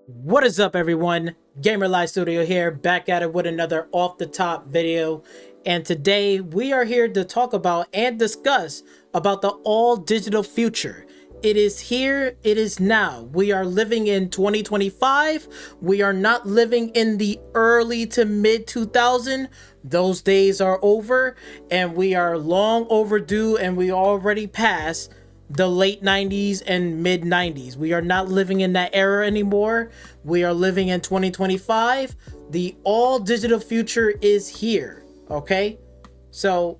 What is up, everyone? Gamer Live Studio here, back at it with another off the top video. And today we are here to talk about and discuss about the all digital future. It is here, it is now. We are living in 2025. We are not living in the early to mid 2000. Those days are over, and we are long overdue, and we already passed the late 90s and mid 90s. We are not living in that era anymore. We are living in 2025. The all digital future is here. Okay, so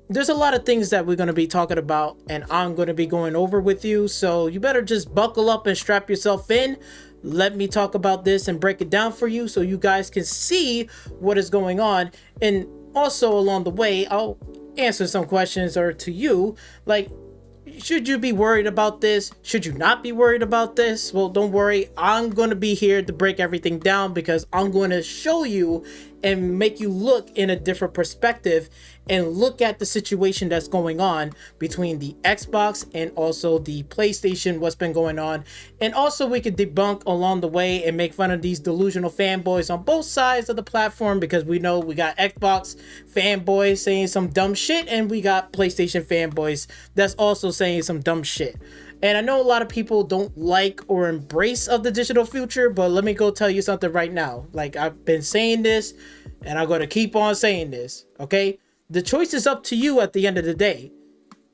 there's a lot of things that we're going to be talking about, and I'm going to be going over with you. So you better just buckle up and strap yourself in. Let me talk about this and break it down for you so you guys can see what is going on. And also along the way, I'll answer some questions or to you, like, should you be worried about this? Should you not be worried about this? Well, don't worry. I'm going to be here to break everything down because I'm going to show you and make you look in a different perspective and look at the situation that's going on between the Xbox and also the PlayStation, what's been going on. And also we could debunk along the way and make fun of these delusional fanboys on both sides of the platform, because we know we got Xbox fanboys saying some dumb shit and we got PlayStation fanboys that's also saying some dumb shit. And I know a lot of people don't like or embrace of the digital future, but let me go tell you something right now. Like, I've been saying this and I'm going to keep on saying this, okay? The choice is up to you at the end of the day.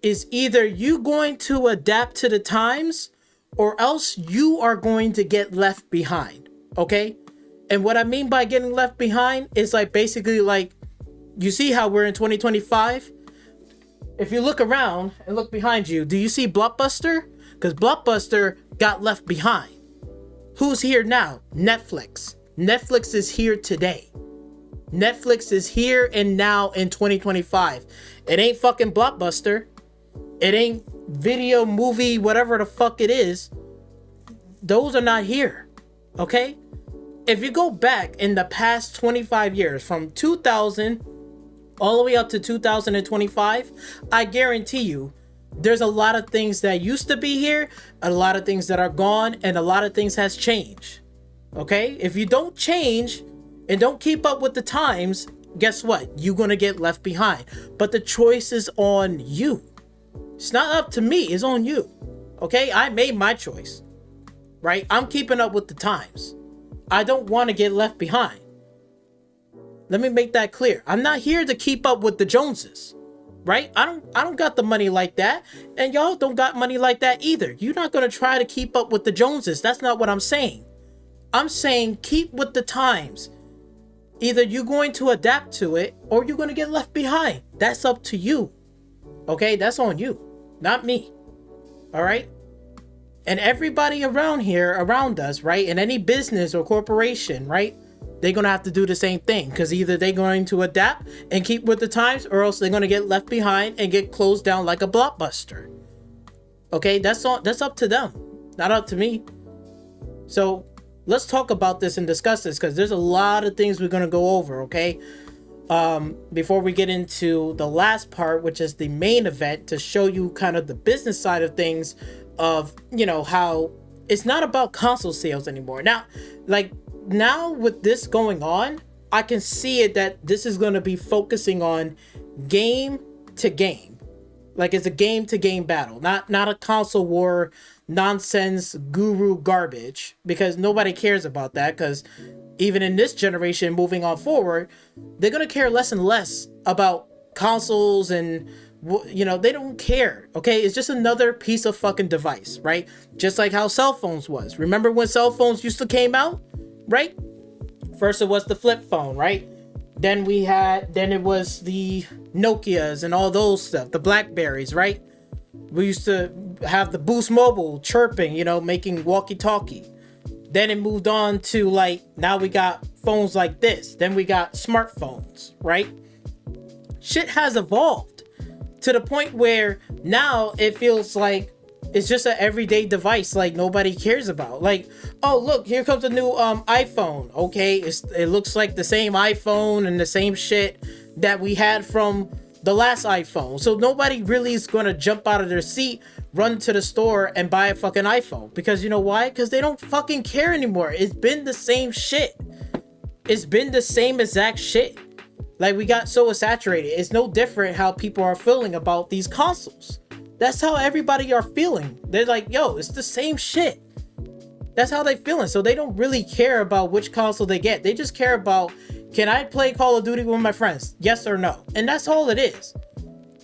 Is either you going to adapt to the times or else you are going to get left behind, okay? And what I mean by getting left behind is like basically like, you see how we're in 2025? If you look around and look behind you, do you see Blockbuster? Because Blockbuster got left behind. Who's here now? Netflix. Netflix is here today. Netflix is here and now in 2025. It ain't fucking Blockbuster. It ain't video, movie, whatever the fuck it is. Those are not here. Okay? If you go back in the past 25 years, from 2000 all the way up to 2025, I guarantee you there's a lot of things that used to be here, a lot of things that are gone, and a lot of things has changed. Okay? If you don't change and don't keep up with the times, guess what? You're gonna get left behind. But the choice is on you. It's not up to me, it's on you. Okay? I made my choice. Right? I'm keeping up with the times. I don't want to get left behind. Let me make that clear. I'm not here to keep up with the Joneses. Right? I don't got the money like that, and y'all don't got money like that either. You're not going to try to keep up with the Joneses. That's not what I'm saying. I'm saying keep with the times. Either you're going to adapt to it or you're going to get left behind. That's up to you. Okay? That's on you, not me. All right? And everybody around here, around us, right? In any business or corporation, right? They're going to have to do the same thing, because either they're going to adapt and keep with the times, or else they're going to get left behind and get closed down like a Blockbuster. Okay, that's up to them, not up to me. So let's talk about this and discuss this, because there's a lot of things we're going to go over, okay? Before we get into the last part, which is the main event, to show you kind of the business side of things of, you know, how it's not about console sales anymore. Now with this going on, I can see it that this is going to be focusing on game to game. Like, it's a game to game battle, not a console war nonsense guru garbage, because nobody cares about that. Because even in this generation moving on forward, they're going to care less and less about consoles, and you know, they don't care. Okay, it's just another piece of fucking device, right? Just like how cell phones was. Remember when cell phones used to came out? Right? First it was the flip phone, right? Then it was the Nokias and all those stuff, the Blackberries, right? We used to have the Boost Mobile chirping, you know, making walkie-talkie. Then it moved on to, like, now we got phones like this. Then we got smartphones, right? Shit has evolved to the point where now it feels like it's just an everyday device, like nobody cares about. Like, oh look, here comes a new iPhone. Okay, it looks like the same iPhone and the same shit that we had from the last iPhone. So nobody really is gonna jump out of their seat run to the store and buy a fucking iPhone. Because you know why? Because they don't fucking care anymore. It's been the same shit. It's been the same exact shit. Like, we got so saturated. It's no different how people are feeling about these consoles. That's how everybody are feeling. They're like, yo, it's the same shit. That's how they feeling. So they don't really care about which console they get. They just care about, can I play Call of Duty with my friends? Yes or no? And that's all it is.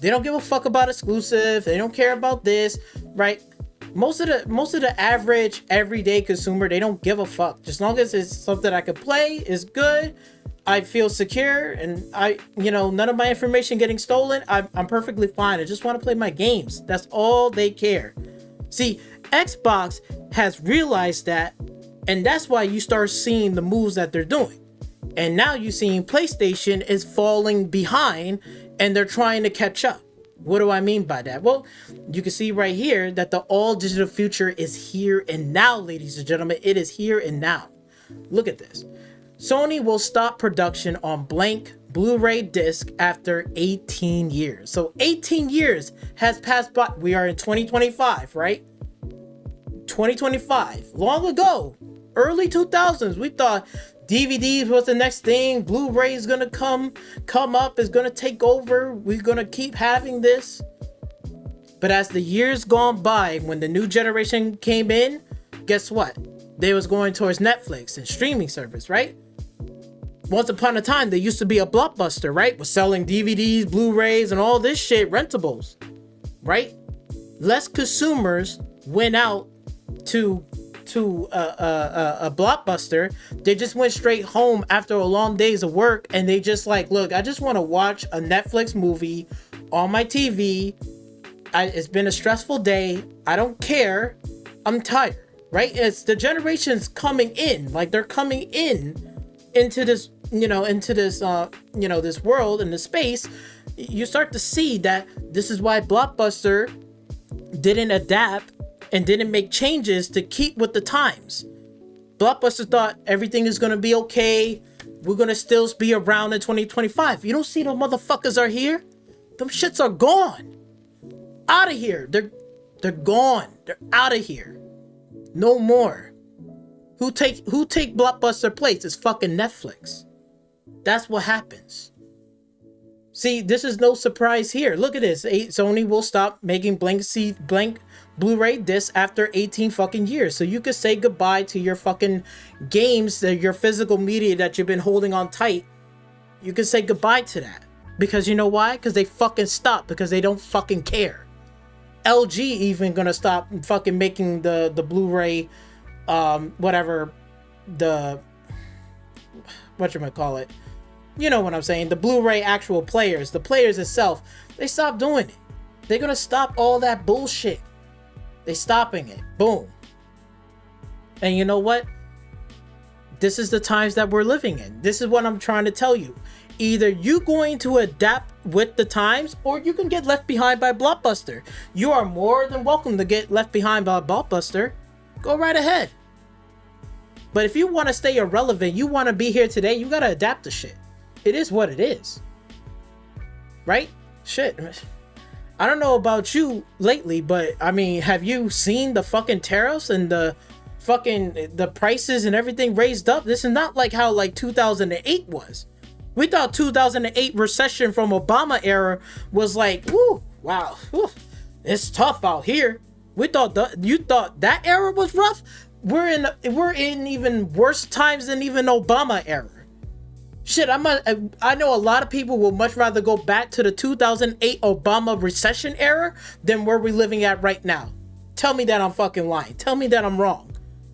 They don't give a fuck about exclusive. They don't care about this, right? Most of the average everyday consumer, they don't give a fuck. As long as it's something I can play, is good, I feel secure, and none of my information getting stolen, I'm perfectly fine. I just want to play my games. That's all they care. See, Xbox has realized that, and that's why you start seeing the moves that they're doing. And now you're seeing PlayStation is falling behind and they're trying to catch up. What do I mean by that? Well, you can see right here that the all digital future is here and now, ladies and gentlemen. It is here and now. Look at this. Sony will stop production on blank Blu-ray disc after 18 years. So 18 years has passed by. We are in 2025, right? 2025. Long ago, early 2000s, we thought DVDs was the next thing. Blu-ray is gonna come up, is gonna take over. We're gonna keep having this. But as the years gone by, when the new generation came in, guess what? They was going towards Netflix and streaming service, right? Once upon a time, there used to be a Blockbuster, right? Was selling DVDs, Blu-rays, and all this shit, rentables, right? Less consumers went out to a Blockbuster. They just went straight home after a long days of work, and they just like, look, I just want to watch a Netflix movie on my TV. It's been a stressful day. I don't care. I'm tired, right? It's the generations coming in, like they're coming into this, this world and this space. You start to see that this is why Blockbuster didn't adapt and didn't make changes to keep with the times. Blockbuster thought everything is going to be okay. We're going to still be around in 2025. You don't see the motherfuckers are here? Them shits are gone. Out of here. They're gone. They're out of here. No more. Who take Blockbuster place? It's fucking Netflix. That's what happens. See, this is no surprise here. Look at this. Sony will stop making blank Blu-ray discs after 18 fucking years. So you could say goodbye to your fucking games, your physical media that you've been holding on tight. You could say goodbye to that. Because you know why? Because they fucking stopped. Because they don't fucking care. LG even gonna stop fucking making the Blu-ray, whatchamacallit. You know what I'm saying? The Blu-ray actual players, the players itself, they stopped doing it. They're gonna stop all that bullshit. They stopping it. Boom. And you know what? This is the times that we're living in. This is what I'm trying to tell you. Either you going to adapt with the times, or you can get left behind by Blockbuster. You are more than welcome to get left behind by Blockbuster. Go right ahead. But if you want to stay irrelevant, you want to be here today, you got to adapt to shit. It is what it is. Right? Shit. I don't know about you lately, but I mean, have you seen the fucking tariffs and the prices and everything raised up? This is not like how like 2008 was. We thought 2008 recession from Obama era was like, woo, wow, woo, it's tough out here. You thought that era was rough? We're in even worse times than even Obama era. Shit, I know a lot of people will much rather go back to the 2008 Obama recession era than where we're living at right now. Tell me that I'm fucking lying. Tell me that I'm wrong.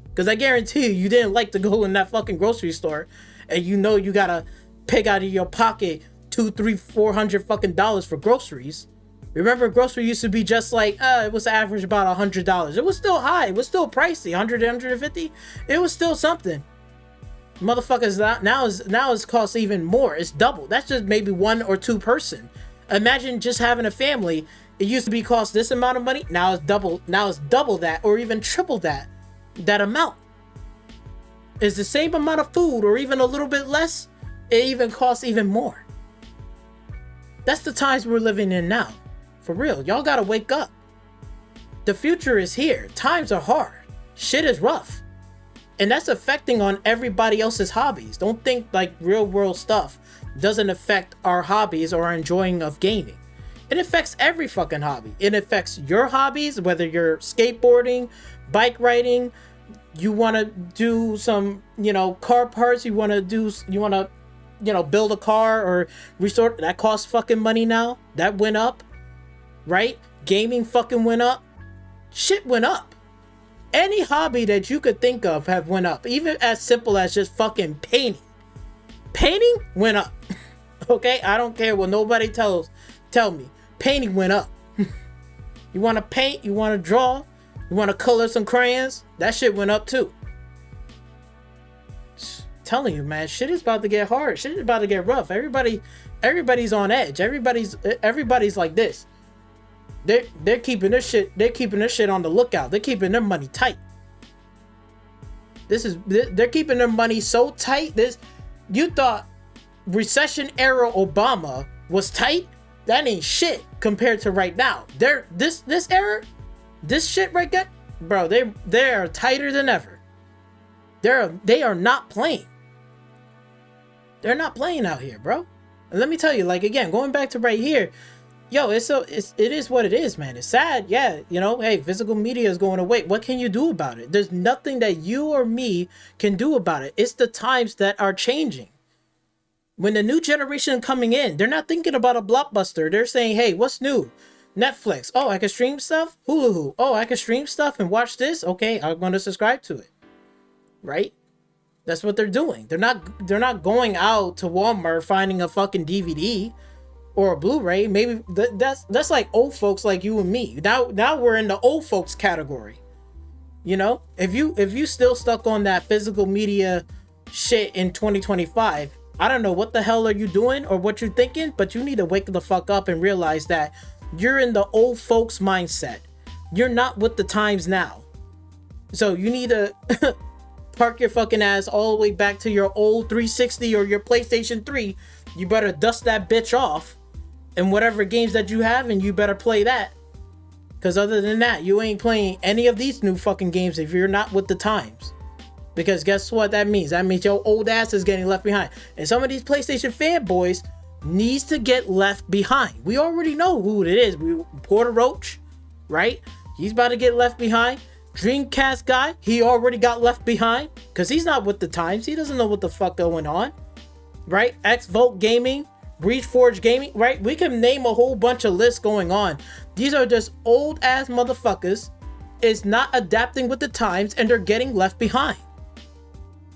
Because I guarantee you didn't like to go in that fucking grocery store and you know you gotta pick out of your pocket $200, $300, $400 fucking dollars for groceries. Remember, grocery used to be just like, it was average about $100. It was still high. It was still pricey. 100, 150. It was still something. Motherfuckers now it's cost even more. It's double. That's just maybe one or two person. Imagine just having a family. It used to be cost this amount of money. Now it's double. Now it's double that, or even triple that amount. It's the same amount of food, or even a little bit less. It even costs even more. That's the times we're living in now. For real. Y'all gotta wake up. The future is here. Times are hard. Shit is rough. And that's affecting on everybody else's hobbies. Don't think like real world stuff doesn't affect our hobbies or our enjoying of gaming. It affects every fucking hobby. It affects your hobbies, whether you're skateboarding, bike riding, you want to do some, car parts, you want to, build a car or restore. That costs fucking money now. That went up, right? Gaming fucking went up. Shit went up. Any hobby that you could think of have went up. Even as simple as just fucking painting. Painting went up. Okay? I don't care what nobody tell me. Painting went up. You want to paint, you want to draw, you want to color some crayons, that shit went up too. Telling you, man, shit is about to get hard. Shit is about to get rough. Everybody's on edge. Everybody's like this. They're keeping their shit on the lookout. They're keeping their money tight. They're keeping their money so tight. You thought recession era Obama was tight? That ain't shit compared to right now. This era, this shit right there, bro, they are tighter than ever. They are not playing. They're not playing out here, bro. And let me tell you, like, again, going back to right here, yo, it is what it is, man. It's sad, yeah. Hey, physical media is going away. What can you do about it? There's nothing that you or me can do about it. It's the times that are changing. When the new generation coming in, they're not thinking about a blockbuster. They're saying, hey, what's new? Netflix. Oh, I can stream stuff? Hulu. Oh, I can stream stuff and watch this? Okay, I'm going to subscribe to it. Right? That's what they're doing. They're not going out to Walmart finding a fucking DVD or a Blu-ray. Maybe that's like old folks like you and me. Now we're in the old folks category. If you still stuck on that physical media shit in 2025, I don't know what the hell are you doing or what you're thinking, but you need to wake the fuck up and realize that you're in the old folks mindset. You're not with the times now. So you need to park your fucking ass all the way back to your old 360 or your PlayStation 3. You better dust that bitch off and whatever games that you have, and you better play that. Because other than that, you ain't playing any of these new fucking games if you're not with the times. Because guess what that means? That means your old ass is getting left behind. And some of these PlayStation fanboys needs to get left behind. We already know who it is. Porter Roach, right? He's about to get left behind. Dreamcast guy, he already got left behind because he's not with the times. He doesn't know what the fuck going on, right? X-Vote Gaming, Breachforge Gaming, right? We can name a whole bunch of lists going on. These are just old ass motherfuckers is not adapting with the times, and they're getting left behind.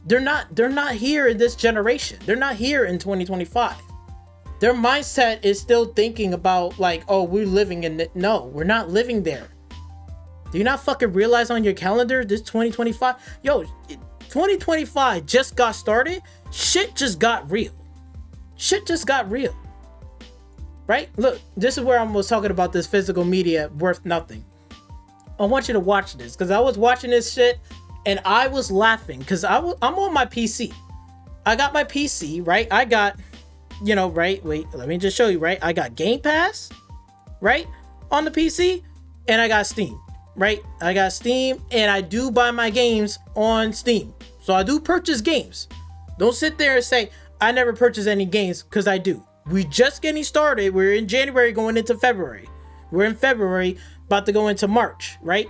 They're not here in this generation. They're not here in 2025. Their mindset is still thinking about like, oh, we're living in it. No, we're not living there. Do you not fucking realize on your calendar this 2025? Yo, 2025 just got started. Shit just got real. Shit just got real. Right? Look, this is where I was talking about this physical media worth nothing. I want you to watch this because I was watching this shit and I was laughing because I'm on my PC. I got my PC, right? I got, right? Wait, let me just show you, right? I got Game Pass, right? On the PC, and I got Steam. Right? I got Steam, and I do buy my games on Steam. So I do purchase games. Don't sit there and say, I never purchase any games, because I do. We just getting started. We're in January going into February. We're in February, about to go into March, right?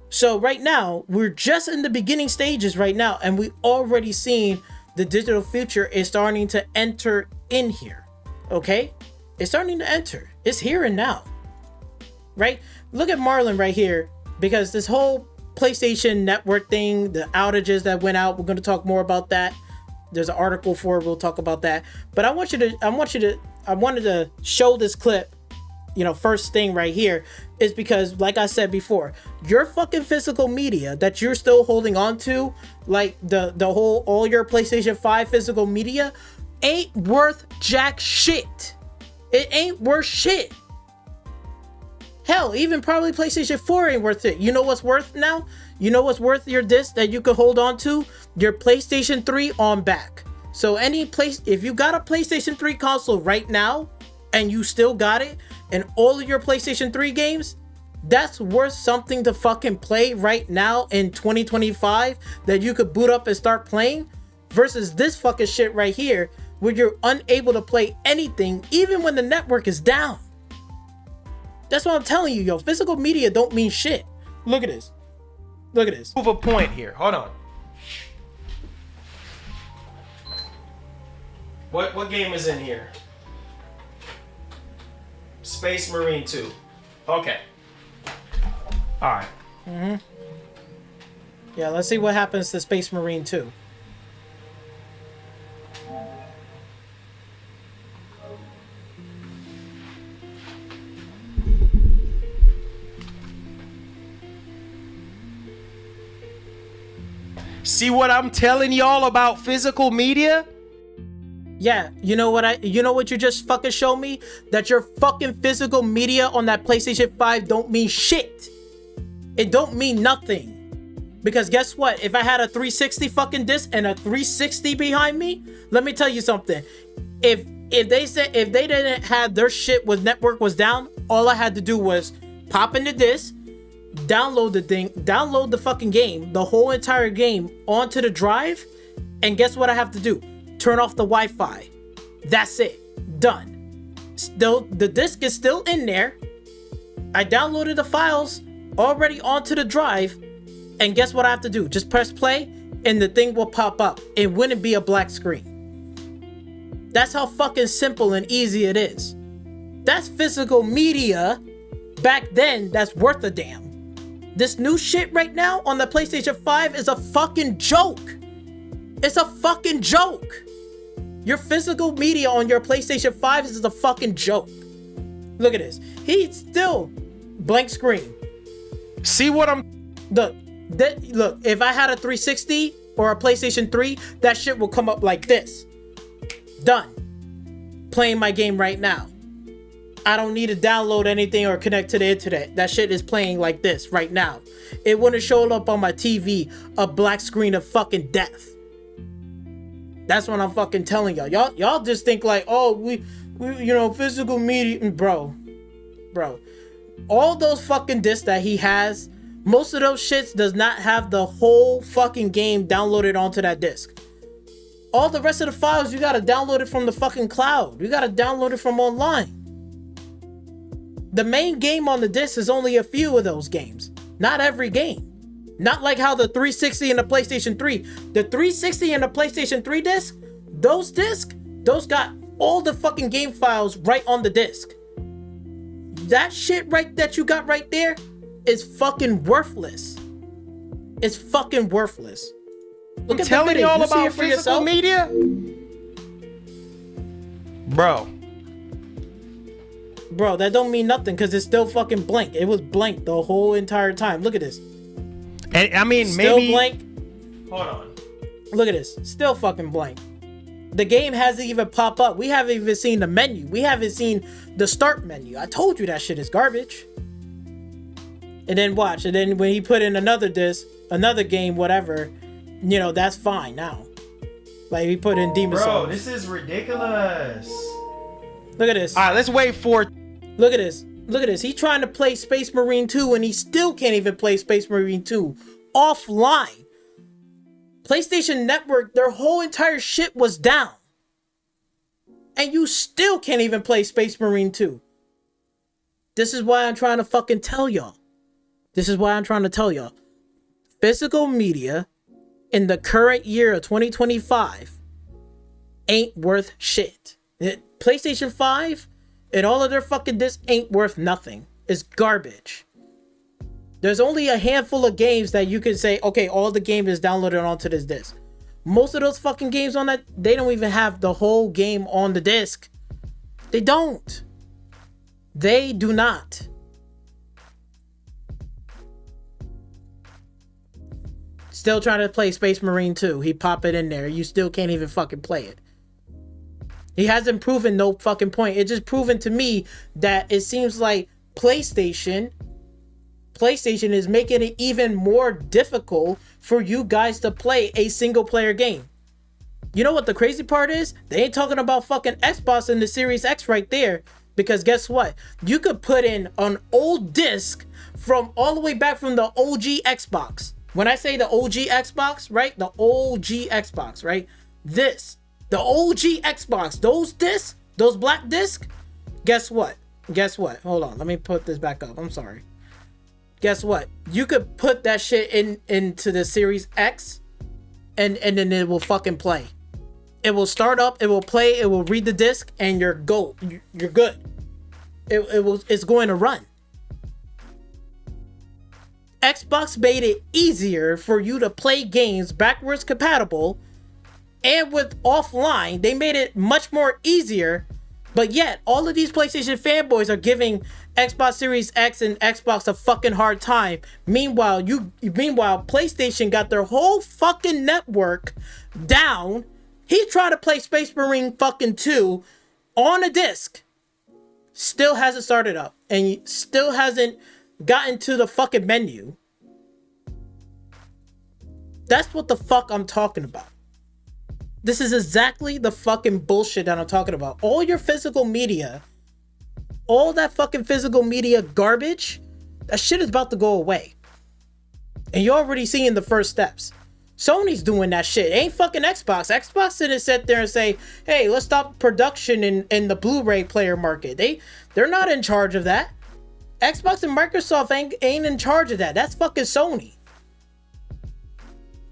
So right now, we're just in the beginning stages right now, and we already seen the digital future is starting to enter in here, okay? It's starting to enter. It's here and now, right? Look at Marlon right here, because this whole PlayStation network thing, the outages that went out, we're going to talk more about that. There's an article for it. We'll talk about that. But I wanted to show this clip, first thing right here is because, like I said before, your fucking physical media that you're still holding on to, like all your PlayStation 5 physical media ain't worth jack shit. It ain't worth shit. Hell, even probably PlayStation 4 ain't worth it. You know what's worth now? You know what's worth your disc that you could hold on to? Your PlayStation 3 on back. So if you got a PlayStation 3 console right now and you still got it, and all of your PlayStation 3 games, That's worth something to fucking play right now in 2025 that you could boot up and start playing versus this fucking shit right here where you're unable to play anything even when the network is down. That's what I'm telling you, yo. Physical media don't mean shit. Look at this. Look at this. Prove a point here. Hold on. What game is in here? Space Marine 2. Okay. Alright. Yeah, let's see what happens to Space Marine 2. See what I'm telling y'all about physical media? Yeah, you know what you just fucking showed me? That your fucking physical media on that PlayStation 5 don't mean shit. It don't mean nothing. Because guess what? If I had a 360 fucking disc and a 360 behind me, let me tell you something. If they didn't have their shit with network was down, all I had to do was pop in the disc, download the thing, download the fucking game, the whole entire game onto the drive, and guess what I have to do? Turn off the Wi-Fi. That's it. Done. Still, the disc is still in there. I downloaded the files already onto the drive, and guess what I have to do? Just press play, and the thing will pop up. It wouldn't be a black screen. That's how fucking simple and easy it is. That's physical media back then that's worth a damn. This new shit right now on the PlayStation 5 is a fucking joke. It's a fucking joke. Your physical media on your PlayStation 5 is a fucking joke. Look at this. He's still blank screen. See what I'm... Look, if I had a 360 or a PlayStation 3, that shit will come up like this. Done. Playing my game right now. I don't need to download anything or connect to the internet. That shit is playing like this right now. It wouldn't show up on my TV, a black screen of fucking death. That's what I'm fucking telling y'all. Y'all just think like, oh, we you know, physical media, bro. All those fucking discs that he has, most of those shits does not have the whole fucking game downloaded onto that disc. All the rest of the files, you gotta download it from the fucking cloud. You gotta download it from online. The main game on the disc is only a few of those games. Not every game. Not like how the 360 and the PlayStation 3. The 360 and the PlayStation 3 disc, those got all the fucking game files right on the disc. That shit right that you got right there is fucking worthless. It's fucking worthless. Look at telling y'all about physical yourself? Media? Bro, that don't mean nothing because it's still fucking blank. It was blank the whole entire time. Look at this. And I mean, still maybe... blank. Hold on. Look at this. Still fucking blank. The game hasn't even popped up. We haven't even seen the menu. We haven't seen the start menu. I told you that shit is garbage. And then watch. And then when he put in another disc, another game, whatever, you know, that's fine now. Like he put in Demon Souls. Bro, this is ridiculous. Look at this. All right, let's wait for... Look at this. Look at this. He's trying to play Space Marine 2 and he still can't even play Space Marine 2 offline. PlayStation Network, their whole entire shit was down. And you still can't even play Space Marine 2. This is why I'm trying to fucking tell y'all. This is why I'm trying to tell y'all. Physical media in the current year of 2025 ain't worth shit. PlayStation 5 and all of their fucking discs ain't worth nothing. It's garbage. There's only a handful of games that you can say, okay, all the game is downloaded onto this disc. Most of those fucking games on that, they don't even have the whole game on the disc. They don't. They do not. Still trying to play Space Marine 2. He pop it in there. You still can't even fucking play it. He hasn't proven no fucking point. It's just proven to me that it seems like PlayStation is making it even more difficult for you guys to play a single player game. You know what the crazy part is? They ain't talking about fucking Xbox and the Series X right there. Because guess what? You could put in an old disc, from all the way back from the OG Xbox. When I say the OG Xbox, right? The OG Xbox, right? The OG Xbox, those discs, those black discs, guess what? Guess what? Hold on, let me put this back up. I'm sorry. Guess what? You could put that shit into the Series X and then it will fucking play. It will start up, it will play, it will read the disc, and you're good. It's going to run. Xbox made it easier for you to play games backwards compatible and with offline. They made it much more easier, but yet all of these PlayStation fanboys are giving Xbox Series X and Xbox a fucking hard time. Meanwhile, PlayStation got their whole fucking network down. He tried to play Space Marine fucking 2 on a disc. Still hasn't started up. And still hasn't gotten to the fucking menu. That's what the fuck I'm talking about. This is exactly the fucking bullshit that I'm talking about. All your physical media, all that fucking physical media garbage, that shit is about to go away. And you're already seeing the first steps. Sony's doing that shit. It ain't fucking Xbox. Xbox didn't sit there and say, hey, let's stop production in the Blu-ray player market. They're not in charge of that. Xbox and Microsoft ain't in charge of that. That's fucking Sony.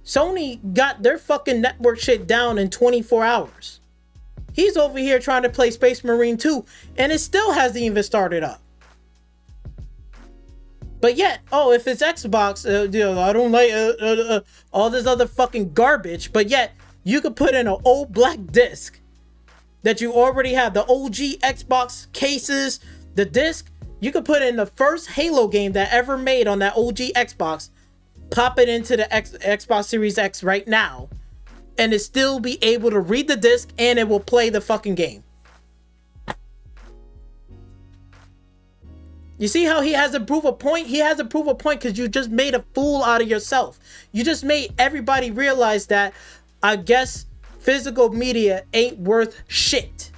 Sony got their fucking network shit down in 24 hours. He's over here trying to play Space Marine 2, and it still hasn't even started up. But yet, if it's Xbox, I don't like all this other fucking garbage. But yet, you could put in an old black disc that you already have, the OG Xbox cases, the disc. You could put in the first Halo game that ever made on that OG Xbox, pop it into the Xbox Series X right now, and it still be able to read the disc and it will play the fucking game. You see how he has to prove a point? He has to prove a point because you just made a fool out of yourself. You just made everybody realize that, I guess, physical media ain't worth shit.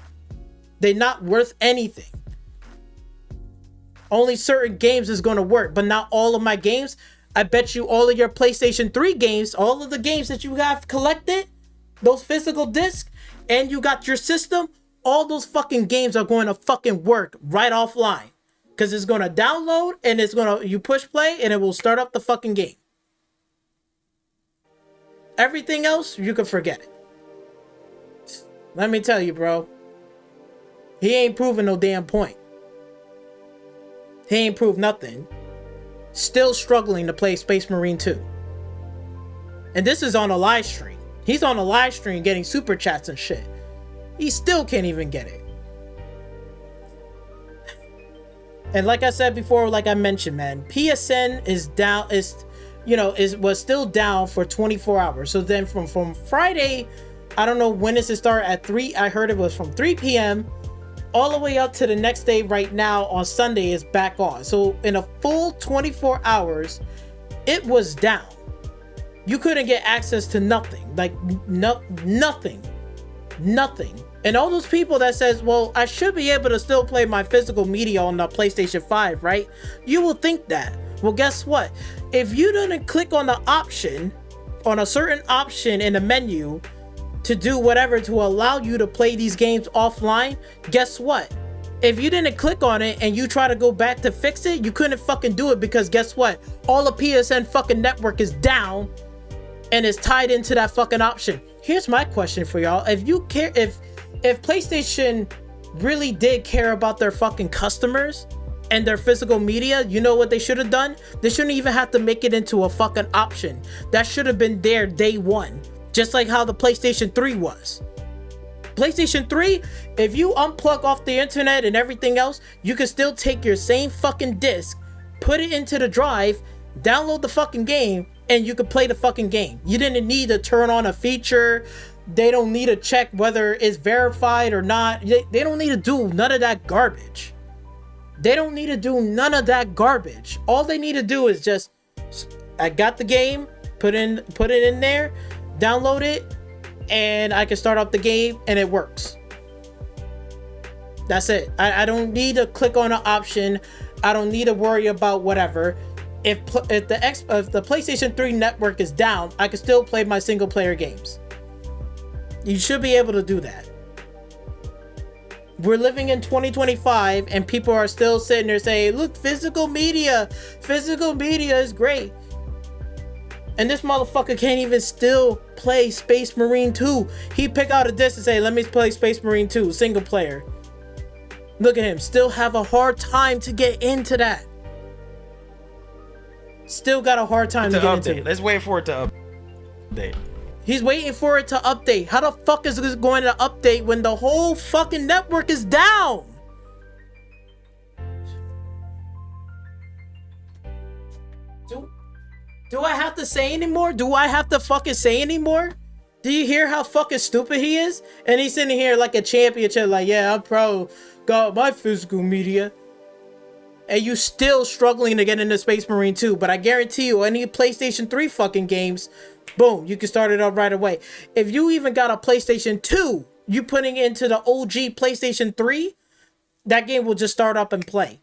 They're not worth anything. Only certain games is going to work, but not all of my games. I bet you all of your PlayStation 3 games, all of the games that you have collected, those physical discs, and you got your system, all those fucking games are going to fucking work right offline. Because it's going to download and you push play and it will start up the fucking game. Everything else, you can forget it. Let me tell you, bro. He ain't proving no damn point. He ain't proved nothing. Still struggling to play Space Marine 2. And this is on a live stream. He's on a live stream getting super chats and shit. He still can't even get it. And like I said before, like I mentioned, man, PSN is down, was still down for 24 hours. So then from Friday, I don't know when does it start at 3. I heard it was from 3 p.m. all the way up to the next day right now on Sunday is back on. So in a full 24 hours, it was down. You couldn't get access to nothing, like nothing. And all those people that says, well, I should be able to still play my physical media on the PlayStation 5, right? You will think that. Well, guess what? If you didn't click on the option, on a certain option in the menu to do whatever to allow you to play these games offline, guess what? If you didn't click on it and you try to go back to fix it, you couldn't fucking do it because guess what? All the PSN fucking network is down and is tied into that fucking option. Here's my question for y'all. If you care, if PlayStation really did care about their fucking customers and their physical media, you know what they should have done? They shouldn't even have to make it into a fucking option. That should have been there day one. Just like how the PlayStation 3 was. PlayStation 3, if you unplug off the internet and everything else, you can still take your same fucking disc, put it into the drive, download the fucking game, and you could play the fucking game. You didn't need to turn on a feature. They don't need to check whether it's verified or not. They don't need to do none of that garbage. All they need to do is just, I got the game, put it in there, download it, and I can start up the game and it works. That's it. I don't need to click on an option. I don't need to worry about whatever. If the PlayStation 3 network is down, I can still play my single player games. You should be able to do that. We're living in 2025 and people are still sitting there saying, look, physical media is great. And this motherfucker can't even still play Space Marine 2. He pick out a disc and say, let me play Space Marine 2, single player. Look at him, still have a hard time to get into that. Still got a hard time to get into it. Let's wait for it to update. He's waiting for it to update. How the fuck is this going to update when the whole fucking network is down? Do I have to say anymore? Do I have to fucking say anymore? Do you hear how fucking stupid he is? And he's sitting here like a championship, like, yeah, I'm pro, got my physical media. And you still struggling to get into Space Marine 2. But I guarantee you, any PlayStation 3 fucking games, boom, you can start it up right away. If you even got a PlayStation 2, you putting into the OG PlayStation 3, that game will just start up and play.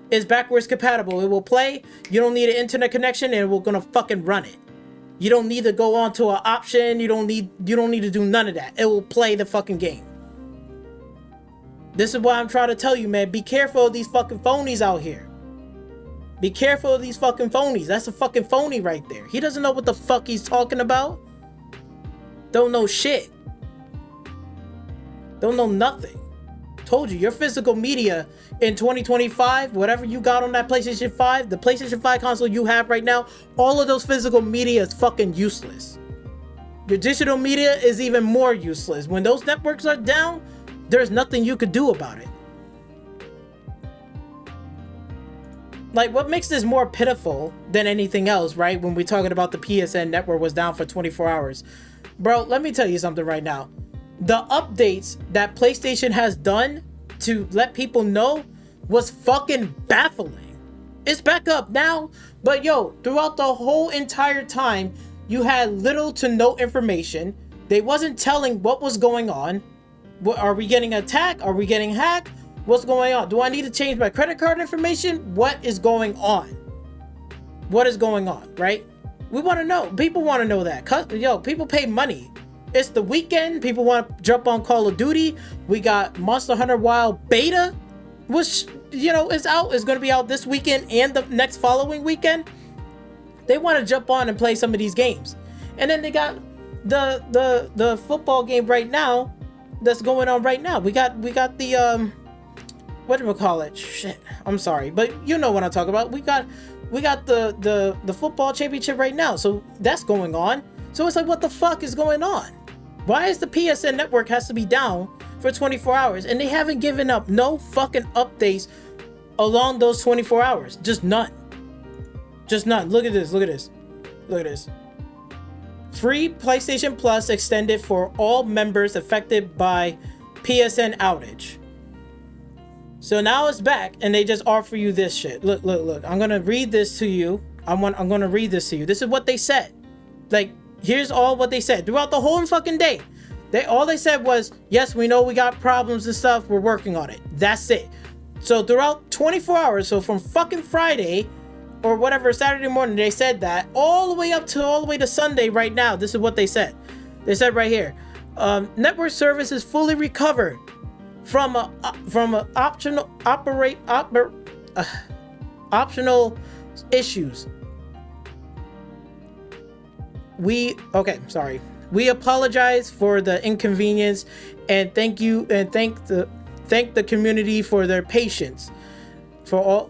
It's backwards compatible. It will play. You don't need an internet connection and we're gonna fucking run it. You don't need to go on to an option. You don't need to do none of that. It will play the fucking game. This is why I'm trying to tell you, man. Be careful of these fucking phonies out here. Be careful of these fucking phonies. That's a fucking phony right there. He doesn't know what the fuck he's talking about. Don't know shit. Don't know nothing. Told you, your physical media in 2025, whatever you got on that PlayStation 5, the PlayStation 5 console you have right now, all of those physical media is fucking useless. Your digital media is even more useless. When those networks are down, there's nothing you could do about it. Like, what makes this more pitiful than anything else, right? When we're talking about the PSN network was down for 24 hours. Bro, let me tell you something right now. The updates that PlayStation has done to let people know was fucking baffling. It's back up now, but yo, throughout the whole entire time, you had little to no information. They wasn't telling what was going on. What, are we getting attacked? Are we getting hacked? What's going on? Do I need to change my credit card information? What is going on? What is going on, right? We want to know. People want to know that. Yo, people pay money. It's the weekend. People want to jump on Call of Duty. We got Monster Hunter Wild Beta, which, you know, is out. It's going to be out this weekend and the next following weekend. They want to jump on and play some of these games. And then they got the football game right now that's going on right now. We got the what do we call it? Shit, I'm sorry, but you know what I'm talking about. We got the football championship right now, so that's going on. So it's like, what the fuck is going on? Why is the PSN network has to be down for 24 hours and they haven't given up no fucking updates along those 24 hours? Just none. Just none. Look at this. Look at this. Look at this. Free PlayStation Plus extended for all members affected by PSN outage. So now it's back and they just offer you this shit. Look. I'm going to read this to you. I'm going to read this to you. This is what they said. Like, here's all what they said throughout the whole fucking day. All they said was, yes, we know we got problems and stuff. We're working on it. That's it. So throughout 24 hours, so from fucking Friday or whatever, Saturday morning, they said that all the way to Sunday right now. This is what they said. They said right here, network service is fully recovered from optional issues. We apologize for the inconvenience and thank the community for their patience. All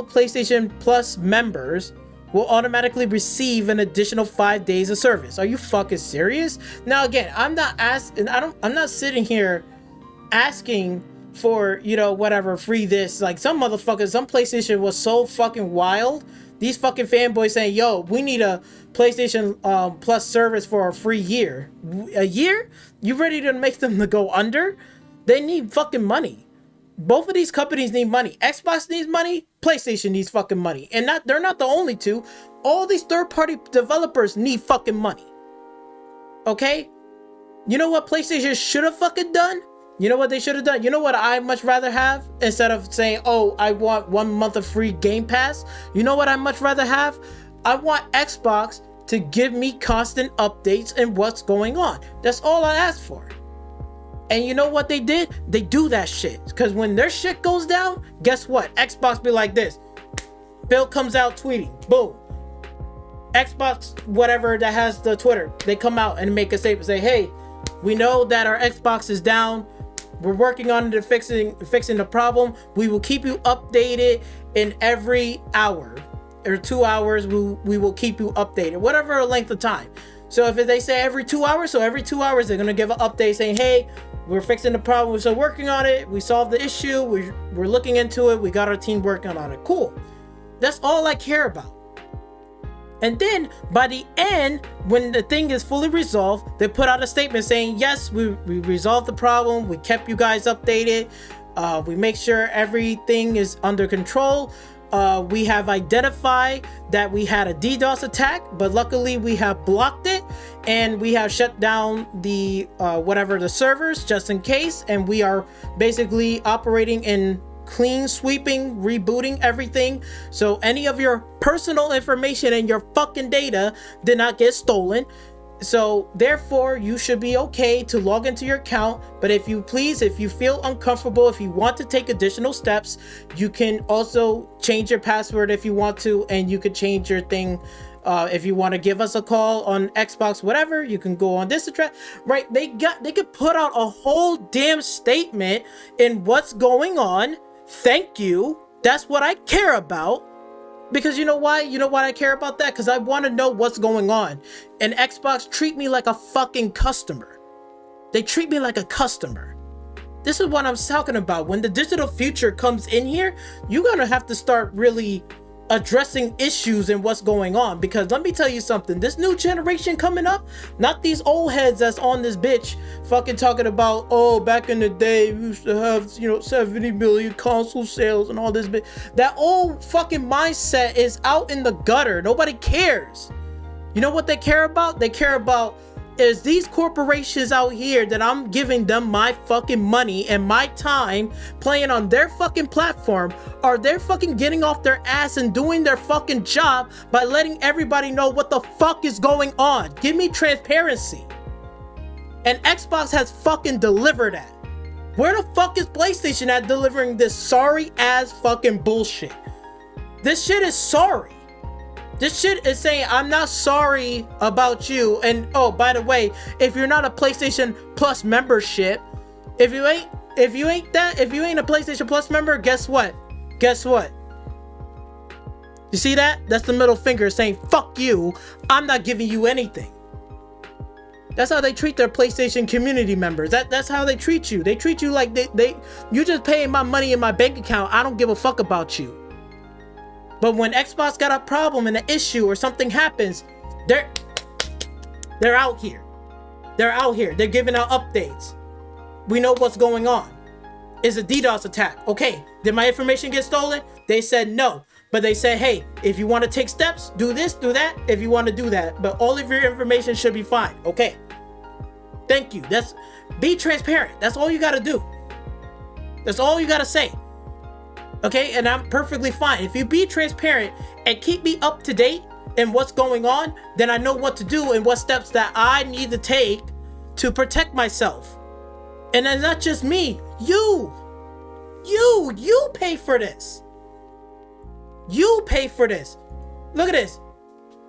PlayStation Plus members will automatically receive an additional 5 days of service. Are you fucking serious? Now again, I'm not sitting here asking for, you know, whatever, free this. Like, some motherfuckers, some PlayStation was so fucking wild. These fucking fanboys saying, yo, we need a PlayStation Plus service for a free year. A year? You ready to make them to go under? They need fucking money. Both of these companies need money. Xbox needs money. PlayStation needs fucking money. And they're not the only two. All these third-party developers need fucking money. Okay? You know what PlayStation should have fucking done? You know what they should have done? You know what I much rather have? Instead of saying, oh, I want 1 month of free Game Pass. You know what I much rather have? I want Xbox to give me constant updates and what's going on. That's all I asked for. And you know what they did? They do that shit. Because when their shit goes down, guess what? Xbox be like this. Phil comes out tweeting. Boom. Xbox, whatever that has the Twitter, they come out and make a statement. Say, hey, we know that our Xbox is down. We're working on it, fixing the problem. We will keep you updated in every hour or 2 hours. We will keep you updated, whatever length of time. So if they say every 2 hours, so every 2 hours they're gonna give an update saying, hey, we're fixing the problem. We're still working on it. We solved the issue. We're looking into it. We got our team working on it. Cool. That's all I care about. And then by the end, when the thing is fully resolved, they put out a statement saying, yes, we resolved the problem. We kept you guys updated. We make sure everything is under control. We have identified that we had a DDoS attack, but luckily we have blocked it and we have shut down the the servers just in case. And we are basically operating in clean sweeping, rebooting everything, so any of your personal information and your fucking data did not get stolen. So therefore you should be okay to log into your account. But if you feel uncomfortable, if you want to take additional steps, you can also change your password if you want to, and you could change your thing. If you want to give us a call on Xbox, whatever, you can go on this address, right? They could put out a whole damn statement in what's going on. Thank you. That's what I care about. Because you know why? You know why I care about that? Because I want to know what's going on. And Xbox treat me like a fucking customer. They treat me like a customer. This is what I'm talking about. When the digital future comes in here, you're going to have to start really addressing issues and what's going on. Because let me tell you something, this new generation coming up, not these old heads that's on this bitch fucking talking about, oh, back in the day we used to have 70 million console sales and all this bit. That old fucking mindset is out in the gutter. Nobody cares. You know what they care about? They care about is these corporations out here that I'm giving them my fucking money and my time playing on their fucking platform, are they fucking getting off their ass and doing their fucking job by letting everybody know what the fuck is going on? Give me transparency. And Xbox has fucking delivered that. Where the fuck is PlayStation at delivering this sorry ass fucking bullshit? This shit is sorry. This shit is saying, I'm not sorry about you. And oh, by the way, if you're not a PlayStation Plus membership, if you ain't a PlayStation Plus member, guess what? Guess what? You see that? That's the middle finger saying, fuck you. I'm not giving you anything. That's how they treat their PlayStation community members. That's how they treat you. They treat you like you just paying my money in my bank account. I don't give a fuck about you. But when Xbox got a problem and an issue or something happens, they're out here. They're out here. They're giving out updates. We know what's going on. It's a DDoS attack. Okay, did my information get stolen? They said no. But they said, hey, if you want to take steps, do this, do that, if you want to do that. But all of your information should be fine. Okay. Thank you. Be transparent. That's all you got to do. That's all you got to say. Okay, and I'm perfectly fine. If you be transparent and keep me up to date in what's going on, then I know what to do and what steps that I need to take to protect myself. And then not just me, you pay for this. You pay for this. Look at this.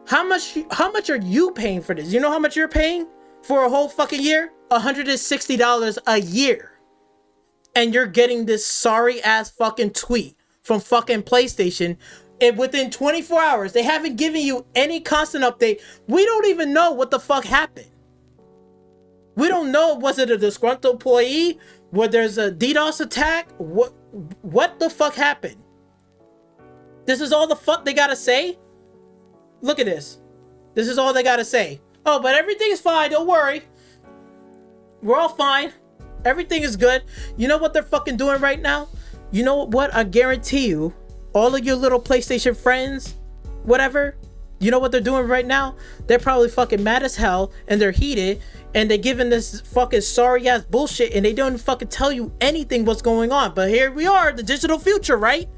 How much are you paying for this? You know how much you're paying for a whole fucking year? $160 a year. And you're getting this sorry ass fucking tweet from fucking PlayStation, and within 24 hours, they haven't given you any constant update. We don't even know what the fuck happened. We don't know, was it a disgruntled employee? Was there's a DDoS attack? What the fuck happened? This is all the fuck they gotta say? Look at this. This is all they gotta say. Oh, but everything's fine, don't worry. We're all fine. Everything is good. You know what they're fucking doing right now? You know what? I guarantee you, all of your little PlayStation friends, whatever, You know what they're doing right now? They're probably fucking mad as hell and they're heated and they're giving this fucking sorry ass bullshit and they don't fucking tell you anything what's going on. But here we are, the digital future, right?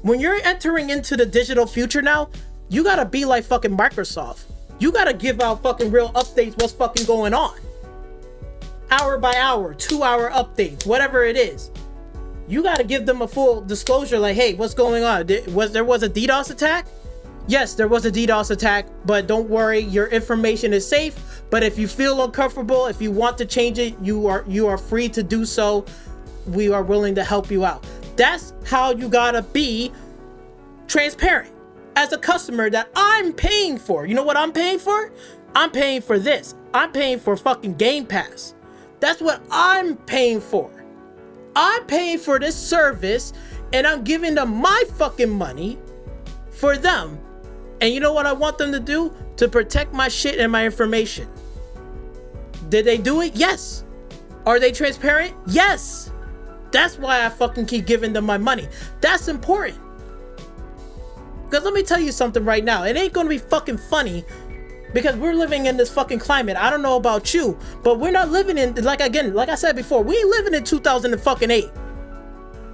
When you're entering into the digital future now, you gotta be like fucking Microsoft. You gotta give out fucking real updates what's fucking going on. Hour by hour, 2-hour updates, whatever it is. You gotta give them a full disclosure like, hey, what's going on? There was a DDoS attack? Yes, there was a DDoS attack, but don't worry, your information is safe. But if you feel uncomfortable, if you want to change it, you are free to do so. We are willing to help you out. That's how you gotta be transparent as a customer that I'm paying for. You know what I'm paying for? I'm paying for this. I'm paying for fucking Game Pass. That's what I'm paying for. I'm paying for this service and I'm giving them my fucking money for them. And you know what I want them to do? To protect my shit and my information. Did they do it? Yes. Are they transparent? Yes. That's why I fucking keep giving them my money. That's important. Because let me tell you something right now. It ain't gonna be fucking funny because we're living in this fucking climate. I don't know about you, but we're not living in, like I said before, we ain't living in 2008.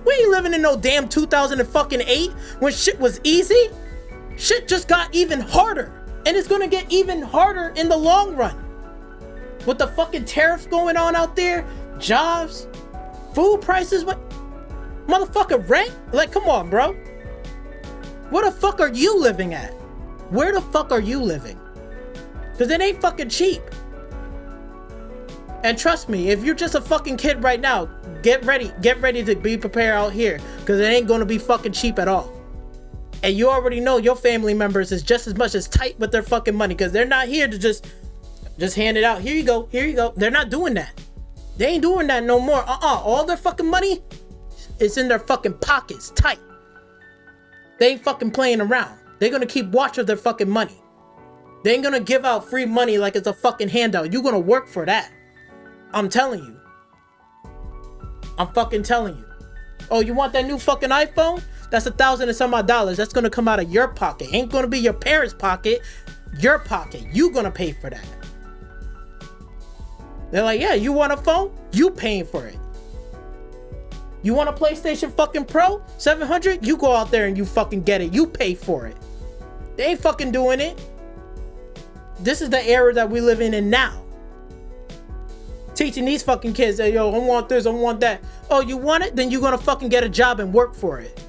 We ain't living in no damn 2008 when shit was easy. Shit just got even harder. And it's gonna get even harder in the long run. With the fucking tariffs going on out there, jobs, food prices, what? Motherfucker, rent? Like, come on, bro. Where the fuck are you living at? Where the fuck are you living? Because it ain't fucking cheap. And trust me, if you're just a fucking kid right now, get ready to be prepared out here. Because it ain't gonna be fucking cheap at all. And you already know your family members is just as much as tight with their fucking money. Because they're not here to just hand it out. Here you go, here you go. They're not doing that. They ain't doing that no more. All their fucking money is in their fucking pockets, tight. They ain't fucking playing around. They're gonna keep watch of their fucking money. They ain't gonna give out free money like it's a fucking handout. You're gonna work for that. I'm telling you. I'm fucking telling you. Oh, you want that new fucking iPhone? That's $1,000 and some odd dollars. That's gonna come out of your pocket. Ain't gonna be your parents' pocket. Your pocket. You gonna pay for that. They're like, yeah, you want a phone? You paying for it. You want a PlayStation fucking Pro 700? You go out there and you fucking get it. You pay for it. They ain't fucking doing it. This is the era that we live in now. Teaching these fucking kids that, yo, I want this, I want that. Oh, you want it? Then you're gonna fucking get a job and work for it.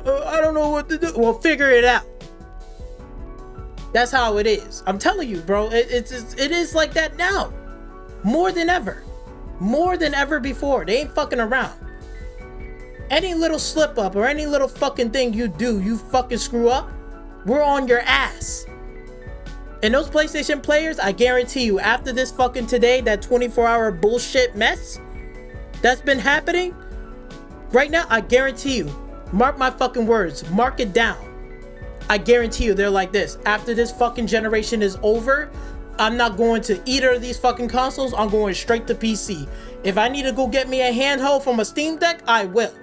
I don't know what to do. Well, figure it out. That's how it is. I'm telling you, bro. It is like that now. More than ever. More than ever before. They ain't fucking around. Any little slip up or any little fucking thing you do, you fucking screw up, we're on your ass. And those PlayStation players, I guarantee you, after this fucking today, that 24-hour bullshit mess that's been happening, right now, I guarantee you, mark my fucking words, mark it down. I guarantee you, they're like this. After this fucking generation is over, I'm not going to either of these fucking consoles. I'm going straight to PC. If I need to go get me a handheld from a Steam Deck, I will.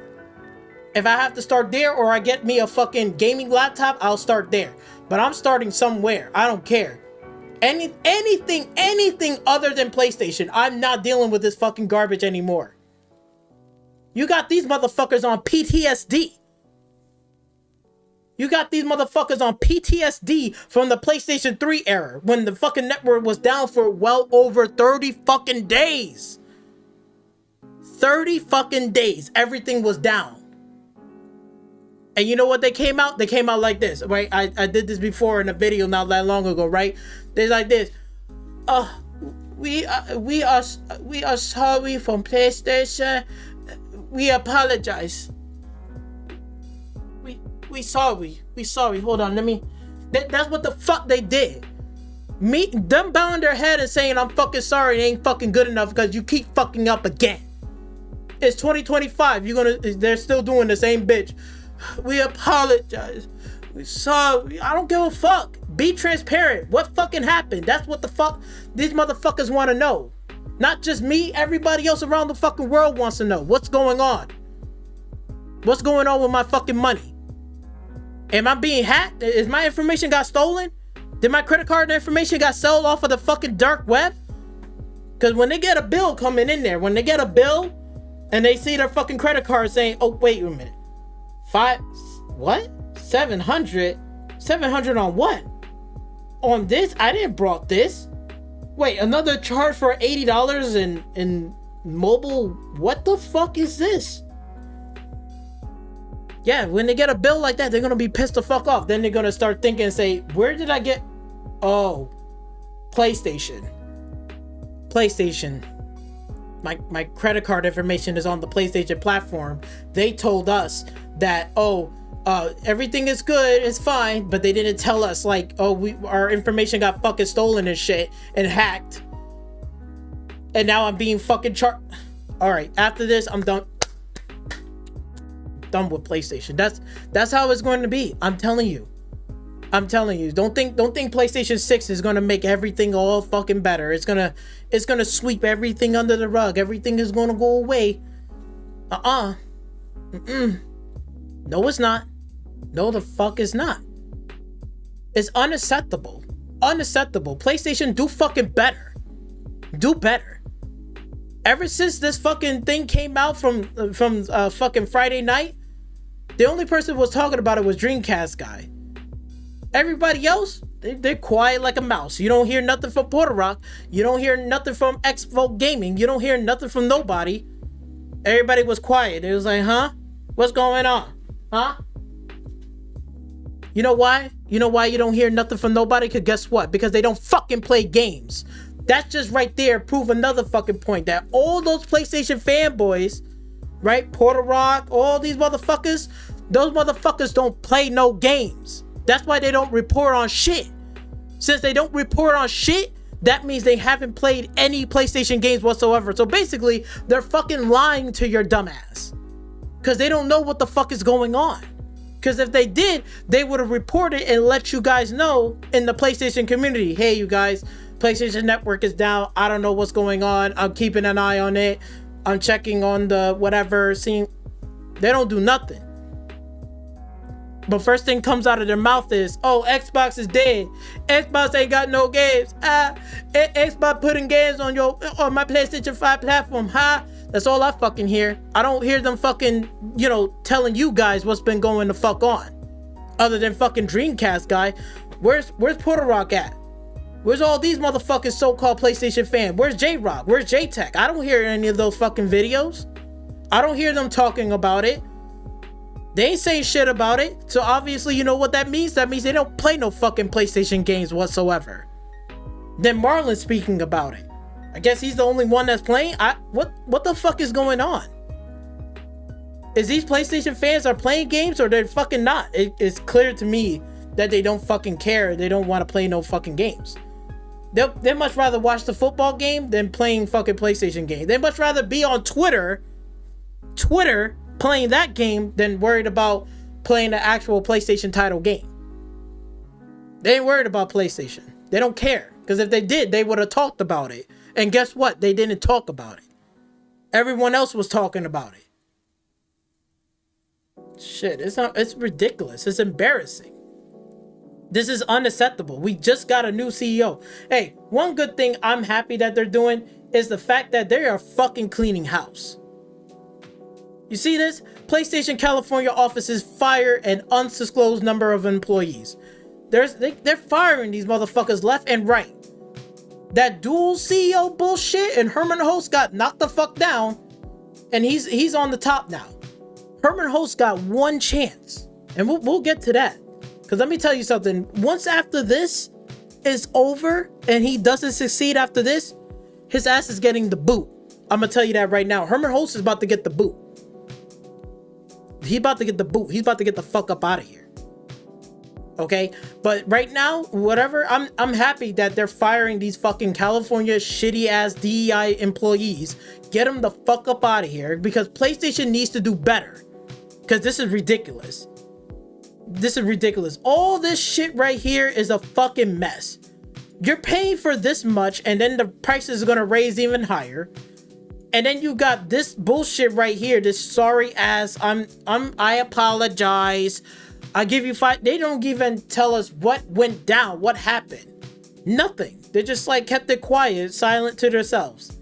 If I have to start there or I get me a fucking gaming laptop, I'll start there. But I'm starting somewhere. I don't care. Anything other than PlayStation, I'm not dealing with this fucking garbage anymore. You got these motherfuckers on PTSD. You got these motherfuckers on PTSD from the PlayStation 3 era when the fucking network was down for well over 30 fucking days. 30 fucking days. Everything was down. And you know what they came out? They came out like this, right? I did this before in a video not that long ago, right? They're like this. We are sorry from PlayStation. We apologize. We sorry. Hold on, that's what the fuck they did. Them bowing their head and saying I'm fucking sorry, it ain't fucking good enough because you keep fucking up again. It's 2025. They're still doing the same bitch. We apologize. We sorry. I don't give a fuck. Be transparent. What fucking happened? That's what the fuck these motherfuckers want to know. Not just me. Everybody else around the fucking world wants to know. What's going on? What's going on with my fucking money? Am I being hacked? Is my information got stolen? Did my credit card information got sold off of the fucking dark web? Because when they get a bill coming in there, when they get a bill and they see their fucking credit card saying, oh, wait a minute. 700 on what? On this? I didn't brought this. Wait, another charge for $80 in mobile? What the fuck is this? Yeah, when they get a bill like that, they're gonna be pissed the fuck off. Then they're gonna start thinking and say, where did I get? Oh, PlayStation. My credit card information is on the PlayStation platform. They told us that, everything is good, it's fine, but they didn't tell us, like, our information got fucking stolen and shit and hacked, and now I'm being fucking charged. All right, after this, I'm done with PlayStation. That's how it's going to be. I'm telling you. Don't think PlayStation 6 is gonna make everything all fucking better. It's gonna sweep everything under the rug. Everything is gonna go away. No, it's not. No, the fuck is not. It's unacceptable. PlayStation, do fucking better. Do better. Ever since this fucking thing came out from fucking Friday night, the only person who was talking about it was Dreamcast guy. Everybody else, they're quiet like a mouse. You don't hear nothing from Porter Rock. You don't hear nothing from Expo Gaming. You don't hear nothing from nobody. Everybody was quiet. It was like, huh? What's going on? Huh? You know why? You know why you don't hear nothing from nobody? Because guess what? Because they don't fucking play games. That's just right there prove another fucking point that all those PlayStation fanboys, right? Porter Rock, all these motherfuckers, those motherfuckers don't play no games. That's why they don't report on shit. Since they don't report on shit, that means they haven't played any PlayStation games whatsoever. So basically, they're fucking lying to your dumbass. Because they don't know what the fuck is going on. Because if they did, they would have reported and let you guys know in the PlayStation community. Hey, you guys, PlayStation Network is down. I don't know what's going on. I'm keeping an eye on it. I'm checking on the whatever. Seeing, they don't do nothing. But first thing comes out of their mouth is, oh, Xbox is dead. Xbox ain't got no games. Xbox putting games on my PlayStation 5 platform. That's all I fucking hear. I don't hear them fucking, telling you guys what's been going the fuck on. Other than fucking Dreamcast guy. Where's Porter Rock at? Where's all these motherfucking so-called PlayStation fans? Where's J-Rock? Where's J-Tech? I don't hear any of those fucking videos. I don't hear them talking about it. They ain't saying shit about it. So obviously, you know what that means? That means they don't play no fucking PlayStation games whatsoever. Then Marlon's speaking about it. I guess he's the only one that's playing. What the fuck is going on? Is these PlayStation fans are playing games or they're fucking not? It's clear to me that they don't fucking care. They don't want to play no fucking games. They much rather watch the football game than playing fucking PlayStation games. They much rather be on Twitter playing that game than worried about playing the actual PlayStation title game. They ain't worried about PlayStation. They don't care. Because if they did, they would have talked about it. And guess what? They didn't talk about it. Everyone else was talking about it. Shit, it's ridiculous. It's embarrassing. This is unacceptable. We just got a new CEO. Hey, one good thing I'm happy that they're doing is the fact that they are fucking cleaning house. You see this? PlayStation California offices fire an undisclosed number of employees. They're firing these motherfuckers left and right. That dual CEO bullshit and Herman Host got knocked the fuck down, and he's on the top now. Herman Host got one chance, and we'll get to that. Because let me tell you something. Once after this is over and he doesn't succeed after this, his ass is getting the boot. I'm gonna tell you that right now. Herman Host is about to get the boot. He's about to get the boot. He's about to get the fuck up out of here. Okay? But right now, whatever, I'm happy that they're firing these fucking California shitty ass DEI employees. Get them the fuck up out of here because PlayStation needs to do better. Because this is ridiculous. This is ridiculous. All this shit right here is a fucking mess. You're paying for this much and then the price is gonna raise even higher. And then you got this bullshit right here, this sorry ass, I apologize. I give you 5. They don't even tell us what went down, what happened. Nothing. They just like kept it quiet, silent to themselves.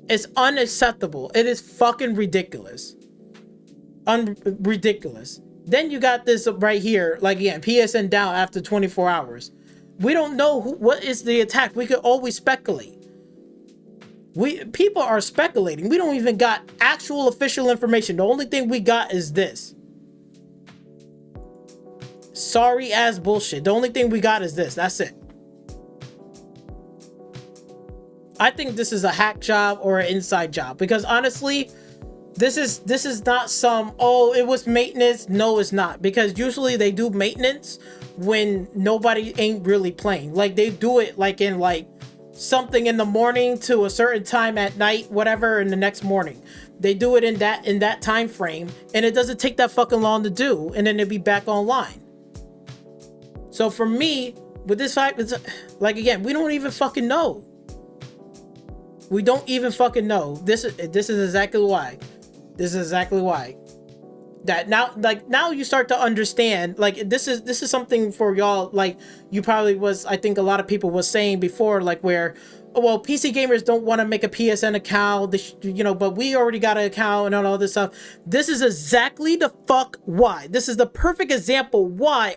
It's unacceptable. It is fucking ridiculous. Ridiculous. Then you got this right here, like again, PSN down after 24 hours. We don't know what is the attack. We could always speculate. People are speculating. We don't even got actual official information. The only thing we got is this. Sorry ass bullshit. The only thing we got is this. That's it. I think this is a hack job or an inside job, because honestly, this is not some, oh, it was maintenance. No, it's not, because usually they do maintenance when nobody ain't really playing. Like they do it like in like something in the morning to a certain time at night, whatever, in the next morning. They do it in that time frame, and it doesn't take that fucking long to do, and then it'll be back online. So for me, with this fact, it's like again, we don't even fucking know. We don't even fucking know. This is exactly why. This is exactly why. That now you start to understand, like this is something for y'all, like you probably was, I think a lot of people was saying before, like where, well, PC gamers don't want to make a PSN account, but we already got an account and all this stuff. This is exactly the fuck why. This is the perfect example why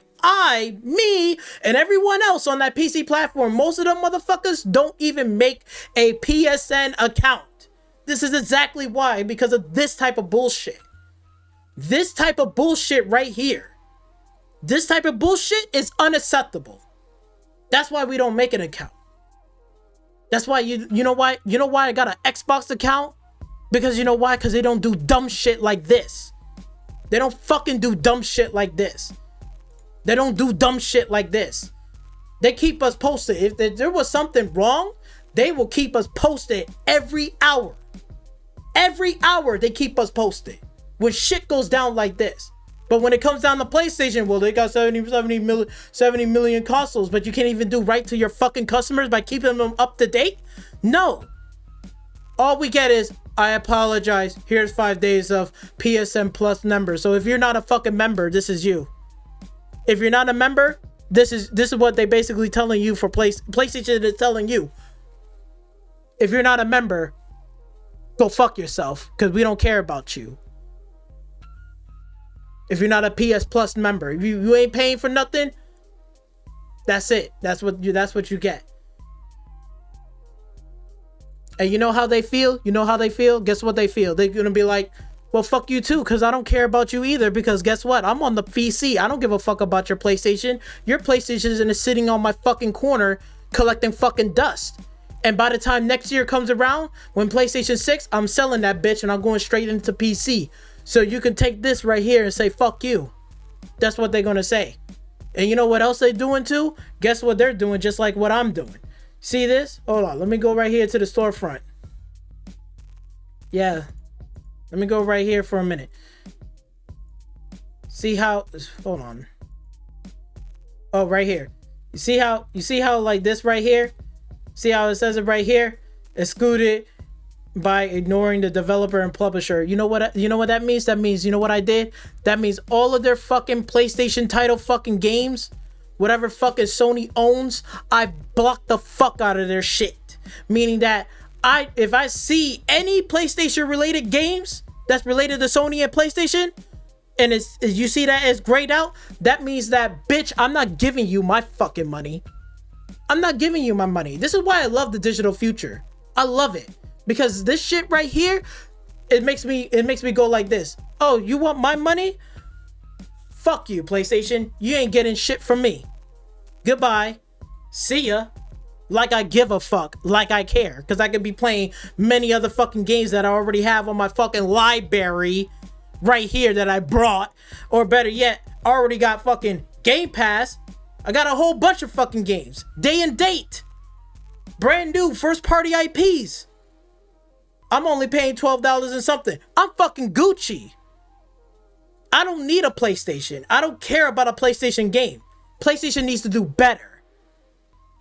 me, and everyone else on that PC platform, most of them motherfuckers don't even make a PSN account. This is exactly why, because of this type of bullshit. This type of bullshit right here. This type of bullshit is unacceptable. That's why we don't make an account. That's why you know why I got an Xbox account? Because you know why? Because they don't do dumb shit like this. They don't fucking do dumb shit like this. They don't do dumb shit like this. They keep us posted. If there was something wrong, they will keep us posted every hour. Every hour they keep us posted when shit goes down like this. But when it comes down to PlayStation, well, they got 70 million consoles, but you can't even do right to your fucking customers by keeping them up to date? No. All we get is, I apologize, here's 5 days of PSN Plus members. So if you're not a fucking member, this is you. If you're not a member, this is what they basically telling you for PlayStation is telling you. If you're not a member, go fuck yourself, because we don't care about you. If you're not a PS Plus member, if you ain't paying for nothing, that's it. That's what you get. And you know how they feel? Guess what they feel? They're gonna be like, well, fuck you too, because I don't care about you either, because guess what? I'm on the PC. I don't give a fuck about your PlayStation. Your PlayStation is sitting on my fucking corner collecting fucking dust. And by the time next year comes around, when PlayStation 6, I'm selling that bitch and I'm going straight into PC. So you can take this right here and say, fuck you. That's what they're going to say. And you know what else they're doing too? Guess what they're doing, just like what I'm doing. See this? Hold on. Let me go right here to the storefront. Yeah. Let me go right here for a minute. See how, hold on. Oh, right here. You see how like this right here? See how it says it right here? Excluded by ignoring the developer and publisher. You know what that means? That means, you know what I did? That means all of their fucking PlayStation title fucking games, whatever fucking Sony owns, I blocked the fuck out of their shit. Meaning that if I see any PlayStation related games that's related to Sony and PlayStation, and you see that it's grayed out, that means that, bitch, I'm not giving you my fucking money. I'm not giving you my money. This is why I love the digital future. I love it. Because this shit right here, it makes me go like this. Oh, you want my money? Fuck you, PlayStation. You ain't getting shit from me. Goodbye. See ya. Like I give a fuck. Like I care. Because I could be playing many other fucking games that I already have on my fucking library right here that I brought. Or better yet, I already got fucking Game Pass. I got a whole bunch of fucking games. Day and date. Brand new first party IPs. I'm only paying $12 and something. I'm fucking Gucci. I don't need a PlayStation. I don't care about a PlayStation game. PlayStation needs to do better.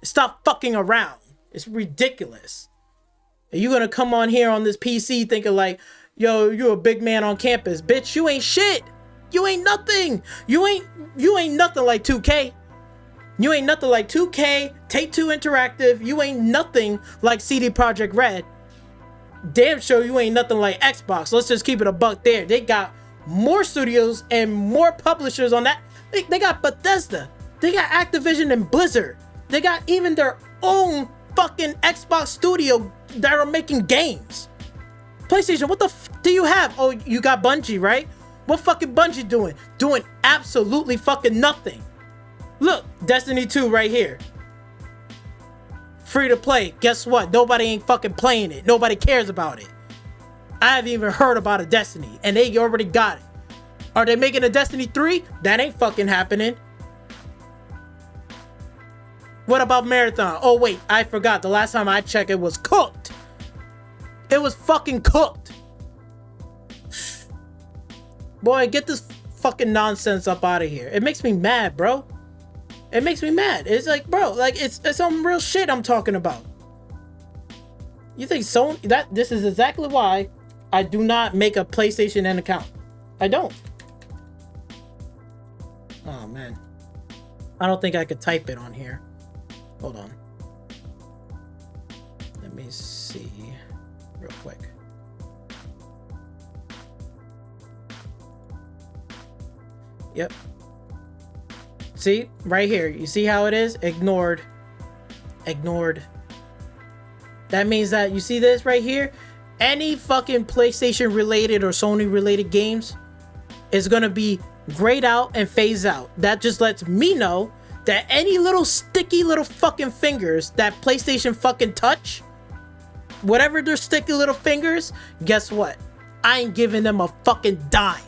Stop fucking around. It's ridiculous. And you're gonna come on here on this PC thinking like, yo, you're a big man on campus. Bitch, you ain't shit. You ain't nothing. You ain't nothing like 2K. You ain't nothing like 2K, Take-Two Interactive. You ain't nothing like CD Projekt Red. Damn sure you ain't nothing like Xbox. Let's just keep it a buck there. They got more studios and more publishers on that. They got Bethesda. They got Activision and Blizzard. They got even their own fucking Xbox studio that are making games. PlayStation, what the f do you have? Oh, you got Bungie, right? What fucking Bungie doing? Doing absolutely fucking nothing. Look, Destiny 2 right here. Free to play. Guess what? Nobody ain't fucking playing it. Nobody cares about it. I haven't even heard about a Destiny, and they already got it. Are they making a Destiny 3? That ain't fucking happening. What about Marathon? Oh wait, I forgot. The last time I checked, it was cooked. It was fucking cooked. Boy, get this fucking nonsense up out of here. It makes me mad, bro. It makes me mad. It's like, bro, like it's some real shit I'm talking about. You think Sony, this is exactly why I do not make a PlayStation N account. I don't. Oh man. I don't think I could type it on here. Hold on. Let me see real quick. Yep. See, right here. You see how it is? Ignored. Ignored. That means that, you see this right here? Any fucking PlayStation related or Sony related games is gonna be grayed out and phased out. That just lets me know that any little sticky little fucking fingers that PlayStation fucking touch, whatever their sticky little fingers, guess what? I ain't giving them a fucking dime.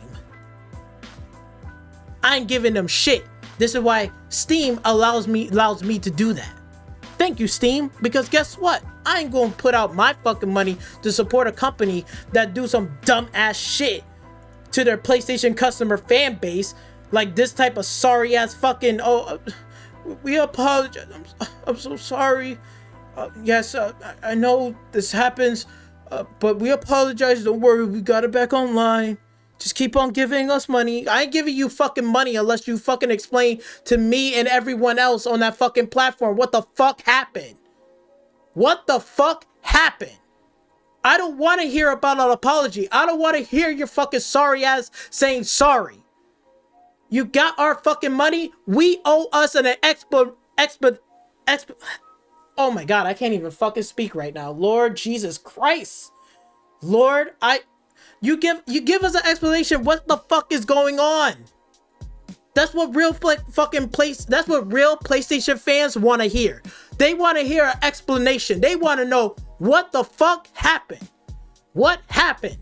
I ain't giving them shit. This is why Steam allows me to do that. Thank you, Steam, because guess what? I ain't gonna put out my fucking money to support a company that do some dumb ass shit to their PlayStation customer fan base, like this type of sorry ass fucking, oh, we apologize. I'm so sorry. Yes, I know this happens, but we apologize. Don't worry, we got it back online. Just keep on giving us money. I ain't giving you fucking money unless you fucking explain to me and everyone else on that fucking platform what the fuck happened. What the fuck happened? I don't want to hear about an apology. I don't want to hear your fucking sorry ass saying sorry. You got our fucking money. We owe us an oh my god, I can't even fucking speak right now. Lord Jesus Christ. Lord, you give us an explanation what the fuck is going on. That's what real that's what real PlayStation fans want to hear. They want to hear an explanation. They want to know what the fuck happened. What happened?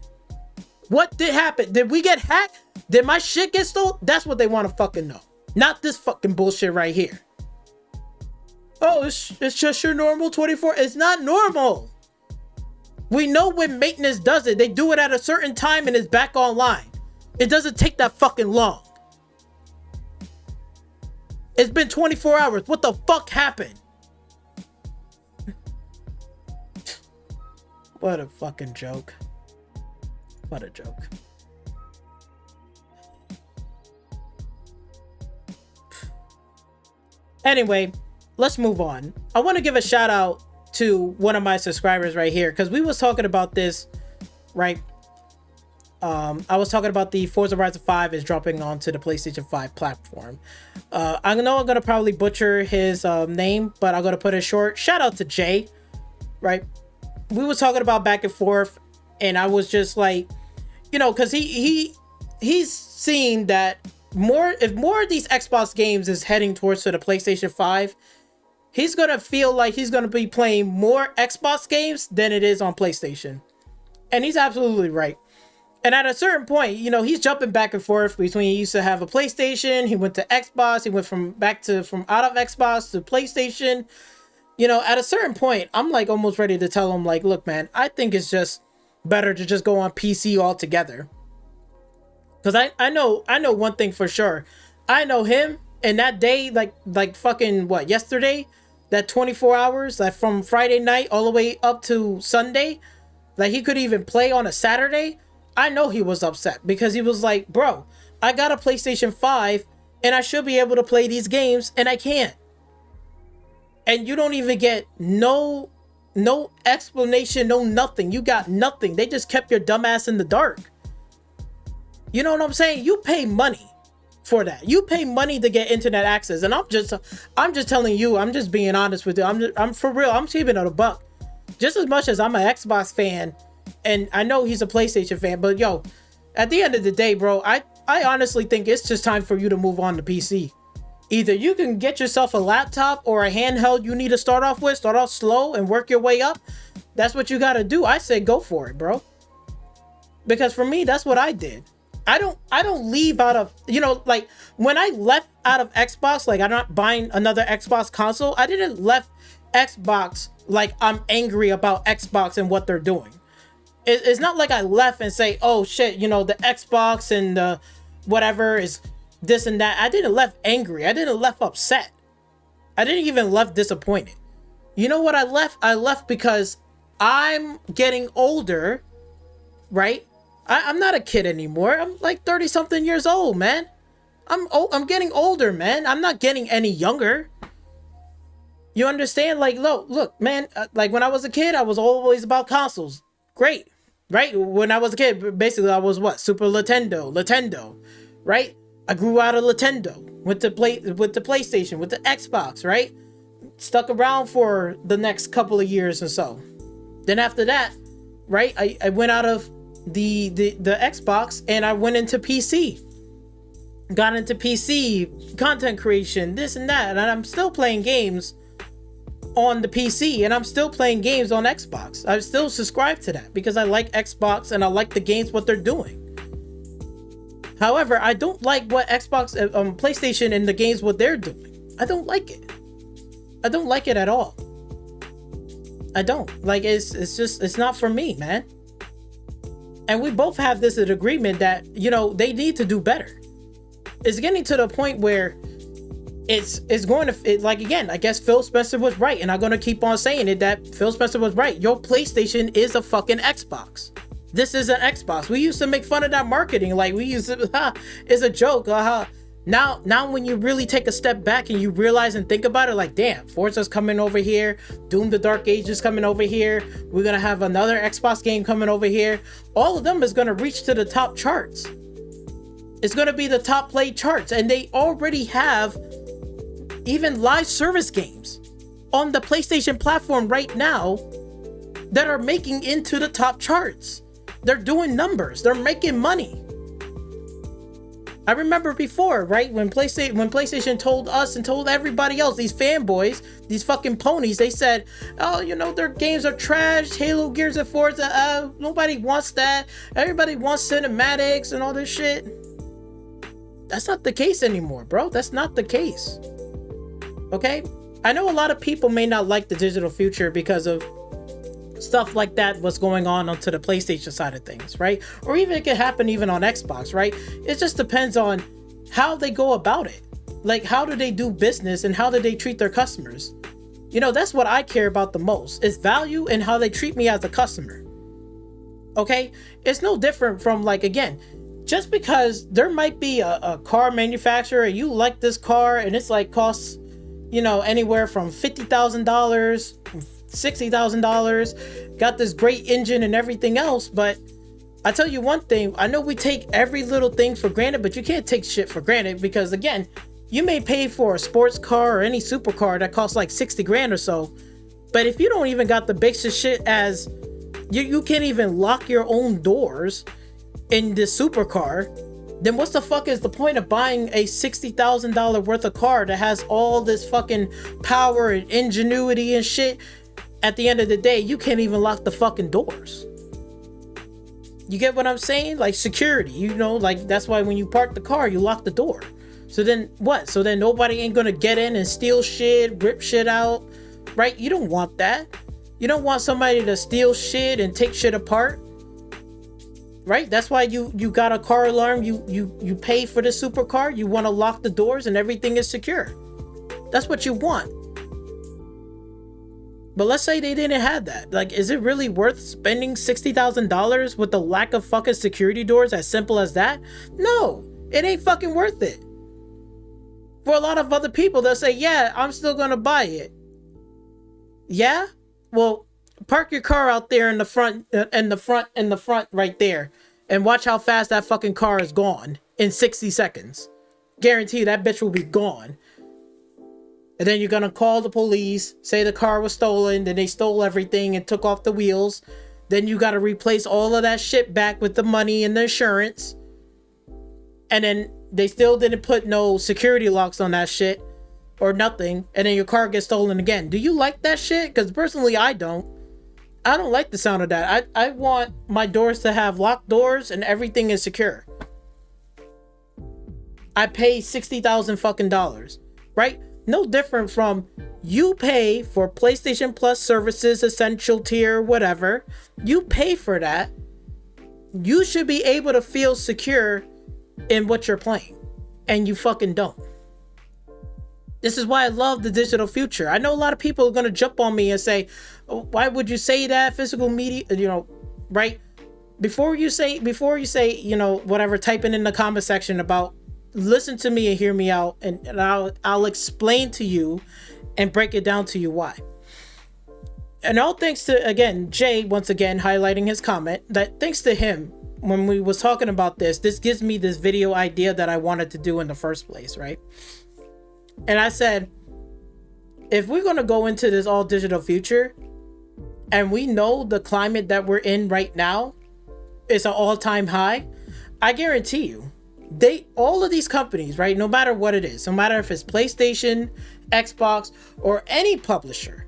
What did happen? Did we get hacked? Did my shit get stolen? That's what they want to fucking know. Not this fucking bullshit right here. Oh, it's just your normal 24. It's not normal. We know when maintenance does it. They do it at a certain time and it's back online. It doesn't take that fucking long. It's been 24 hours. What the fuck happened? What a fucking joke. What a joke. Anyway, let's move on. I want to give a shout out to one of my subscribers right here, because we was talking about this, right? I was talking about the Forza Horizon 5 is dropping onto the PlayStation 5 platform. I know I'm gonna probably butcher his name, but I'm gonna put it short. Shout out to Jay, right? We were talking about back and forth, and I was just like, you know, because he's seen that if more of these Xbox games is heading towards to the PlayStation 5, he's gonna feel like he's gonna be playing more Xbox games than it is on PlayStation. And he's absolutely right. And at a certain point, you know, he's jumping back and forth between, he used to have a PlayStation, he went to Xbox, he went from out of Xbox to PlayStation. You know, at a certain point, I'm like almost ready to tell him, like, look, man, I think it's just better to just go on PC altogether. Because I know one thing for sure. I know him, and that day, like fucking what, yesterday, that 24 hours, like from Friday night all the way up to Sunday, like he could even play on a Saturday. I know he was upset because he was like, bro, I got a PlayStation 5 and I should be able to play these games and I can't. And you don't even get no explanation, no nothing. You got nothing. They just kept your dumb ass in the dark. You know what I'm saying? You pay money for that. You pay money to get internet access. And I'm just telling you, I'm just being honest with you. I'm for real. I'm keeping it a buck. Just as much as I'm an Xbox fan, and I know he's a PlayStation fan, but yo, at the end of the day, bro, I honestly think it's just time for you to move on to PC. Either you can get yourself a laptop or a handheld you need to start off with. Start off slow and work your way up. That's what you got to do. I say go for it, bro. Because for me, that's what I did. I don't leave out of, you know, like when I left out of Xbox, like I'm not buying another Xbox console. I didn't left Xbox like I'm angry about Xbox and what they're doing. It's not like I left and say, oh shit, you know, the Xbox and the whatever is this and that. I didn't left angry. I didn't left upset. I didn't even left disappointed. You know what I left? I left because I'm getting older, right? I'm not a kid anymore. I'm like 30 something years old, man. I'm getting older, man. I'm not getting any younger. You understand? Like, look, man, like when I was a kid, I was always about consoles. Great, right? When I was a kid, basically I was what? Super Nintendo, right? I grew out of Nintendo with the PlayStation, with the Xbox, right? Stuck around for the next couple of years or so. Then after that, right? I went out of the Xbox and I went into PC. Got into PC, content creation, this and that. And I'm still playing games on the PC and I'm still playing games on Xbox. I still subscribe to that because I like Xbox and I like the games, what they're doing. However, I don't like what Xbox, PlayStation and the games, what they're doing. I don't like it. I don't like it at all. I don't. Like, it's not for me, man. And we both have this agreement that, you know, they need to do better. It's getting to the point where it's going to, like, again, I guess Phil Spencer was right. And I'm going to keep on saying it, that Phil Spencer was right. Your PlayStation is a fucking Xbox. This is an Xbox. We used to make fun of that marketing. Like, we used to, it's a joke. Now when you really take a step back and you realize and think about it, like, damn, Forza's coming over here. Doom the Dark Ages coming over here. We're going to have another Xbox game coming over here. All of them is going to reach to the top charts. It's going to be the top played charts. And they already have even live service games on the PlayStation platform right now that are making into the top charts. They're doing numbers. They're making money. I remember before, right, when PlayStation told us and told everybody else, these fanboys, these fucking ponies, they said, oh, you know, their games are trash. Halo, Gears of Forza, nobody wants that. Everybody wants cinematics and all this shit. That's not the case anymore, bro. That's not the case. Okay? I know a lot of people may not like the digital future because of stuff like that, what's going on onto the PlayStation side of things, right? Or even it could happen even on Xbox, right? It just depends on how they go about it. Like, how do they do business and how do they treat their customers? You know, that's what I care about the most, is value and how they treat me as a customer. Okay? It's no different from, like, again, just because there might be a car manufacturer, you like this car and it's like costs, you know, anywhere from $50,000, $60,000, got this great engine and everything else. But I tell you one thing, I know we take every little thing for granted, but you can't take shit for granted, because again, you may pay for a sports car or any supercar that costs like 60 grand or so, but if you don't even got the basic shit, as you can't even lock your own doors in this supercar, then what's the fuck is the point of buying a $60,000 worth of car that has all this fucking power and ingenuity and shit? At the end of the day, you can't even lock the fucking doors. You get what I'm saying? Like security, you know, like that's why when you park the car, you lock the door. So then what? So then nobody ain't gonna get in and steal shit, rip shit out, right? You don't want that. You don't want somebody to steal shit and take shit apart, right? That's why you got a car alarm. You pay for the supercar. You want to lock the doors and everything is secure. That's what you want. But let's say they didn't have that. Like, is it really worth spending $60,000 with the lack of fucking security doors, as simple as that? No, It ain't fucking worth it. For a lot of other people, they'll say, yeah, I'm still gonna buy it. Yeah? Well, park your car out there in the front right there, and watch how fast that fucking car is gone in 60 seconds. Guarantee that bitch will be gone. And then you're gonna call the police, say the car was stolen, then they stole everything and took off the wheels. Then you gotta replace all of that shit back with the money and the insurance. And then they still didn't put no security locks on that shit or nothing. And then your car gets stolen again. Do you like that shit? Because personally, I don't. I don't like the sound of that. I want my doors to have locked doors and everything is secure. I pay $60,000 fucking dollars, right? No different from you pay for PlayStation Plus services, essential tier, whatever. You pay for that. You should be able to feel secure in what you're playing, and you fucking don't. This is why I love the digital future. I know a lot of people are going to jump on me and say, oh, why would you say that? Physical media, you know, right? Before you say, you know, whatever, type in the comment section about, listen to me and hear me out, and I'll explain to you and break it down to you why. And all thanks to, again, Jay, once again, highlighting his comment, that thanks to him, when we was talking about this gives me this video idea that I wanted to do in the first place, right? And I said, if we're going to go into this all digital future, and we know the climate that we're in right now is an all-time high, I guarantee you, all of these companies, right, no matter what it is, no matter if it's PlayStation, Xbox, or any publisher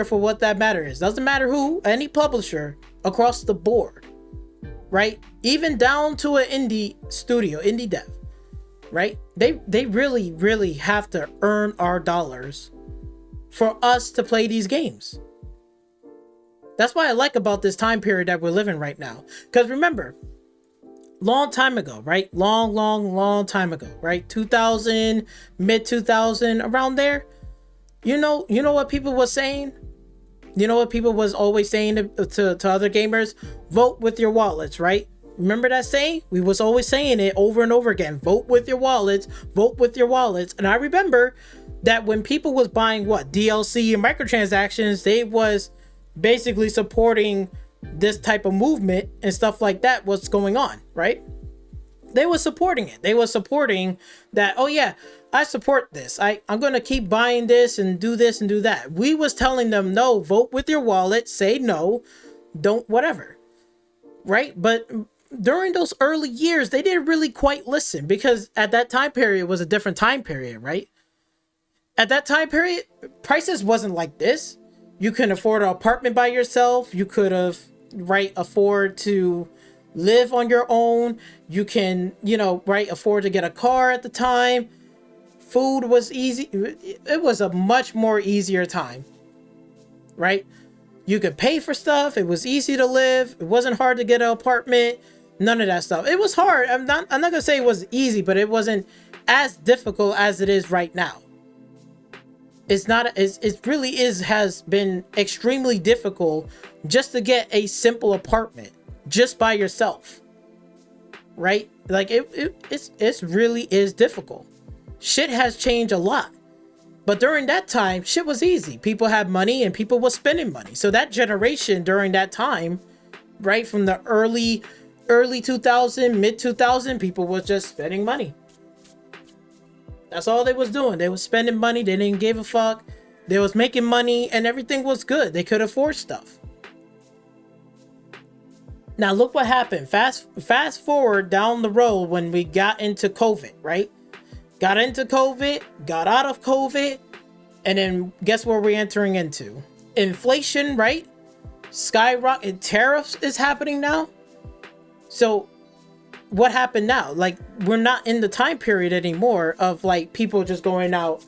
for what that matter is, doesn't matter who, any publisher across the board, right, even down to an indie studio, indie dev, right, they really have to earn our dollars for us to play these games. That's what I like about this time period that we're living right now. Because remember, long time ago, right? Long time ago, right? 2000, mid 2000, around there. You know what people was saying? You know what people was always saying to other gamers? Vote with your wallets, right? Remember that saying? We was always saying it over and over again. Vote with your wallets. Vote with your wallets. And I remember that when people was buying what? DLC and microtransactions, they was basically supporting this type of movement and stuff like that. What's going on, right? They were supporting it. They were supporting that. Oh yeah, I support this. I'm going to keep buying this and do this and do that. We was telling them, no, vote with your wallet, say no, don't, whatever. Right? But during those early years, they didn't really quite listen, because at that time period was a different time period, right? At that time period, prices wasn't like this. You can afford an apartment by yourself. You could have, right, afford to live on your own. You can, right, afford to get a car at the time. Food was easy. It was a much more easier time, right? You could pay for stuff. It was easy to live. It wasn't hard to get an apartment. None of that stuff. It was hard. I'm not gonna say it was easy, but it wasn't as difficult as it is right now. It really has been extremely difficult just to get a simple apartment just by yourself, right? Like it really is difficult. Shit has changed a lot, but during that time, shit was easy. People had money and people were spending money. So that generation during that time, right, from the early 2000, mid 2000, people was just spending money. That's all they was doing. They was spending money. They didn't give a fuck. They was making money and everything was good. They could afford stuff. Now look what happened. Fast forward down the road when we got into COVID, right? Got into COVID, got out of COVID, and then guess where we're entering into? Inflation, right? Skyrocket. Tariffs is happening now. So what happened now? Like, we're not in the time period anymore of like people just going out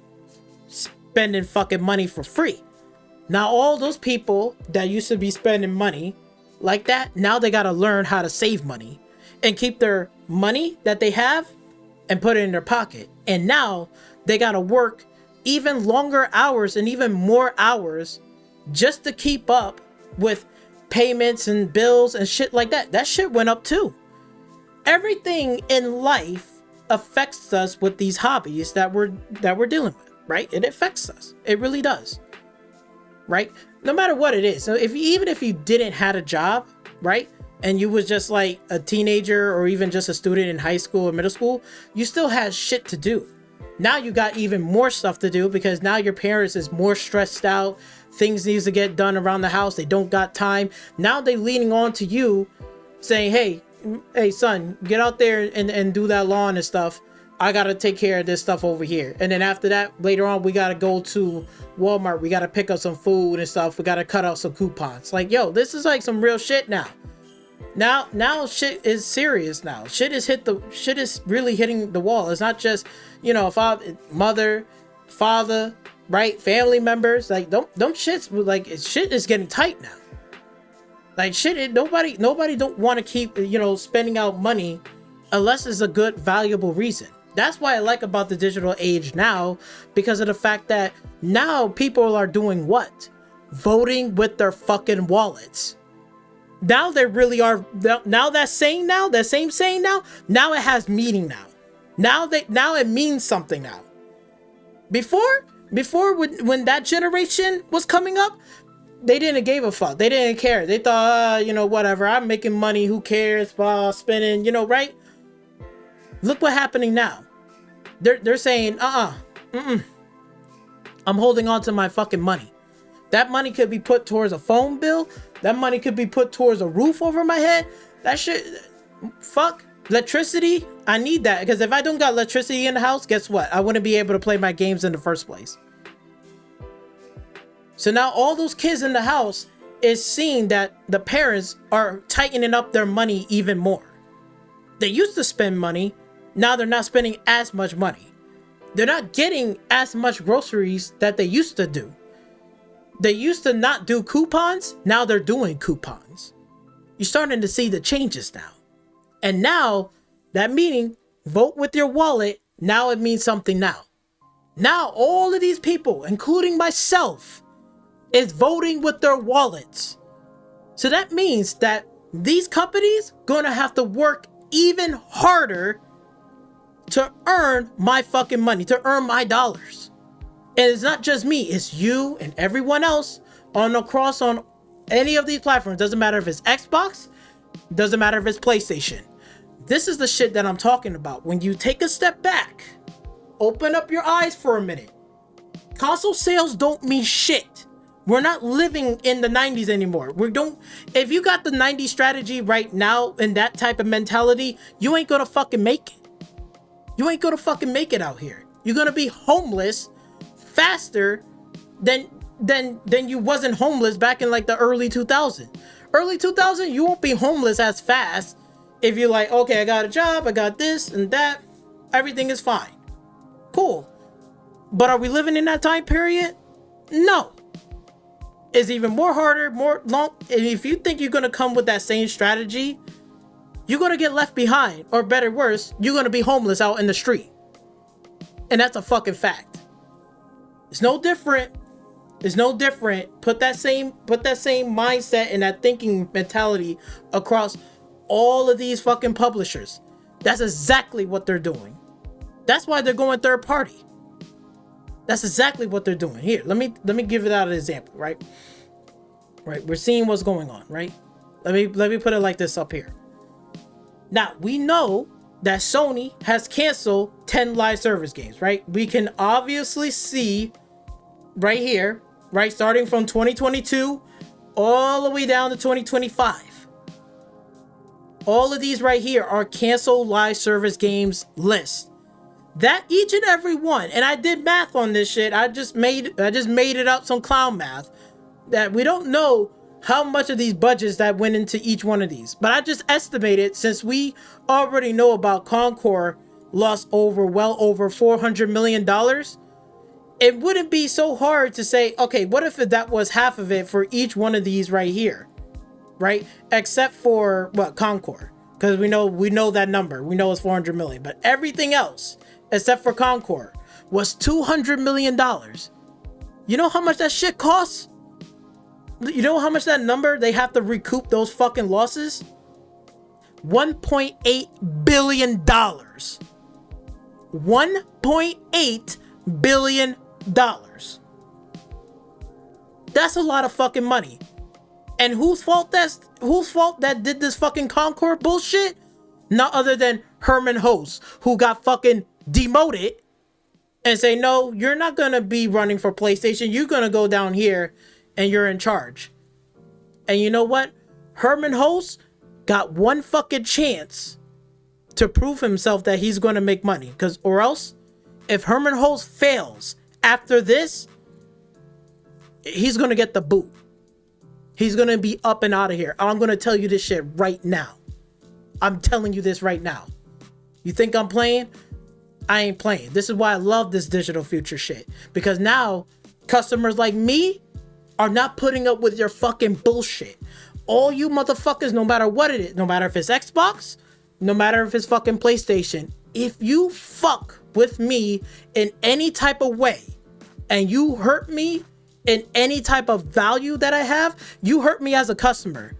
spending fucking money for free. Now all those people that used to be spending money like that, now they got to learn how to save money and keep their money that they have and put it in their pocket. And now they got to work even longer hours and even more hours just to keep up with payments and bills and shit like that. That shit went up too. Everything in life affects us with these hobbies that we're dealing with, right? It affects us. It really does, right? No matter what it is. So even if you didn't had a job, right, and you was just like a teenager or even just a student in high school or middle school, you still had shit to do. Now you got even more stuff to do because now your parents is more stressed out. Things needs to get done around the house. They don't got time. Now they leaning on to you saying, hey son, get out there and do that lawn and stuff. I gotta take care of this stuff over here. And then after that, later on, we gotta go to Walmart. We gotta pick up some food and stuff. We gotta cut out some coupons. Like, yo, this is like some real shit now. Now shit is serious now. Shit is really hitting the wall. It's not just, you know, mother, father, right? Family members. Like, don't shits, like, shit is getting tight now. Like, shit, nobody don't want to keep, you know, spending out money unless it's a good, valuable reason. That's why I like about the digital age now, because of the fact that now people are doing what? Voting with their fucking wallets. Now they really are. Now that same saying now it has meaning now. Now it means something now. Before when that generation was coming up, they didn't give a fuck. They didn't care. They thought, you know, whatever. I'm making money. Who cares? Spending, you know, right? Look what's happening now. They're saying, I'm holding on to my fucking money. That money could be put towards a phone bill. That money could be put towards a roof over my head. That shit, fuck. Electricity, I need that. Because if I don't got electricity in the house, guess what? I wouldn't be able to play my games in the first place. So now all those kids in the house is seeing that the parents are tightening up their money even more. They used to spend money. Now they're not spending as much money. They're not getting as much groceries that they used to do. They used to not do coupons. Now they're doing coupons. You're starting to see the changes now. And now that meaning vote with your wallet. Now it means something now. Now all of these people, including myself, is voting with their wallets. So that means that these companies gonna have to work even harder to earn my fucking money, to earn my dollars. And it's not just me, it's you and everyone else on any of these platforms. Doesn't matter if it's Xbox, doesn't matter if it's PlayStation. This is the shit that I'm talking about. When you take a step back, open up your eyes for a minute. Console sales don't mean shit. We're not living in the 90s anymore. If you got the 90s strategy right now and that type of mentality, you ain't gonna fucking make it. You ain't gonna fucking make it out here. You're gonna be homeless faster than you wasn't homeless back in like the early 2000s. Early 2000, you won't be homeless as fast if you're like, okay, I got a job, I got this and that, everything is fine. Cool. But are we living in that time period? No. It's even more harder, more long. And if you think you're gonna come with that same strategy, you're gonna get left behind, or better, worse, you're gonna be homeless out in the street. And that's a fucking fact. It's no different. It's no different. Put that same mindset and that thinking mentality across all of these fucking publishers. That's exactly what they're doing. That's why they're going third party. That's exactly what they're doing. Here, let me give it out an example, right? Right, we're seeing what's going on, right? Let me put it like this up here. Now, we know that Sony has canceled 10 live service games, right? We can obviously see right here, right, starting from 2022 all the way down to 2025. All of these right here are canceled live service games list. That each and every one, and I did math on this shit. I just made it up, some clown math, that we don't know how much of these budgets that went into each one of these. But I just estimated, since we already know about Concord lost well over $400 million, it wouldn't be so hard to say, okay, what if that was half of it for each one of these right here, right? Except for what, Concord, because we know that number. We know it's 400 million, but everything else except for Concord was $200 million. You know how much that shit costs? You know how much that number they have to recoup those fucking losses? $1.8 billion. $1.8 billion. That's a lot of fucking money. And whose fault that did this fucking Concord bullshit? Not other than Herman Host, who got fucking demoted and say, no, you're not gonna be running for PlayStation. You're gonna go down here and you're in charge. And you know what? Herman Host got one fucking chance to prove himself that he's gonna make money. Or else, if Herman Host fails after this, he's gonna get the boot. He's gonna be up and out of here. I'm gonna tell you this shit right now. I'm telling you this right now. You think I'm playing? I ain't playing. This is why I love this digital future shit. Because now, customers like me are not putting up with your fucking bullshit. All you motherfuckers, no matter what it is, no matter if it's Xbox, no matter if it's fucking PlayStation, if you fuck with me in any type of way, and you hurt me in any type of value that I have, you hurt me as a customer.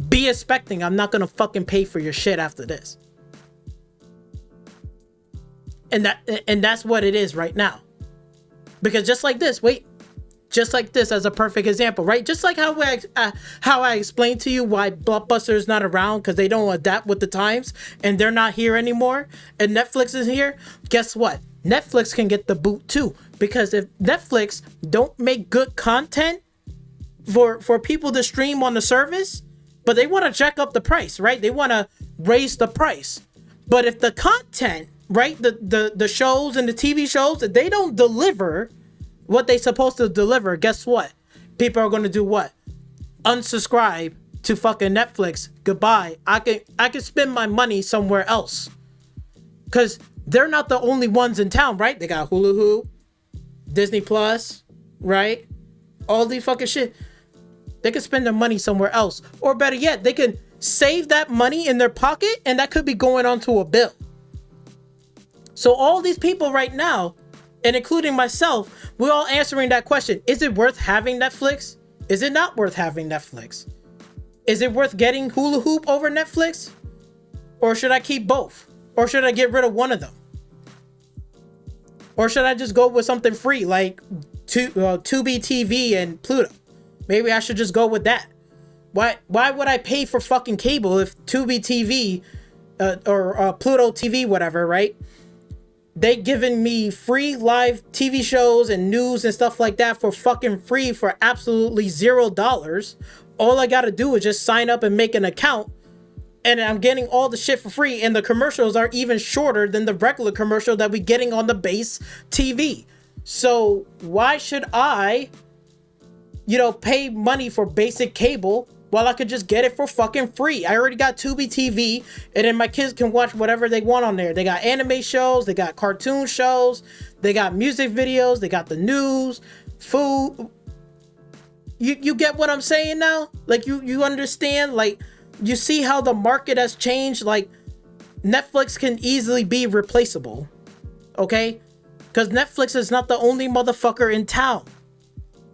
Be expecting I'm not gonna fucking pay for your shit after this. And that's what it is right now. Because just like this, just like this as a perfect example, right? Just like how I explained to you why Blockbuster is not around, because they don't adapt with the times and they're not here anymore, and Netflix is here. Guess what? Netflix can get the boot too, because if Netflix don't make good content for people to stream on the service, but they want to jack up the price, right? They want to raise the price. But if the content, right, the shows and the TV shows, if they don't deliver what they supposed to deliver, guess what? People are going to do what? Unsubscribe to fucking Netflix. Goodbye. I can spend my money somewhere else. Because they're not the only ones in town, right? They got Hulu, Disney Plus, right? All these fucking shit. They can spend their money somewhere else. Or better yet, they can save that money in their pocket, and that could be going onto a bill. So all these people right now, and including myself, we're all answering that question. Is it worth having Netflix? Is it not worth having Netflix? Is it worth getting Hula Hoop over Netflix? Or should I keep both? Or should I get rid of one of them? Or should I just go with something free like Tubi TV and Pluto? Maybe I should just go with that. Why would I pay for fucking cable if Tubi TV or Pluto TV, whatever, right? They giving me free live TV shows and news and stuff like that for fucking free for absolutely $0. All I gotta do is just sign up and make an account, and I'm getting all the shit for free, and the commercials are even shorter than the regular commercial that we getting on the base TV. So why should I, pay money for basic cable while I could just get it for fucking free? I already got Tubi TV, and then my kids can watch whatever they want on there. They got anime shows, they got cartoon shows, they got music videos, they got the news, food. You get what I'm saying now? Like, you understand? Like, you see how the market has changed? Like, Netflix can easily be replaceable, okay? Because Netflix is not the only motherfucker in town.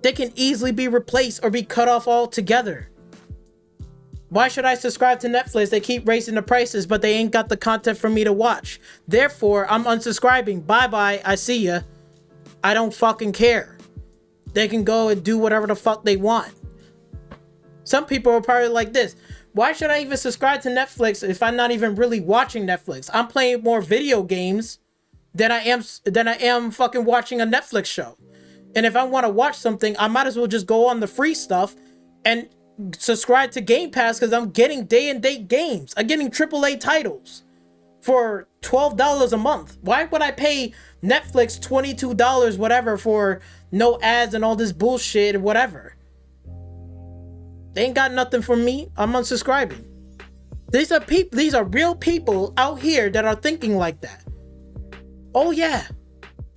They can easily be replaced or be cut off altogether. Why should I subscribe to Netflix? They keep raising the prices, but they ain't got the content for me to watch. Therefore, I'm unsubscribing. Bye-bye. I see ya. I don't fucking care. They can go and do whatever the fuck they want. Some people are probably like this. Why should I even subscribe to Netflix if I'm not even really watching Netflix? I'm playing more video games than I am fucking watching a Netflix show. And if I want to watch something, I might as well just go on the free stuff and subscribe to Game Pass, because I'm getting day and date games. I'm getting AAA titles for $12 a month. Why would I pay Netflix $22 whatever for no ads and all this bullshit or whatever? They ain't got nothing for me. I'm unsubscribing. These are real people out here that are thinking like that. Oh yeah,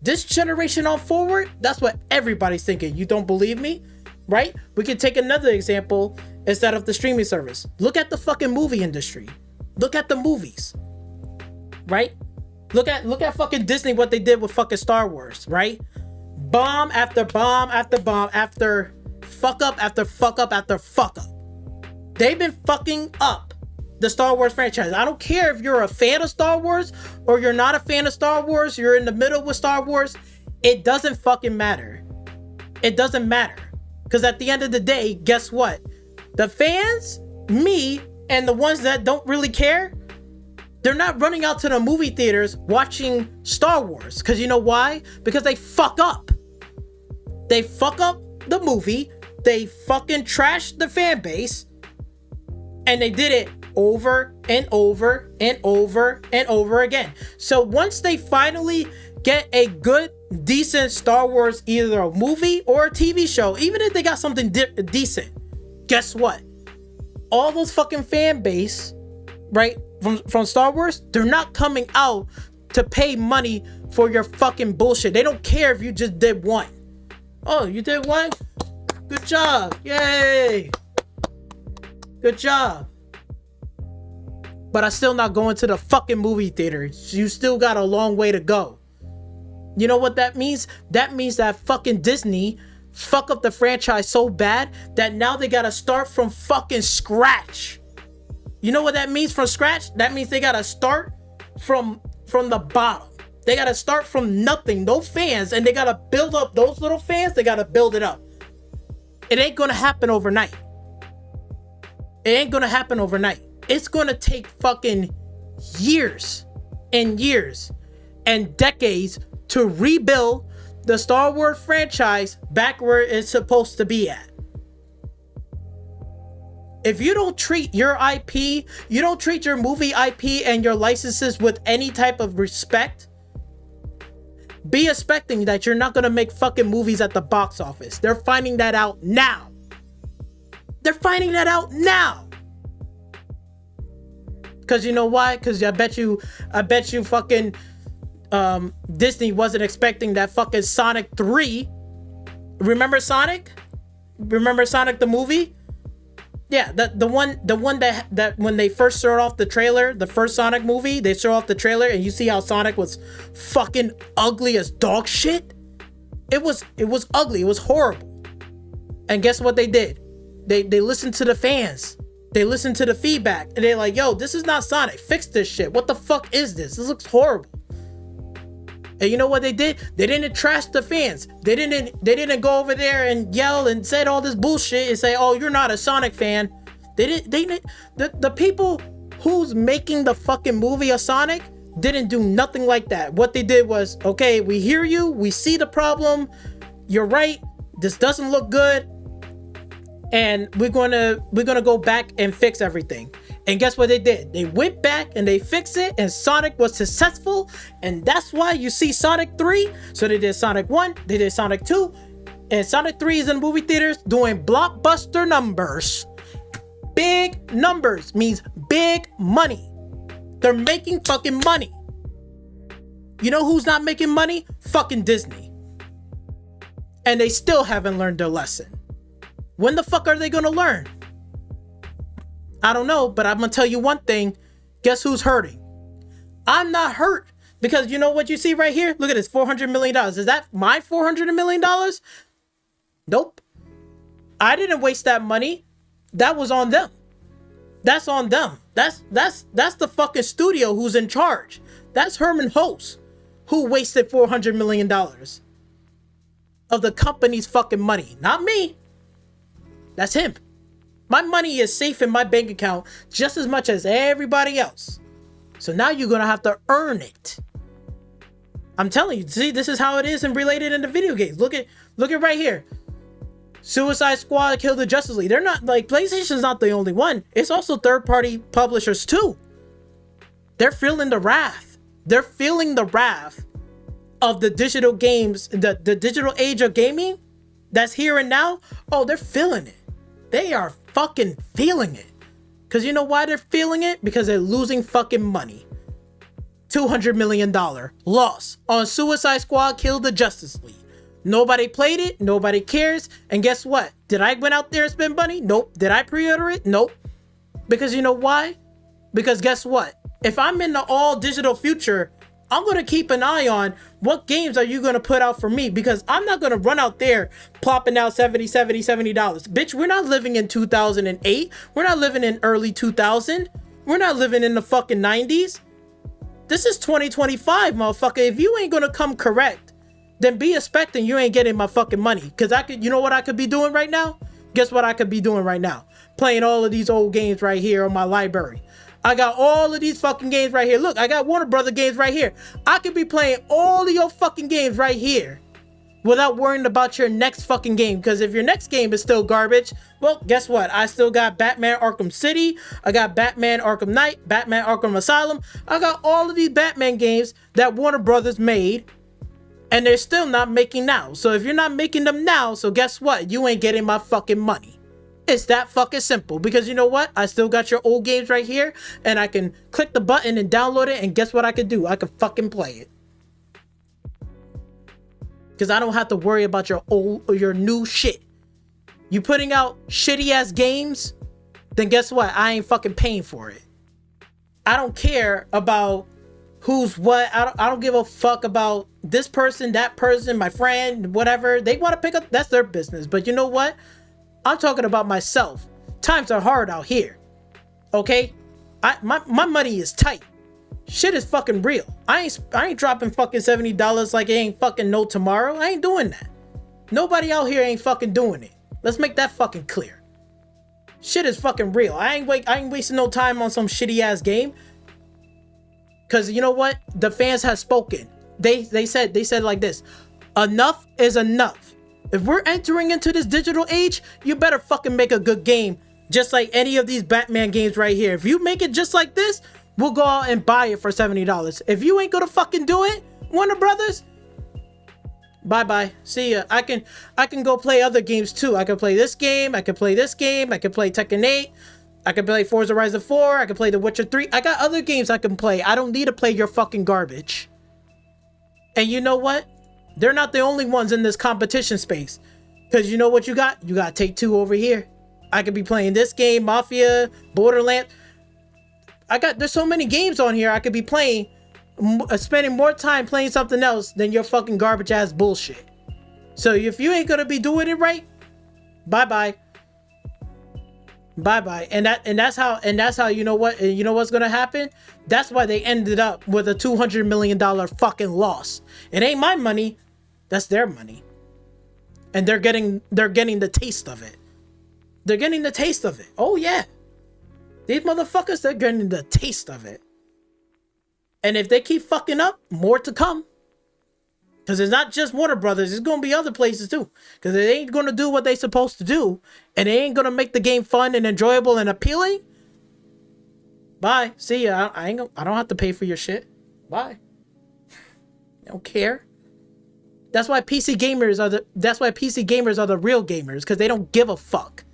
this generation on forward, that's what everybody's thinking. You don't believe me? Right? We can take another example instead of the streaming service. Look at the fucking movie industry. Look at the movies. Right? Look at fucking Disney, what they did with fucking Star Wars, right? Bomb after bomb after bomb after fuck up after fuck up after fuck up. They've been fucking up the Star Wars franchise. I don't care if you're a fan of Star Wars or you're not a fan of Star Wars, you're in the middle with Star Wars. It doesn't fucking matter. It doesn't matter. Because at the end of the day, guess what? The fans, me, and the ones that don't really care, they're not running out to the movie theaters watching Star Wars. Because you know why? Because they fuck up. They fuck up the movie. They fucking trash the fan base. And they did it over and over and over and over again. So once they finally get a good, decent Star Wars, either a movie or a TV show, even if they got something decent, guess what? All those fucking fan base, right, from Star Wars, they're not coming out to pay money for your fucking bullshit. They don't care if you just did one. Oh, you did one? Good job. Yay. Good job. But I'm still not going to the fucking movie theater. You still got a long way to go. You know what that means? That means that fucking Disney fuck up the franchise so bad that now they gotta start from fucking scratch. You know what that means, from scratch? That means they gotta start from the bottom. They gotta start from nothing, no fans, and they gotta build up those little fans. They gotta build it up. It ain't gonna happen overnight. It ain't gonna happen overnight. It's gonna take fucking years and years and decades to rebuild the Star Wars franchise back where it's supposed to be at. If you don't treat your IP, you don't treat your movie IP and your licenses with any type of respect, be expecting that you're not gonna make fucking movies at the box office. They're finding that out now. They're finding that out now. Cause you know why? Cause I bet you fucking Disney wasn't expecting that fucking Sonic 3. Remember Sonic? Remember Sonic the movie? Yeah, the one that when they first showed off the trailer, the first Sonic movie, they show off the trailer and you see how Sonic was fucking ugly as dog shit. It was ugly. It was horrible. And guess what they did? They listened to the fans. They listened to the feedback and they're like, yo, this is not Sonic. Fix this shit. What the fuck is this? This looks horrible. And you know what they did? They didn't trash the fans. They didn't go over there and yell and said all this bullshit and say, oh, you're not a Sonic fan. The people who's making the fucking movie of Sonic didn't do nothing like that. What they did was, okay, we hear you. We see the problem. You're right. This doesn't look good. And we're gonna go back and fix everything. And guess what they did? They went back and they fixed it, and Sonic was successful. And that's why you see Sonic 3. So they did Sonic 1, they did Sonic 2, and Sonic 3 is in movie theaters doing blockbuster numbers. Big numbers means big money. They're making fucking money. You know who's not making money? Fucking Disney. And they still haven't learned their lesson. When the fuck are they gonna learn? I don't know, but I'm gonna tell you one thing. Guess who's hurting? I'm not hurt, because you know what you see right here? Look at this, $400 million. Is that my $400 million? Nope. I didn't waste that money. That was on them. That's on them. That's the fucking studio who's in charge. That's Herman Host, who wasted $400 million of the company's fucking money. Not me. That's him. My money is safe in my bank account just as much as everybody else. So now you're going to have to earn it. I'm telling you, see, this is how it is and related in the video games. Look at right here. Suicide Squad killed the Justice League. They're not, like, PlayStation's not the only one. It's also third-party publishers too. They're feeling the wrath. They're feeling the wrath of the digital games, the digital age of gaming that's here and now. Oh, they're feeling it. They are fucking feeling it. Because you know why they're feeling it? Because they're losing fucking money. $200 million loss on Suicide Squad killed the Justice League. Nobody played it. Nobody cares. And guess what? Did I went out there and spend money? Nope. Did I pre-order it? Nope. Because you know why? Because guess what? If I'm in the all digital future, I'm going to keep an eye on what games are you going to put out for me, because I'm not going to run out there plopping out $70. Bitch, we're not living in 2008. We're not living in early 2000. We're not living in the fucking 90s. This is 2025, motherfucker. If you ain't gonna come correct, then be expecting you ain't getting my fucking money. Cause you know what I could be doing right now? Guess what I could be doing right now? Playing all of these old games right here on my library. I got all of these fucking games right here. Look, I got Warner Brother games right here. I could be playing all of your fucking games right here without worrying about your next fucking game. Because if your next game is still garbage, well, guess what? I still got Batman Arkham City. I got Batman Arkham Knight, Batman Arkham Asylum. I got all of these Batman games that Warner Brothers made, and they're still not making now. So if you're not making them now, so guess what? You ain't getting my fucking money. It's that fucking simple. Because you know what? I still got your old games right here, and I can click the button and download it, and guess what I can do? I can fucking play it. Because I don't have to worry about your old or your new shit. You putting out shitty ass games, then guess what? I ain't fucking paying for it. I don't care about who's what. I don't give a fuck about this person, that person, my friend, whatever. They want to pick up, that's their business. But you know what? I'm talking about myself. Times are hard out here. Okay? My money is tight. Shit is fucking real. I ain't dropping fucking $70 like it ain't fucking no tomorrow. I ain't doing that. Nobody out here ain't fucking doing it. Let's make that fucking clear. Shit is fucking real. I ain't wasting no time on some shitty ass game. Cause you know what? The fans have spoken. They said like this. Enough is enough. If we're entering into this digital age, you better fucking make a good game. Just like any of these Batman games right here. If you make it just like this, we'll go out and buy it for $70. If you ain't gonna fucking do it, Warner Brothers, bye-bye. See ya. I can go play other games too. I can play this game. I can play this game. I can play Tekken 8. I can play Forza Horizon 4. I can play The Witcher 3. I got other games I can play. I don't need to play your fucking garbage. And you know what? They're not the only ones in this competition space. Because you know what you got? You got Take-Two over here. I could be playing this game, Mafia, Borderlands. There's so many games on here I could be playing, spending more time playing something else than your fucking garbage ass bullshit. So if you ain't gonna be doing it right, bye-bye. Bye-bye. And that's how you know what, and you know what's gonna happen? That's why they ended up with a $200 million fucking loss. It ain't my money, that's their money. And they're getting the taste of it. They're getting the taste of it. Oh yeah. These motherfuckers, they're getting the taste of it. And if they keep fucking up, more to come. Because it's not just Warner Brothers. It's going to be other places too. Because they ain't going to do what they supposed to do. And they ain't going to make the game fun and enjoyable and appealing. Bye. See ya. I don't have to pay for your shit. Bye. I don't care. That's why PC gamers are the real gamers. Because they don't give a fuck.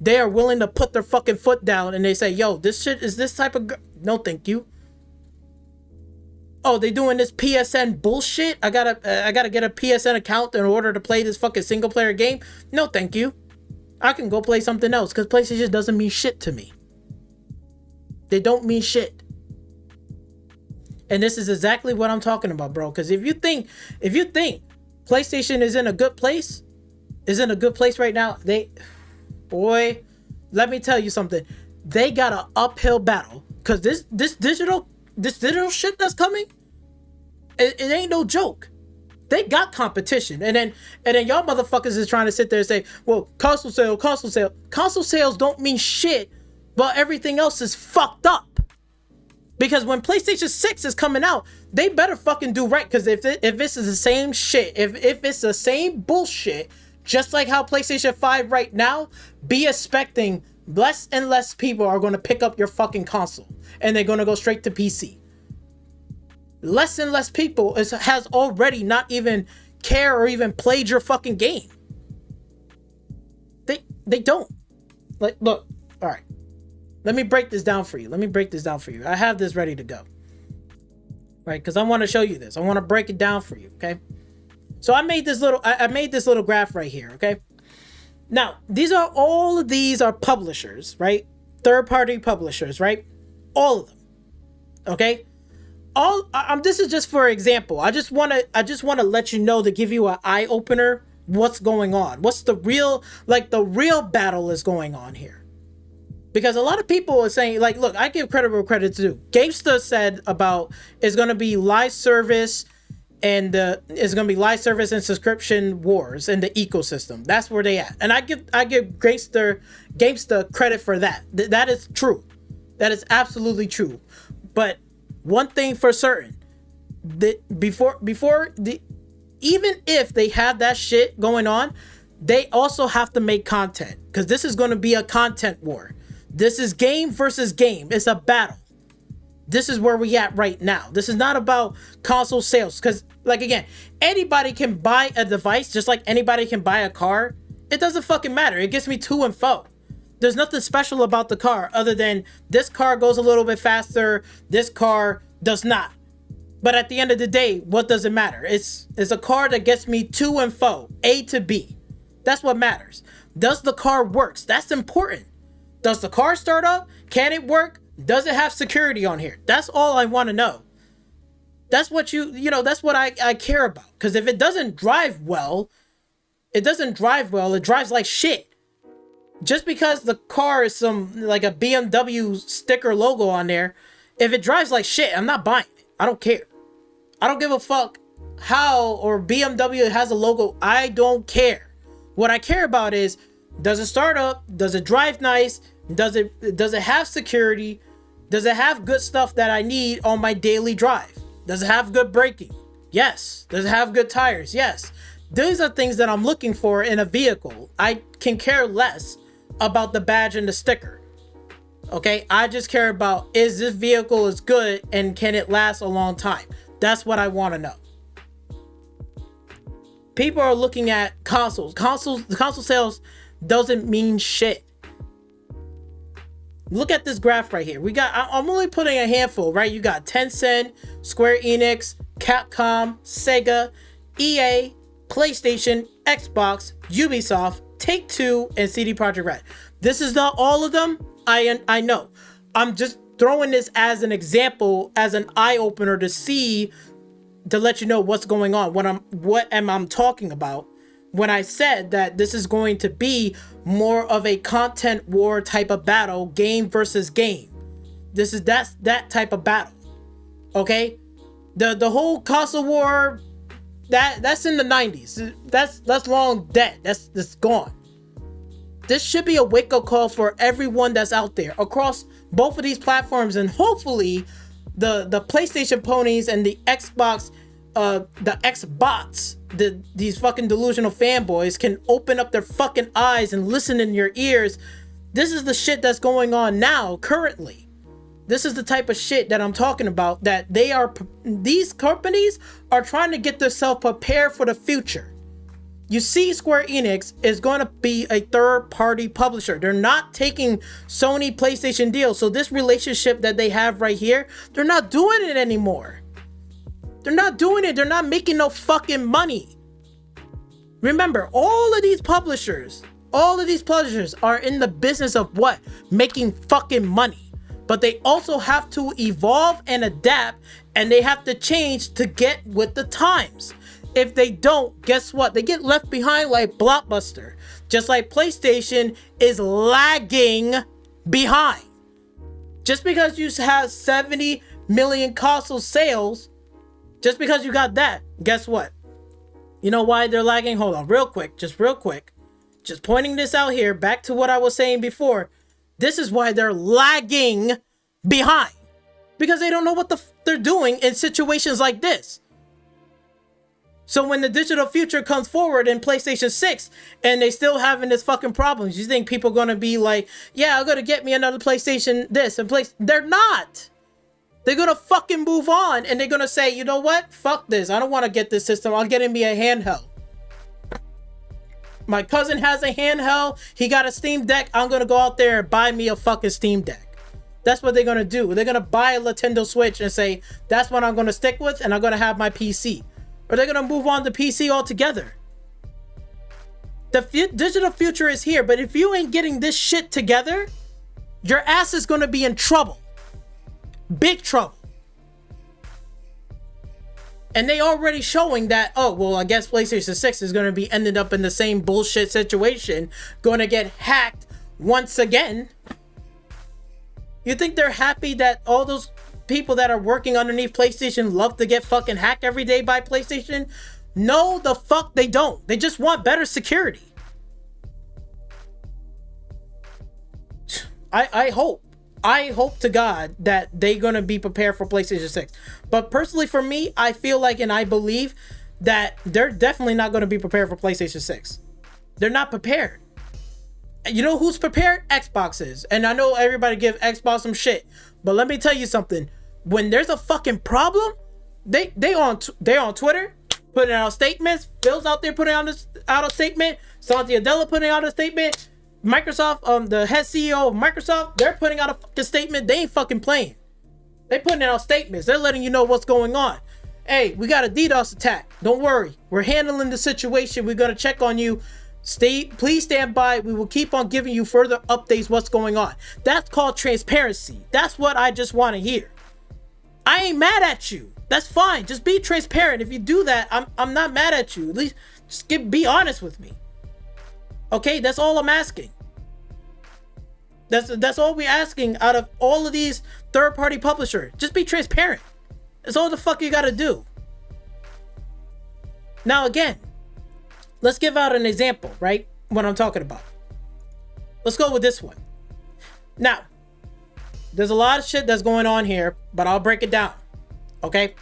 They are willing to put their fucking foot down and they say, yo, this shit is this type of... No, thank you. Oh, they doing this PSN bullshit? I gotta get a PSN account in order to play this fucking single player game? No, thank you. I can go play something else because PlayStation doesn't mean shit to me. They don't mean shit. And this is exactly what I'm talking about, bro. Because if you think PlayStation is in a good place right now, boy, let me tell you something. They got an uphill battle because this digital shit that's coming, it ain't no joke. They got competition, and then y'all motherfuckers is trying to sit there and say, well, console sales don't mean shit, but everything else is fucked up. Because when PlayStation 6 is coming out, they better fucking do right. Because if this is the same shit, if it's the same bullshit, just like how PlayStation 5 right now, be expecting less and less people are going to pick up your fucking console. And they're going to go straight to PC. Less and less people has already not even care or even played your fucking game. They don't. Like, look, all right. Let me break this down for you. I have this ready to go. Right? Because I want to show you this. I want to break it down for you, okay? So I made this little graph right here, okay? Now, all of these are publishers, right? Third-party publishers, right? All of them. Okay? This is just for example. I just want to let you know, to give you an eye opener what's going on. What's the real battle is going on here. Because a lot of people are saying, like, look, I give credit where credit's due. GameStar said about it's going to be live service and it's going to be live service and subscription wars in the ecosystem. That's where they at. And I give GameStar credit for that. That is true. That is absolutely true. But one thing for certain, that even if they have that shit going on, they also have to make content, because this is going to be a content war. This is game versus game. It's a battle. This is where we at right now. This is not about console sales, because, like, again, anybody can buy a device just like anybody can buy a car. It doesn't fucking matter. It gets me to and fro. There's nothing special about the car other than this car goes a little bit faster, this car does not. But at the end of the day, what does it matter? It's a car that gets me to and fro, A to B. That's what matters. Does the car work? That's important. Does the car start up? Can it work? Does it have security on here? That's all I want to know. That's what that's what I care about. Because if it doesn't drive well, it drives like shit. Just because the car is like a BMW sticker logo on there, if it drives like shit, I'm not buying it. I don't care. I don't give a fuck how or BMW has a logo. I don't care. What I care about is, does it start up? Does it drive nice? Does it have security? Does it have good stuff that I need on my daily drive? Does it have good braking? Yes. Does it have good tires? Yes. These are things that I'm looking for in a vehicle. I can care less about the badge and the sticker. Okay, I just care about, is this vehicle is good and can it last a long time? That's what I want to know. People are looking at consoles. The console sales doesn't mean shit. Look at this graph right here. I'm only putting a handful, right? You got Tencent, Square Enix, Capcom, Sega, EA, PlayStation, Xbox, Ubisoft, Take-Two, and CD Projekt Red. This is not all of them. I know. I'm just throwing this as an example, as an eye-opener to let you know what's going on, what am I talking about when I said that this is going to be more of a content war type of battle, game versus game. That's that type of battle. Okay? The whole console war, that's in the 90s. That's long dead. That's gone. This should be a wake-up call for everyone that's out there across both of these platforms, and hopefully the PlayStation ponies and the Xbox, the Xbots, these fucking delusional fanboys can open up their fucking eyes and listen in your ears. This is the shit that's going on now, currently. This is the type of shit that I'm talking about, that these companies are trying to get themselves prepared for the future. You see, Square Enix is going to be a third-party publisher. They're not taking Sony PlayStation deals. So this relationship that they have right here, they're not doing it anymore. They're not doing it. They're not making no fucking money. Remember, all of these publishers are in the business of what? Making fucking money. But they also have to evolve and adapt, and they have to change to get with the times. If they don't, guess what? They get left behind like Blockbuster. Just like PlayStation is lagging behind. Just because you have 70 million console sales, just because you got that, guess what? You know why they're lagging? Hold on, real quick. Just pointing this out here, back to what I was saying before. This is why they're lagging behind. Because they don't know what they're doing in situations like this. So when the digital future comes forward in PlayStation 6 and they still having this fucking problems, you think people are going to be like, yeah, I'm going to get me another PlayStation this and place. They're not. They're going to fucking move on, and they're going to say, you know what? Fuck this. I don't want to get this system. I'll get me a handheld. My cousin has a handheld. He got a Steam Deck. I'm going to go out there and buy me a fucking Steam Deck. That's what they're going to do. They're going to buy a Nintendo Switch and say, that's what I'm going to stick with, and I'm going to have my PC. Or they're going to move on to PC altogether. The digital future is here, but if you ain't getting this shit together, your ass is going to be in trouble. Big trouble. And they already showing that, oh, well, I guess PlayStation 6 is going to be ended up in the same bullshit situation, going to get hacked once again. You think they're happy that all those people that are working underneath PlayStation love to get fucking hacked every day by PlayStation? No, the fuck they don't. They just want better security. I hope to God that they're gonna be prepared for PlayStation 6. But personally for me, I feel like and I believe that they're definitely not gonna be prepared for PlayStation 6. They're not prepared. You know who's prepared? Xbox is. And I know everybody give Xbox some shit, but let me tell you something. When there's a fucking problem, they on Twitter putting out statements. Phil's out there putting out a statement. Satya Nadella putting out a statement. Microsoft, the head CEO of Microsoft, they're putting out a fucking statement. They ain't fucking playing. They putting out statements. They're letting you know what's going on. Hey, we got a DDoS attack. Don't worry. We're handling the situation. We're gonna check on you. Please stand by. We will keep on giving you further updates what's going on. That's called transparency. That's what I just want to hear. I ain't mad at you. That's fine. Just be transparent. If you do that, I'm not mad at you. At least just be honest with me. Okay, that's all I'm asking. That's all we're asking out of all of these third-party publishers. Just be transparent. That's all the fuck you gotta do. Now again, let's give out an example, right? What I'm talking about. Let's go with this one. Now, there's a lot of shit that's going on here, but I'll break it down. Okay?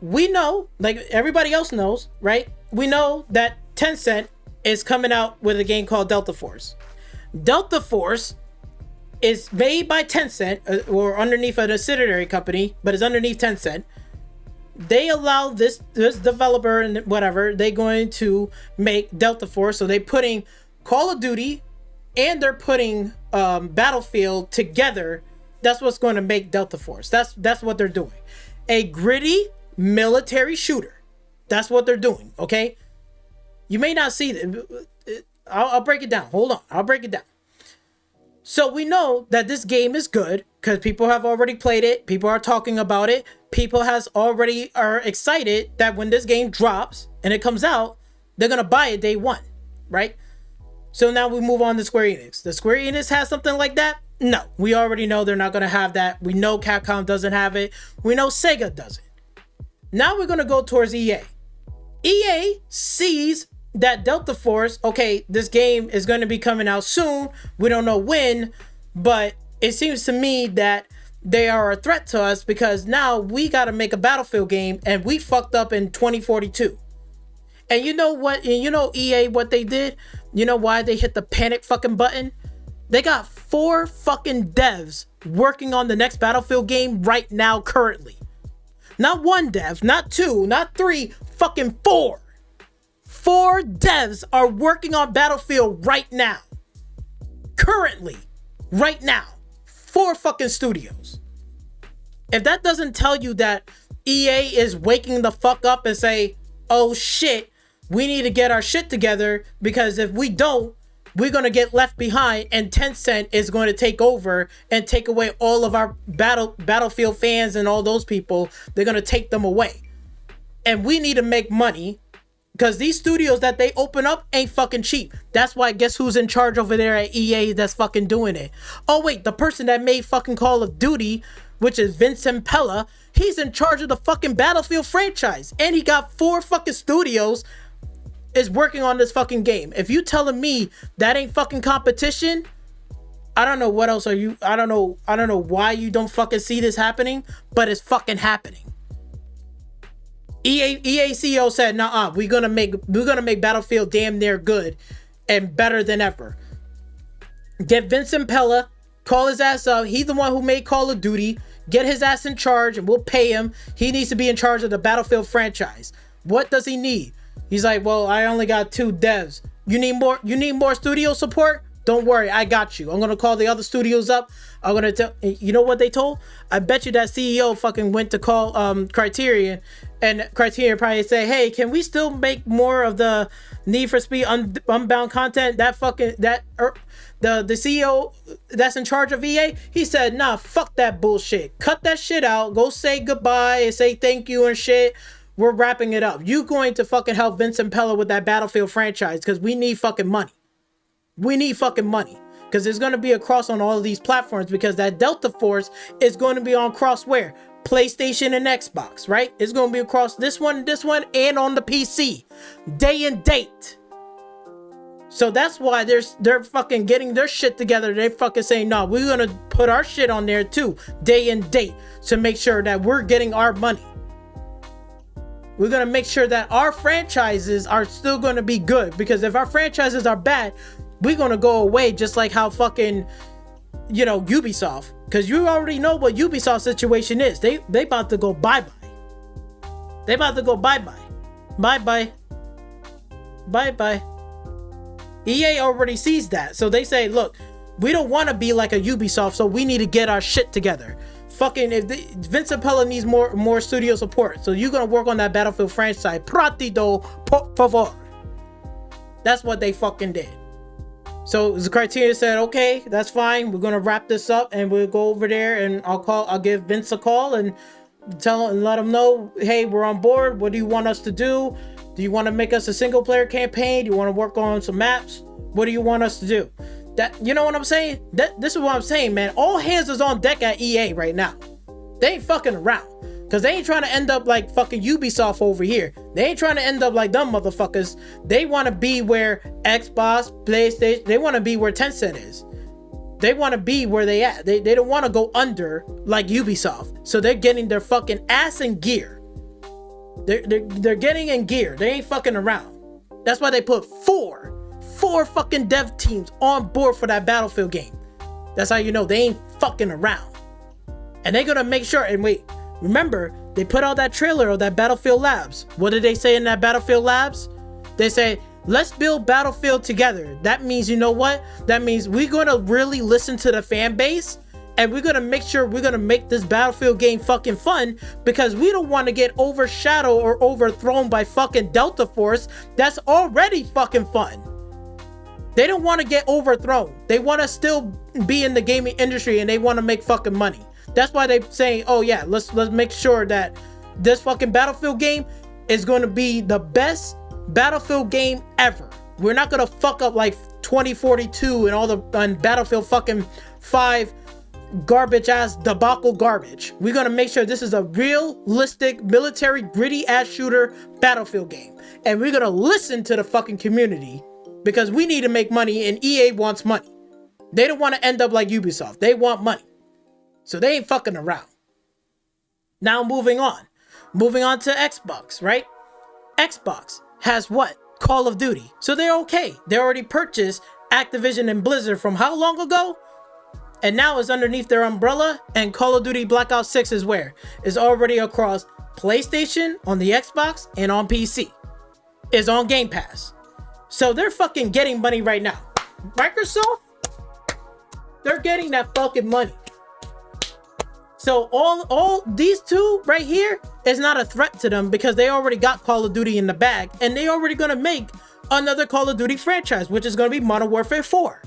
We know, like everybody else knows, right? We know that Tencent is coming out with a game called Delta Force. Delta Force is made by Tencent, or underneath a subsidiary company, but it's underneath Tencent. They allow this developer and whatever, they're going to make Delta Force. So they're putting Call of Duty and they're putting Battlefield together. That's what's going to make Delta Force. That's what they're doing. A gritty military shooter. That's what they're doing, okay? You may not see it. I'll break it down. Hold on. I'll break it down. So we know that this game is good because people have already played it. People are talking about it. People are excited that when this game drops and it comes out, they're going to buy it day one, right? So now we move on to Square Enix. Does Square Enix have something like that? No. We already know they're not going to have that. We know Capcom doesn't have it. We know Sega doesn't. Now we're going to go towards EA. EA sees that Delta Force, okay, this game is going to be coming out soon. We don't know when, but it seems to me that they are a threat to us because now we got to make a Battlefield game and we fucked up in 2042. And you know what? And you know EA, what they did? You know why they hit the panic fucking button? They got 4 fucking devs working on the next Battlefield game right now currently. Not 1 dev, not 2, not 3, fucking 4. 4 devs are working on Battlefield right now. Currently. Right now. 4 fucking studios. If that doesn't tell you that EA is waking the fuck up and say, oh shit, we need to get our shit together because if we don't, we're going to get left behind and Tencent is going to take over and take away all of our Battlefield fans and all those people. They're going to take them away. And we need to make money because these studios that they open up ain't fucking cheap. That's why guess who's in charge over there at EA that's fucking doing it? Oh wait, the person that made fucking Call of Duty, which is Vincent Pella, he's in charge of the fucking Battlefield franchise. And he got 4 fucking studios is working on this fucking game. If you telling me that ain't fucking competition, I don't know what else are you, I don't know why you don't fucking see this happening, but it's fucking happening. EA CEO said, nah, we're gonna make Battlefield damn near good and better than ever. Get Vincent Pella, call his ass up. He's the one who made Call of Duty. Get his ass in charge and we'll pay him. He needs to be in charge of the Battlefield franchise. What does he need? He's like, well, I only got 2 devs. You need more studio support? Don't worry, I got you. I'm gonna call the other studios up. I'm gonna tell you know what they told? I bet you that CEO fucking went to call Criterion, and Criterion probably say, hey, can we still make more of the Need for Speed Unbound content? The CEO that's in charge of EA, he said, nah, fuck that bullshit. Cut that shit out. Go say goodbye and say thank you and shit. We're wrapping it up. You going to fucking help Vincent Pella with that Battlefield franchise because we need fucking money. We need fucking money. because it's going to be across on all of these platforms, because that Delta Force is going to be on cross where? PlayStation and Xbox, right? It's going to be across this one, and on the PC, day and date. So that's why they're fucking getting their shit together. They fucking saying, no, we're going to put our shit on there too, day and date, to make sure that we're getting our money. We're going to make sure that our franchises are still going to be good, because if our franchises are bad, we're going to go away, just like how fucking, you know, Ubisoft. Because you already know what Ubisoft's situation is. They about to go bye-bye. They about to go bye-bye. Bye-bye. Bye-bye. EA already sees that. So they say, look, we don't want to be like a Ubisoft, so we need to get our shit together. Fucking, if Vince Appella needs more studio support, so you're gonna work on that Battlefield franchise. Pratido, por favor. That's what they fucking did. So the Criterion said, okay, that's fine. We're gonna wrap this up, and we'll go over there, and I'll give Vince a call and tell him and let him know, hey, we're on board. What do you want us to do? Do you want to make us a single player campaign? Do you want to work on some maps? What do you want us to do? That, you know what I'm saying? This is what I'm saying, man. All hands is on deck at EA right now. They ain't fucking around, because they ain't trying to end up like fucking Ubisoft over here. They ain't trying to end up like them motherfuckers. They want to be where Xbox, PlayStation, they want to be where Tencent is. They want to be where they at. They don't want to go under like Ubisoft. So they're getting their fucking ass in gear. They're getting in gear. They ain't fucking around. That's why they put four fucking dev teams on board for that Battlefield game. That's how you know they ain't fucking around. And they're gonna make sure, and wait, remember, they put out that trailer of that Battlefield Labs. What did they say in that Battlefield Labs? They say, let's build Battlefield together. That means, you know what? That means we're gonna really listen to the fan base, and we're gonna make sure we're gonna make this Battlefield game fucking fun, because we don't want to get overshadowed or overthrown by fucking Delta Force that's already fucking fun. They don't want to get overthrown. They want to still be in the gaming industry, and they want to make fucking money. That's why they're saying, oh yeah, let's make sure that this fucking Battlefield game is going to be the best Battlefield game ever. We're not going to fuck up like 2042 and all the Battlefield fucking 5 garbage ass debacle garbage. We're going to make sure this is a realistic military gritty ass shooter Battlefield game. And we're going to listen to the fucking community, because we need to make money, and EA wants money. They don't want to end up like Ubisoft. They want money. So they ain't fucking around. Now moving on to Xbox, right? Xbox has what? Call of Duty. So they're okay. They already purchased Activision and Blizzard from how long ago? And now it's underneath their umbrella, and Call of Duty Black Ops 6 is where? It's already across PlayStation, on the Xbox, and on PC. It's on Game Pass. So they're fucking getting money right now. Microsoft, they're getting that fucking money. So all these two right here is not a threat to them, because they already got Call of Duty in the bag, and they already gonna make another Call of Duty franchise, which is gonna be Modern Warfare 4.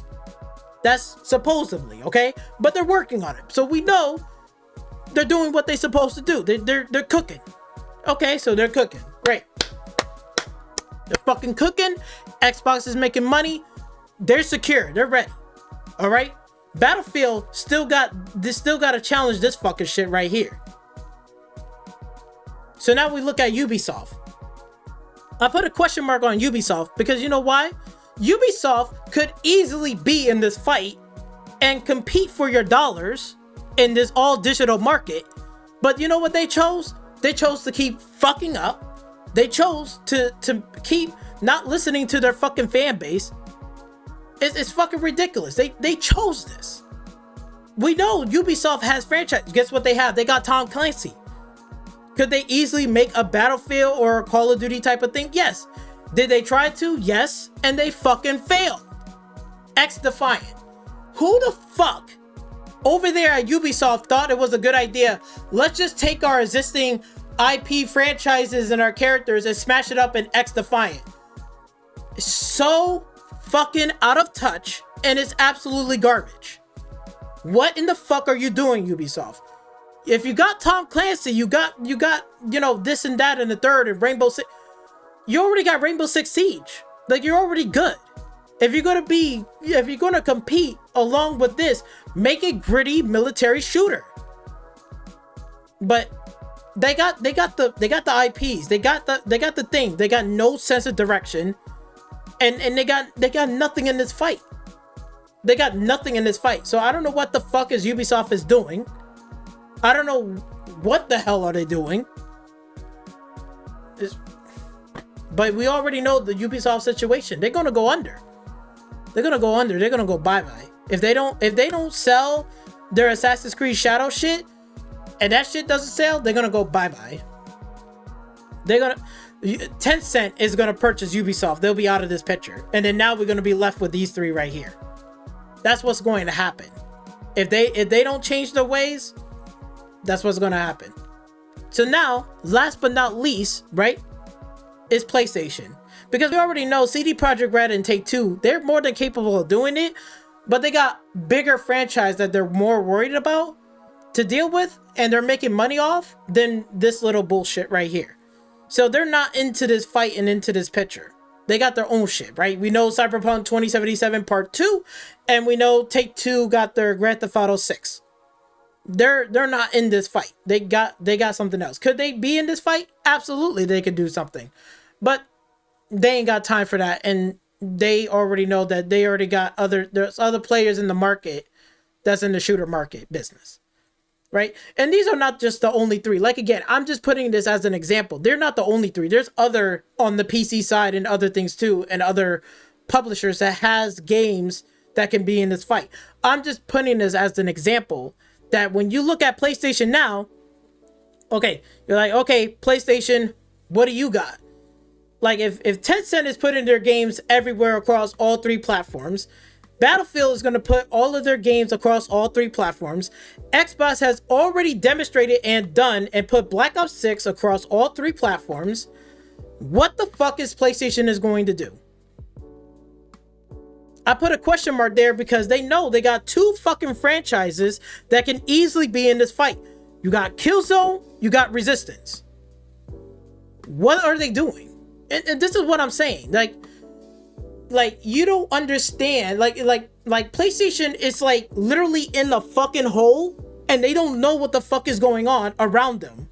That's supposedly, okay? But they're working on it. So we know they're doing what they're supposed to do. They're cooking. Okay, so they're cooking. Great. They're fucking cooking. Xbox is making money. They're secure. They're ready. All right. Battlefield still got to challenge this fucking shit right here. So now we look at Ubisoft. I put a question mark on Ubisoft, because you know why? Ubisoft could easily be in this fight and compete for your dollars in this all digital market. But you know what they chose? They chose to keep fucking up. They chose to keep not listening to their fucking fan base. It's fucking ridiculous. They chose this. We know Ubisoft has franchise. Guess what they have? They got Tom Clancy. Could they easily make a Battlefield or a Call of Duty type of thing? Yes. Did they try to? Yes. And they fucking failed. X-Defiant. Who the fuck over there at Ubisoft thought it was a good idea? Let's just take our existing IP franchises and our characters and smash it up in X-Defiant. It's so fucking out of touch, and it's absolutely garbage. What in the fuck are you doing, Ubisoft? If you got Tom Clancy, you got you know, this and that and the third and Rainbow Six. You already got Rainbow Six Siege. Like, you're already good. If you're gonna compete along with this, make a gritty military shooter. But they got the IPs, they got the thing, they got no sense of direction, and they got nothing in this fight. They got nothing in this fight. So I don't know what the fuck is Ubisoft is doing. I don't know what the hell are they doing. But we already know the Ubisoft situation. They're gonna go under. They're gonna go under. They're gonna go bye-bye. If they don't sell their Assassin's Creed Shadow shit, and that shit doesn't sell, they're gonna go bye-bye. Tencent is gonna purchase Ubisoft. They'll be out of this picture. And then now we're gonna be left with these three right here. That's what's going to happen. If they don't change their ways, that's what's gonna happen. So now, last but not least, right, is PlayStation. Because we already know CD Projekt Red and Take-Two, they're more than capable of doing it, but they got bigger franchise that they're more worried about to deal with, and they're making money off than this little bullshit right here. So they're not into this fight and into this picture. They got their own shit, right? We know Cyberpunk 2077 Part 2, and we know Take-Two got their Grand Theft Auto 6. They're not in this fight. They got something else. Could they be in this fight? Absolutely, they could do something. But they ain't got time for that, and they already know that they already got there's other players in the market that's in the shooter market business. Right? And these are not just the only three. Like, again, I'm just putting this as an example. They're not the only three. There's other on the PC side and other things too, and other publishers that has games that can be in this fight. I'm just putting this as an example that when you look at PlayStation now, okay, you're like, okay, PlayStation, what do you got? Like, if Tencent is putting their games everywhere across all three platforms, Battlefield is going to put all of their games across all three platforms. Xbox has already demonstrated and done and put Black Ops 6 across all three platforms. What the fuck is PlayStation is going to do? I put a question mark there because they know they got two fucking franchises that can easily be in this fight. You got Killzone, you got Resistance. What are they doing? And this is what I'm saying. Like you don't understand. Like PlayStation is like literally in the fucking hole, and they don't know what the fuck is going on around them.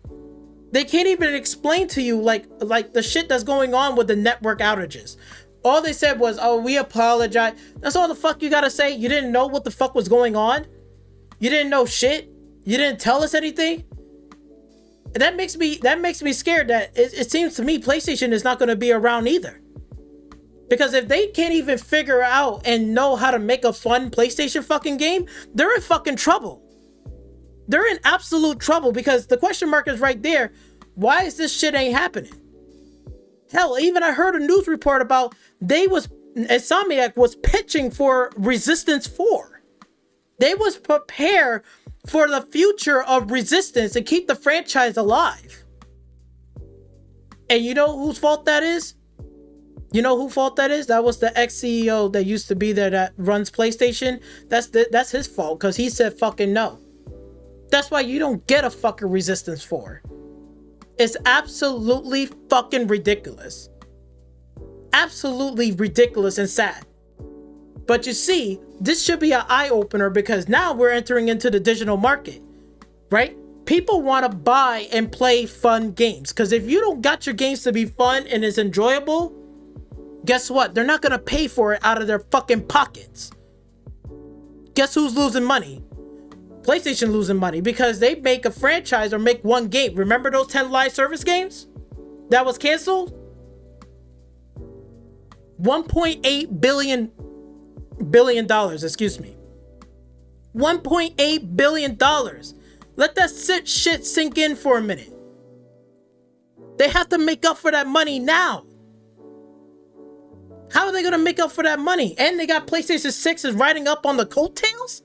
They can't even explain to you like the shit that's going on with the network outages. All they said was, "Oh, we apologize." That's all the fuck you gotta say. You didn't know what the fuck was going on. You didn't know shit. You didn't tell us anything. That makes me scared that it seems to me PlayStation is not going to be around either. Because if they can't even figure out and know how to make a fun PlayStation fucking game, they're in fucking trouble. They're in absolute trouble because the question mark is right there. Why is this shit ain't happening? Hell, even I heard a news report about Insomniac was pitching for Resistance 4. They was prepared for the future of Resistance and keep the franchise alive. And you know whose fault that is? You know whose fault that is? That was the ex-CEO that used to be there that runs PlayStation. That's his fault because he said fucking no. That's why you don't get a fucking Resistance 4. It's absolutely fucking ridiculous. Absolutely ridiculous and sad. But you see, this should be an eye-opener because now we're entering into the digital market, right? People want to buy and play fun games because if you don't got your games to be fun and it's enjoyable, guess what? They're not going to pay for it out of their fucking pockets. Guess who's losing money? PlayStation losing money because they make a franchise or make one game. Remember those 10 live service games that was canceled? $1.8 billion, excuse me. $1.8 billion. Let that shit sink in for a minute. They have to make up for that money now. How are they going to make up for that money? And they got PlayStation 6 is riding up on the coattails?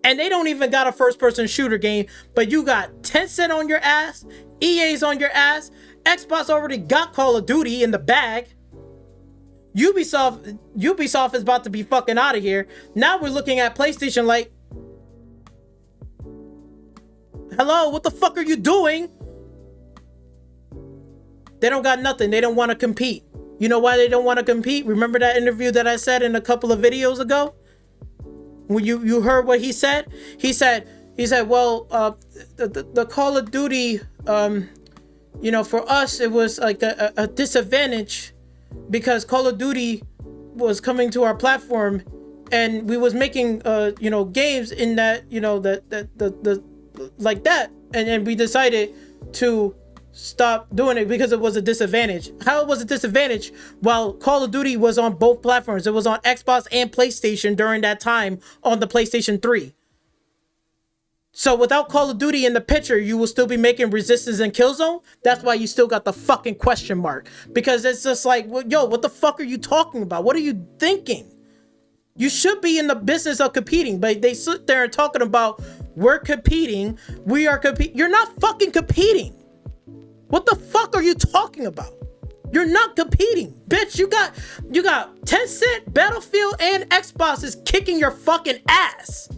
And they don't even got a first-person shooter game, but you got Tencent on your ass, EA's on your ass, Xbox already got Call of Duty in the bag. Ubisoft is about to be fucking out of here. Now we're looking at PlayStation like, hello, what the fuck are you doing? They don't got nothing. They don't want to compete. You know why they don't want to compete? Remember that interview that I said in a couple of videos ago? When you heard what he said? He said, well, the Call of Duty, you know, for us, it was like a disadvantage because Call of Duty was coming to our platform and we was making, you know, games in that, you know, the like that. And then we decided to stop doing it because it was a disadvantage. How it was a disadvantage? Well, Call of Duty was on both platforms. It was on Xbox and PlayStation during that time on the PlayStation 3. So without Call of Duty in the picture, you will still be making Resistance and Killzone. That's why you still got the fucking question mark. Because it's just like, well, yo, what the fuck are you talking about? What are you thinking? You should be in the business of competing, but they sit there and talking about we're competing, we are competing. You're not fucking competing. What the fuck are you talking about? You're not competing, bitch. You got Tencent, Battlefield, and Xbox is kicking your fucking ass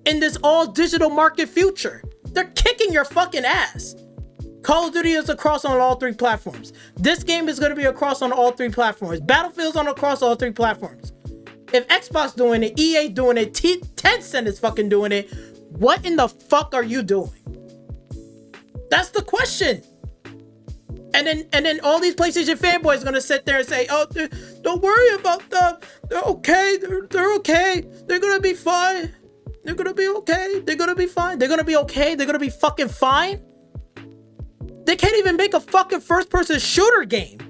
in this all digital market future. They're kicking your fucking ass. Call of Duty is across on all three platforms. This game is going to be across on all three platforms. Battlefield's on across all three platforms. If Xbox doing it, EA doing it, Tencent is fucking doing it, what in the fuck are you doing? That's the question. And then all these PlayStation fanboys gonna sit there and say, oh, don't worry about them. They're okay. They're okay. They're gonna be fine. They're gonna be okay. They're gonna be fine. They're gonna be okay. They're gonna be fucking fine. They can't even make a fucking first-person shooter game.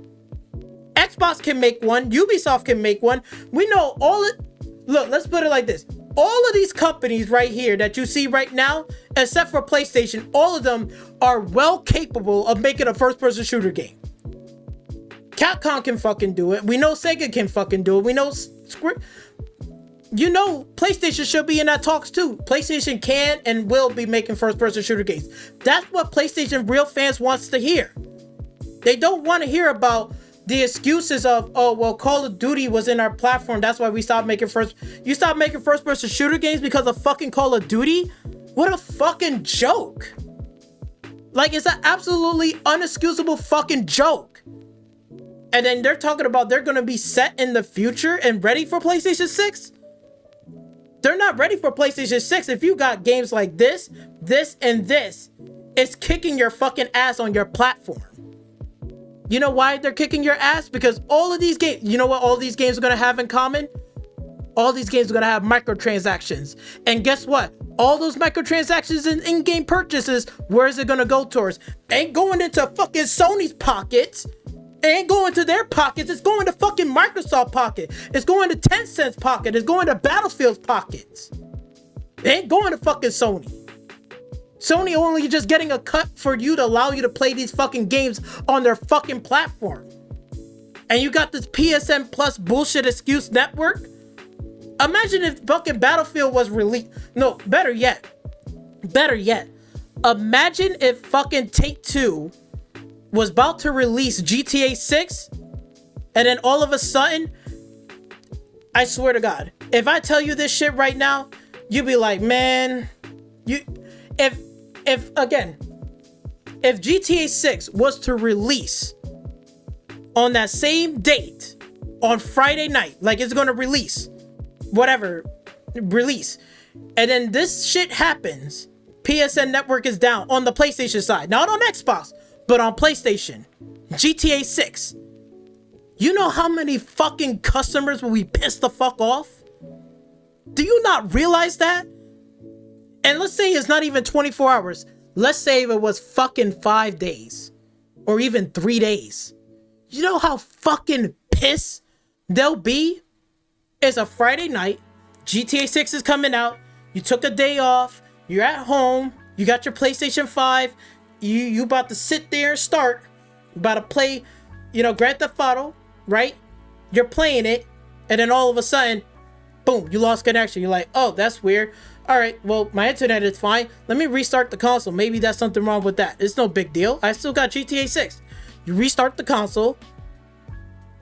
Xbox can make one. Ubisoft can make one. We know all it. Look, let's put it like this. All of these companies right here that you see right now, except for PlayStation, all of them are well capable of making a first-person shooter game. Capcom can fucking do it. We know Sega can fucking do it. We know you know PlayStation should be in that talks too. PlayStation can and will be making first-person shooter games. That's what PlayStation real fans wants to hear. They don't want to hear about the excuses of, oh, well, Call of Duty was in our platform. That's why we stopped making You stopped making first-person shooter games because of fucking Call of Duty? What a fucking joke. Like, it's an absolutely unexcusable fucking joke. And then they're talking about they're going to be set in the future and ready for PlayStation 6? They're not ready for PlayStation 6 if you got games like this, and this. It's kicking your fucking ass on your platform. You know why they're kicking your ass? Because all of these games, you know what all these games are going to have in common? All these games are going to have microtransactions. And guess what? All those microtransactions and in-game purchases, where is it going to go towards? Ain't going into fucking Sony's pockets. Ain't going to their pockets. It's going to fucking Microsoft pocket. It's going to Tencent's pocket. It's going to Battlefield's pockets. It ain't going to fucking Sony. Sony only just getting a cut for you to allow you to play these fucking games on their fucking platform. And you got this PSN Plus bullshit excuse network? Imagine if fucking Battlefield was released. No, better yet. Imagine if fucking Take-Two was about to release GTA 6 and then all of a sudden, I swear to God, if I tell you this shit right now, you'd be like, man, if GTA 6 was to release on that same date on Friday night, like it's gonna release, and then this shit happens, PSN network is down on the PlayStation side, not on Xbox, but on PlayStation, GTA 6, you know how many fucking customers will be pissed the fuck off? Do you not realize that? And let's say it's not even 24 hours. Let's say it was fucking 5 days or even 3 days. You know how fucking pissed they'll be? It's a Friday night. GTA 6 is coming out. You took a day off. You're at home. You got your PlayStation 5. You about to sit there and start. You about to play, Grand Theft Auto, right? You're playing it. And then all of a sudden, boom, you lost connection. You're like, oh, that's weird. All right, well, my internet is fine. Let me restart the console. Maybe that's something wrong with that. It's no big deal. I still got GTA 6. You restart the console,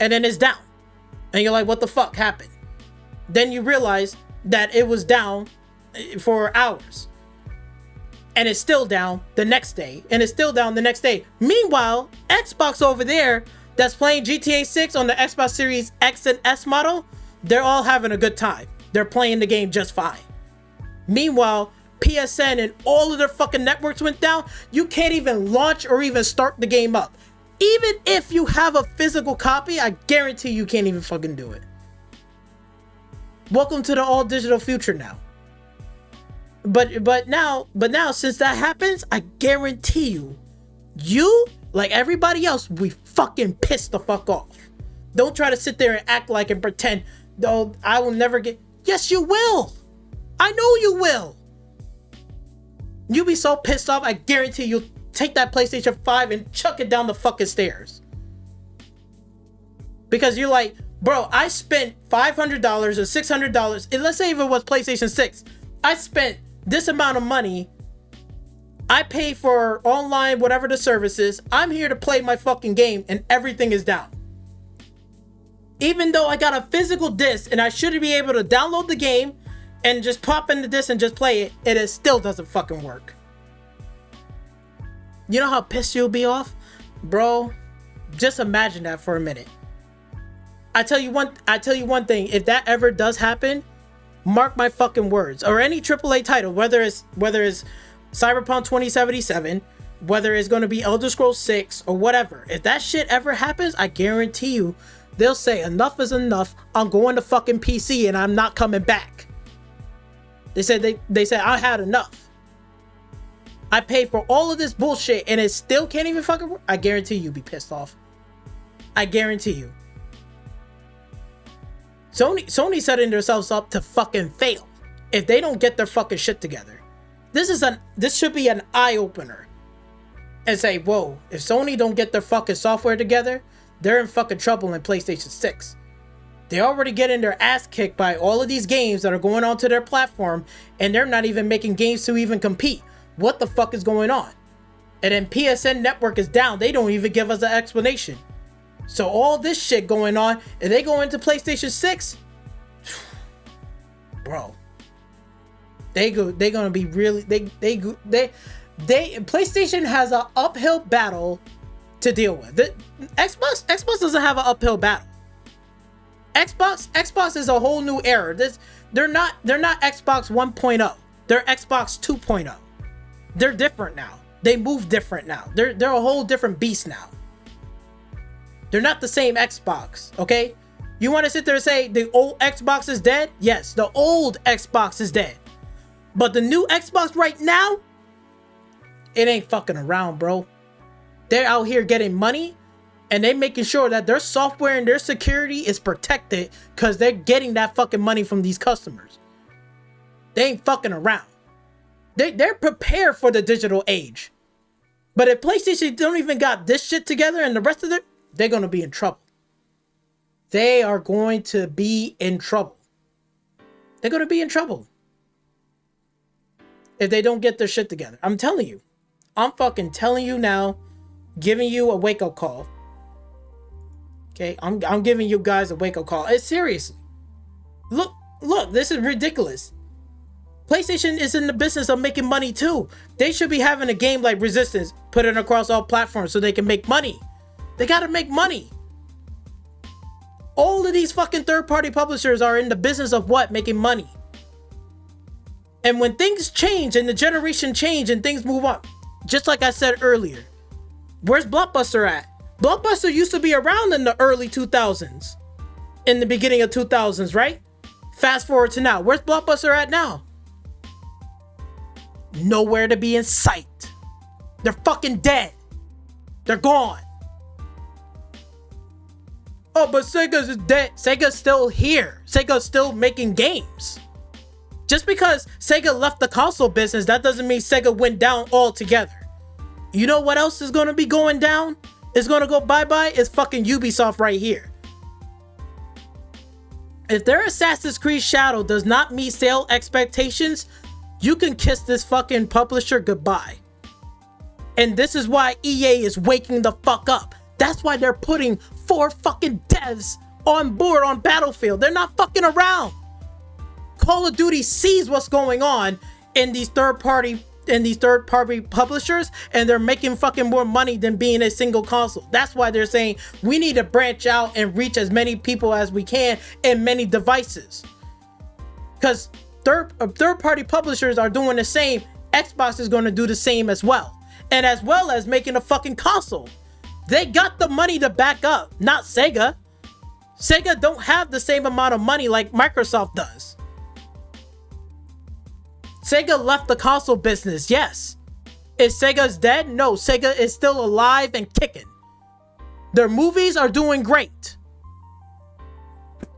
and then it's down. And you're like, what the fuck happened? Then you realize that it was down for hours. And it's still down the next day. And it's still down the next day. Meanwhile, Xbox over there, that's playing GTA 6 on the Xbox Series X and S model, they're all having a good time. They're playing the game just fine. Meanwhile, PSN and all of their fucking networks went down. You can't even launch or even start the game up. Even if you have a physical copy, I guarantee you can't even fucking do it. Welcome to the all digital future now. But now since that happens, I guarantee you, like everybody else, we fucking pissed the fuck off. Don't try to sit there and act like and pretend, though, I will never get. Yes, you will. I know you will. You'll be so pissed off, I guarantee you'll take that PlayStation 5 and chuck it down the fucking stairs. Because you're like, bro, I spent $500 or $600, and let's say if it was PlayStation 6, I spent this amount of money, I pay for online, whatever the service is, I'm here to play my fucking game, and everything is down. Even though I got a physical disc, and I should be able to download the game, and just pop in the disc and just play it, it still doesn't fucking work. You know how pissed you'll be off? Bro, just imagine that for a minute. I tell you one thing, if that ever does happen, mark my fucking words. Or any AAA title, whether it's Cyberpunk 2077, whether it's going to be Elder Scrolls 6 or whatever. If that shit ever happens, I guarantee you, they'll say enough is enough. I'm going to fucking PC and I'm not coming back. They said I had enough. I paid for all of this bullshit and it still can't even fucking work. I guarantee you'll be pissed off. I guarantee you. Sony setting themselves up to fucking fail if they don't get their fucking shit together. This should be an eye-opener. And say, whoa, if Sony don't get their fucking software together, they're in fucking trouble in PlayStation 6. They're already getting their ass kicked by all of these games that are going onto their platform, and they're not even making games to even compete. What the fuck is going on? And then PSN network is down. They don't even give us an explanation. So all this shit going on, and they go into PlayStation 6, bro. They're gonna be really PlayStation has an uphill battle to deal with. Xbox doesn't have an uphill battle. Xbox is a whole new era. They're not Xbox 1.0. They're Xbox 2.0. They're different now. They move different now. They're a whole different beast now. They're not the same Xbox, okay? You want to sit there and say the old Xbox is dead? Yes, the old Xbox is dead. But the new Xbox right now, it ain't fucking around, bro. They're out here getting money, and they're making sure that their software and their security is protected because they're getting that fucking money from these customers. They ain't fucking around. They're prepared for the digital age. But if PlayStation don't even got this shit together and the rest of it, they're going to be in trouble. They are going to be in trouble. They're going to be in trouble if they don't get their shit together. I'm telling you. I'm fucking telling you now, giving you a wake-up call. Okay, I'm giving you guys a wake-up call. It's seriously. Look, this is ridiculous. PlayStation is in the business of making money too. They should be having a game like Resistance, put it across all platforms so they can make money. They gotta make money. All of these fucking third-party publishers are in the business of what? Making money. And when things change and the generation change and things move on, just like I said earlier, where's Blockbuster at? Blockbuster used to be around in the early 2000s, in the beginning of 2000s, right? Fast forward to now. Where's Blockbuster at now? Nowhere to be in sight. They're fucking dead. They're gone. Oh, but Sega's dead. Sega's still here. Sega's still making games. Just because Sega left the console business, that doesn't mean Sega went down altogether. You know what else is going to be going down? It's going to go bye-bye? It's fucking Ubisoft right here. If their Assassin's Creed Shadow does not meet sale expectations, you can kiss this fucking publisher goodbye. And this is why EA is waking the fuck up. That's why they're putting 4 fucking devs on board on Battlefield. They're not fucking around. Call of Duty sees what's going on in these third-party these third-party publishers, and they're making fucking more money than being a single console. That's why they're saying we need to branch out and reach as many people as we can in many devices. Because third-party publishers are doing the same. Xbox is going to do the same as well. And as well as making a fucking console. They got the money to back up, not Sega. Sega don't have the same amount of money like Microsoft does. Sega left the console business, yes. Is Sega's dead? No, Sega is still alive and kicking. Their movies are doing great.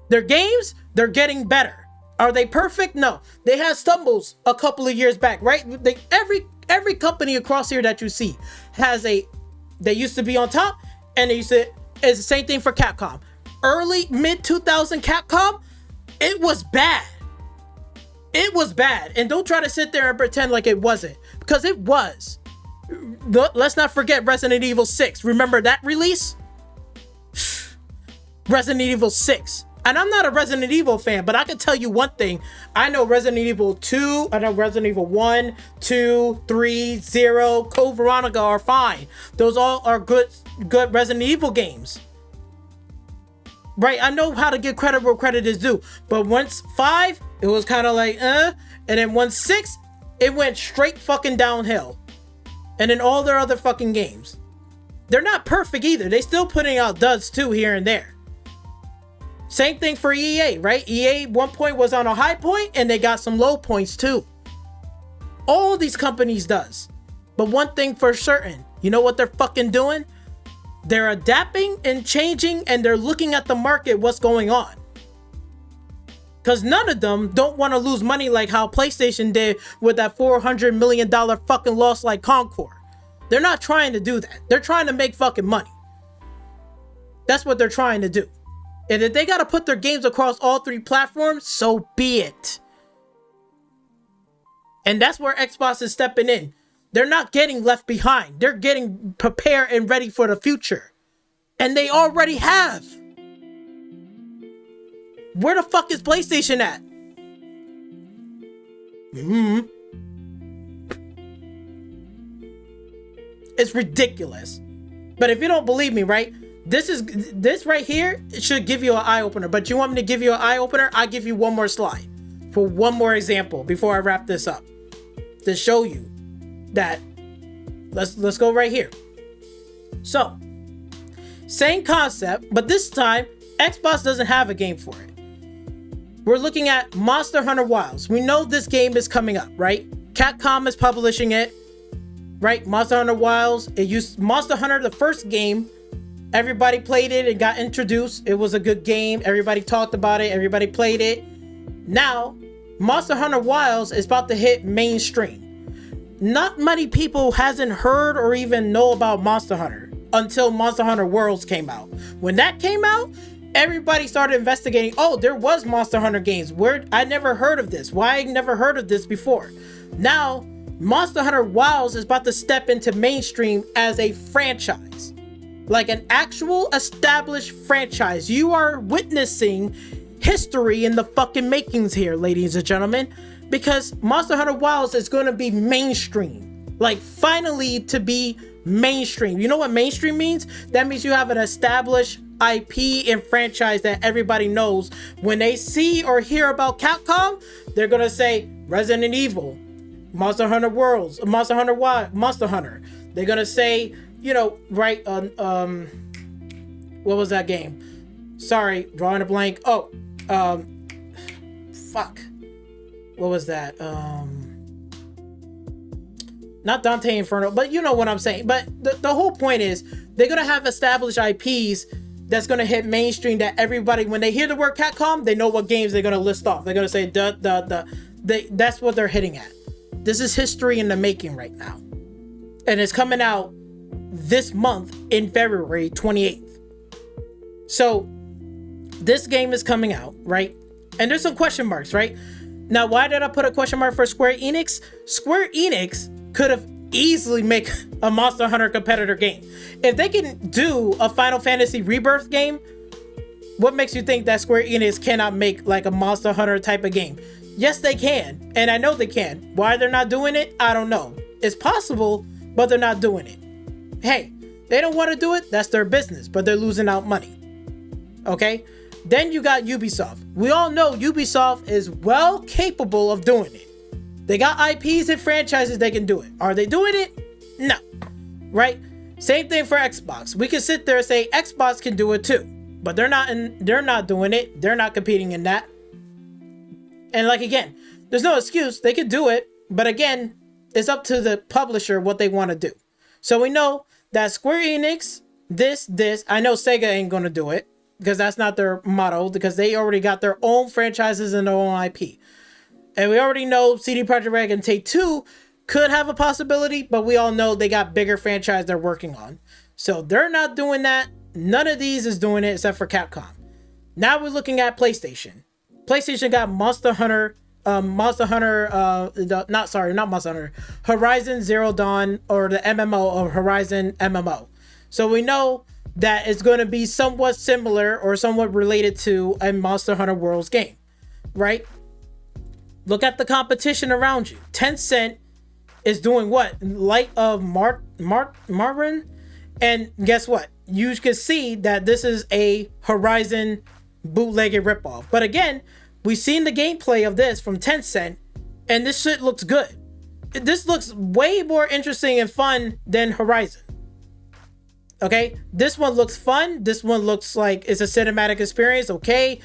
Their games, they're getting better. Are they perfect? No. They had stumbles a couple of years back, right? Every company across here that you see has they used to be on top, and it's the same thing for Capcom. Early, mid-2000 Capcom, it was bad. It was bad. And don't try to sit there and pretend like it wasn't, because it was. Let's not forget Resident Evil 6. Remember that release? Resident Evil 6. And I'm not a Resident Evil fan, but I can tell you one thing. I know Resident Evil 2, I know Resident Evil 1, 2, 3, 0, Code Veronica are fine. Those all are good Resident Evil games. Right? I know how to give credit where credit is due. But once 5, it was kind of like, And then once 6, it went straight fucking downhill. And then all their other fucking games. They're not perfect either. They still putting out duds too here and there. Same thing for EA, right? EA one point was on a high point and they got some low points too. All these companies does. But one thing for certain, you know what they're fucking doing? They're adapting and changing, and they're looking at the market, what's going on. Because none of them don't want to lose money like how PlayStation did with that $400 million fucking loss like Concord. They're not trying to do that. They're trying to make fucking money. That's what they're trying to do. And if they got to put their games across all 3 platforms, so be it. And that's where Xbox is stepping in. They're not getting left behind. They're getting prepared and ready for the future. And they already have. Where the fuck is PlayStation at? It's ridiculous. But if you don't believe me, right? This right here should give you an eye-opener. But you want me to give you an eye-opener? I'll give you one more slide for one more example before I wrap this up. To show you that, let's go right here. So, same concept, but this time, Xbox doesn't have a game for it. We're looking at Monster Hunter Wilds. We know this game is coming up, right? Capcom is publishing it, right? Monster Hunter Wilds. Monster Hunter, the first game. Everybody played it and got introduced. It was a good game. Everybody talked about it. Everybody played it. Now, Monster Hunter Wilds is about to hit mainstream. Not many people hasn't heard or even know about Monster Hunter until Monster Hunter Worlds came out. When that came out, everybody started investigating. Oh, there was Monster Hunter games. I never heard of this. Why I never heard of this before? Now, Monster Hunter Wilds is about to step into mainstream as a franchise. Like an actual established franchise. You are witnessing history in the fucking makings here, ladies and gentlemen. Because Monster Hunter Wilds is going to be mainstream. Like, finally to be mainstream. You know what mainstream means? That means you have an established IP and franchise that everybody knows. When they see or hear about Capcom, they're going to say Resident Evil, Monster Hunter Worlds, Monster Hunter Wild, Monster Hunter. They're going to say, you know, right, what was that game? Sorry, drawing a blank. Oh, fuck. What was that? Not Dante Inferno, but you know what I'm saying. But the whole point is they're going to have established IPs that's going to hit mainstream that everybody, when they hear the word Capcom, they know what games they're going to list off. They're going to say, that's what they're hitting at. This is history in the making right now. And it's coming out this month in February 28th. So this game is coming out, right? And there's some question marks, right? Now, why did I put a question mark for Square Enix? Square Enix could have easily make a Monster Hunter competitor game. If they can do a Final Fantasy Rebirth game, what makes you think that Square Enix cannot make like a Monster Hunter type of game? Yes, they can. And I know they can. Why they're not doing it, I don't know. It's possible, but they're not doing it. Hey, they don't want to do it. That's their business, but they're losing out money. Okay? Then you got Ubisoft. We all know Ubisoft is well capable of doing it. They got IPs and franchises they can do it. Are they doing it? No. Right? Same thing for Xbox. We can sit there and say Xbox can do it too, but they're not doing it. They're not competing in that. And like again, there's no excuse. They could do it, but again, it's up to the publisher what they want to do. So we know that Square Enix, I know Sega ain't gonna do it because that's not their motto, because they already got their own franchises and their own IP. And we already know CD Projekt Red and Take-Two could have a possibility, but we all know they got bigger franchise they're working on. So they're not doing that. None of these is doing it except for Capcom. Now we're looking at PlayStation. PlayStation got Horizon Zero Dawn, or the MMO of Horizon MMO. So we know that it's going to be somewhat similar or somewhat related to a Monster Hunter Worlds game, right? Look at the competition around you. Tencent is doing what? Light of Marin? And guess what? You can see that this is a Horizon bootlegged ripoff. But again, we've seen the gameplay of this from Tencent, and this shit looks good. This looks way more interesting and fun than Horizon. Okay? This one looks fun. This one looks like it's a cinematic experience. Okay.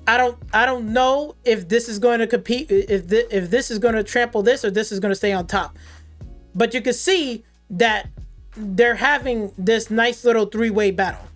I don't know if this is going to compete, if this is going to trample this, or this is going to stay on top. But you can see that they're having this nice little three-way battle,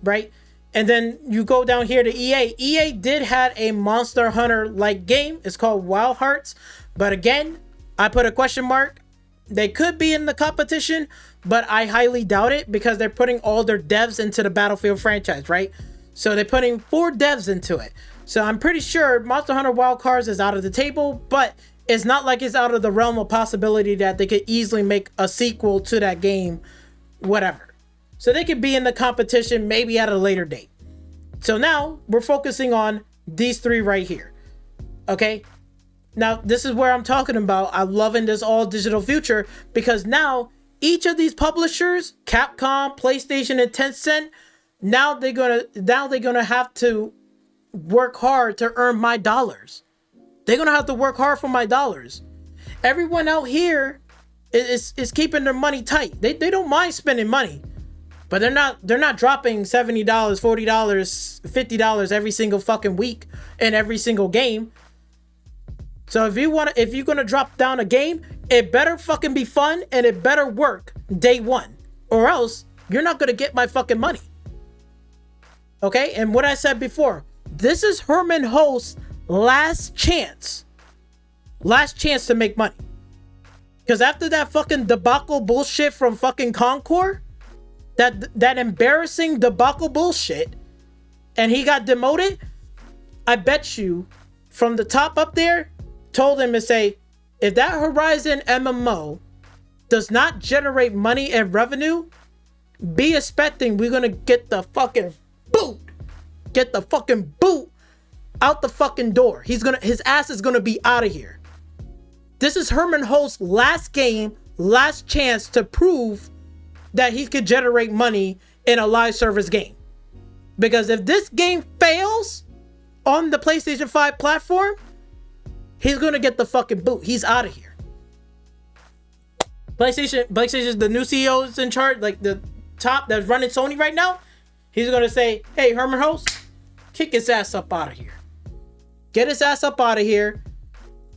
right? And then you go down here to EA. EA did have a Monster Hunter-like game. It's called Wild Hearts. But again, I put a question mark. They could be in the competition, but I highly doubt it, because they're putting all their devs into the Battlefield franchise, right? So they're putting 4 devs into it. So I'm pretty sure Monster Hunter Wild Cards is out of the table, but it's not like it's out of the realm of possibility that they could easily make a sequel to that game, whatever. So they could be in the competition maybe at a later date. So now we're focusing on these 3 right here. Okay? Now this is where I'm talking about. I'm loving this all digital future, because now each of these publishers, Capcom, PlayStation, and Tencent, now they're gonna have to work hard to earn my dollars. They're gonna have to work hard for my dollars. Everyone out here is keeping their money tight. They don't mind spending money, but they're not dropping $70, $40, $50 every single fucking week in every single game. So if you're gonna drop down a game, it better fucking be fun, and it better work day one, or else you're not gonna get my fucking money. Okay? And what I said before, this is Herman Host's last chance to make money. Because after that fucking debacle bullshit from fucking Concord, that embarrassing debacle bullshit, and he got demoted, I bet you from the top up there told him to say, if that Horizon MMO does not generate money and revenue, be expecting we're gonna get the fucking boot. Get the fucking boot out the fucking door. His ass is gonna be out of here. This is Herman Host's last game, last chance to prove that he could generate money in a live service game. Because if this game fails on the PlayStation 5 platform, he's gonna get the fucking boot. He's out of here. PlayStation's the new CEO is in charge, like the top that's running Sony right now. He's gonna say, hey, Herman Host, kick his ass up out of here. Get his ass up out of here,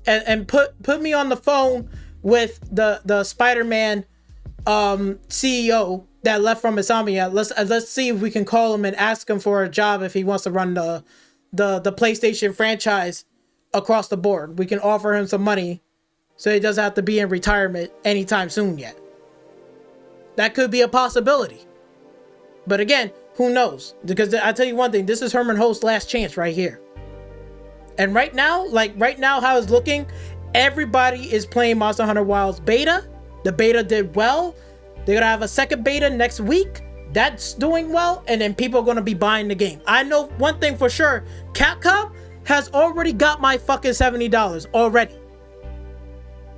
and put me on the phone with the Spider-Man CEO that left from Insomnia. Let's see if we can call him and ask him for a job if he wants to run the PlayStation franchise across the board. We can offer him some money so he doesn't have to be in retirement anytime soon yet. That could be a possibility. But again, who knows? Because I tell you one thing, this is Herman Host's last chance right here. And right now, how it's looking, everybody is playing Monster Hunter Wilds beta. The beta did well. They're gonna have a second beta next week. That's doing well, and then people are gonna be buying the game. I know one thing for sure, Capcom has already got my fucking $70 already.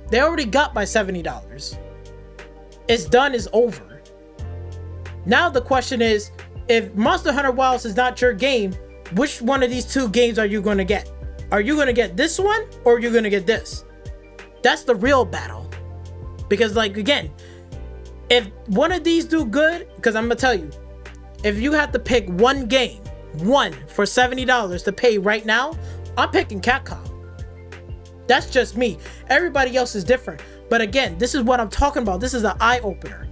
They already got my $70. It's done, it's over. Now the question is, if Monster Hunter Wilds is not your game, which one of these two games are you going to get? Are you going to get this one or are you going to get this? That's the real battle. Because like, again, if one of these do good, because I'm going to tell you, if you have to pick one game, one for $70 to pay right now, I'm picking Capcom. That's just me. Everybody else is different. But again, this is what I'm talking about. This is an eye-opener.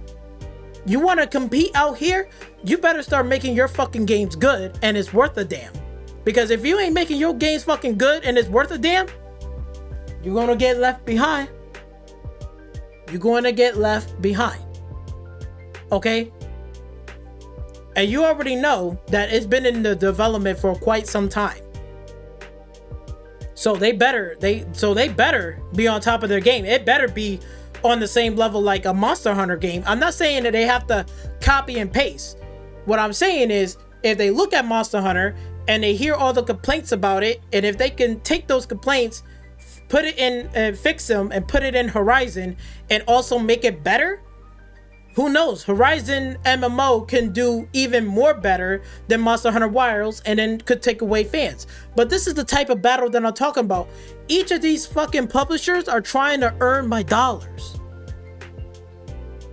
You want to compete out here? You better start making your fucking games good and it's worth a damn. Because if you ain't making your games fucking good and it's worth a damn, you're going to get left behind. You're going to get left behind. Okay? And you already know that it's been in the development for quite some time. So they better be on top of their game. It better be on the same level like a Monster Hunter game. I'm not saying that they have to copy and paste. What I'm saying is, if they look at Monster Hunter and they hear all the complaints about it, and if they can take those complaints, put it in and fix them and put it in Horizon and also make it better, who knows? Horizon MMO can do even more better than Monster Hunter Wilds and then could take away fans. But this is the type of battle that I'm talking about. Each of these fucking publishers are trying to earn my dollars.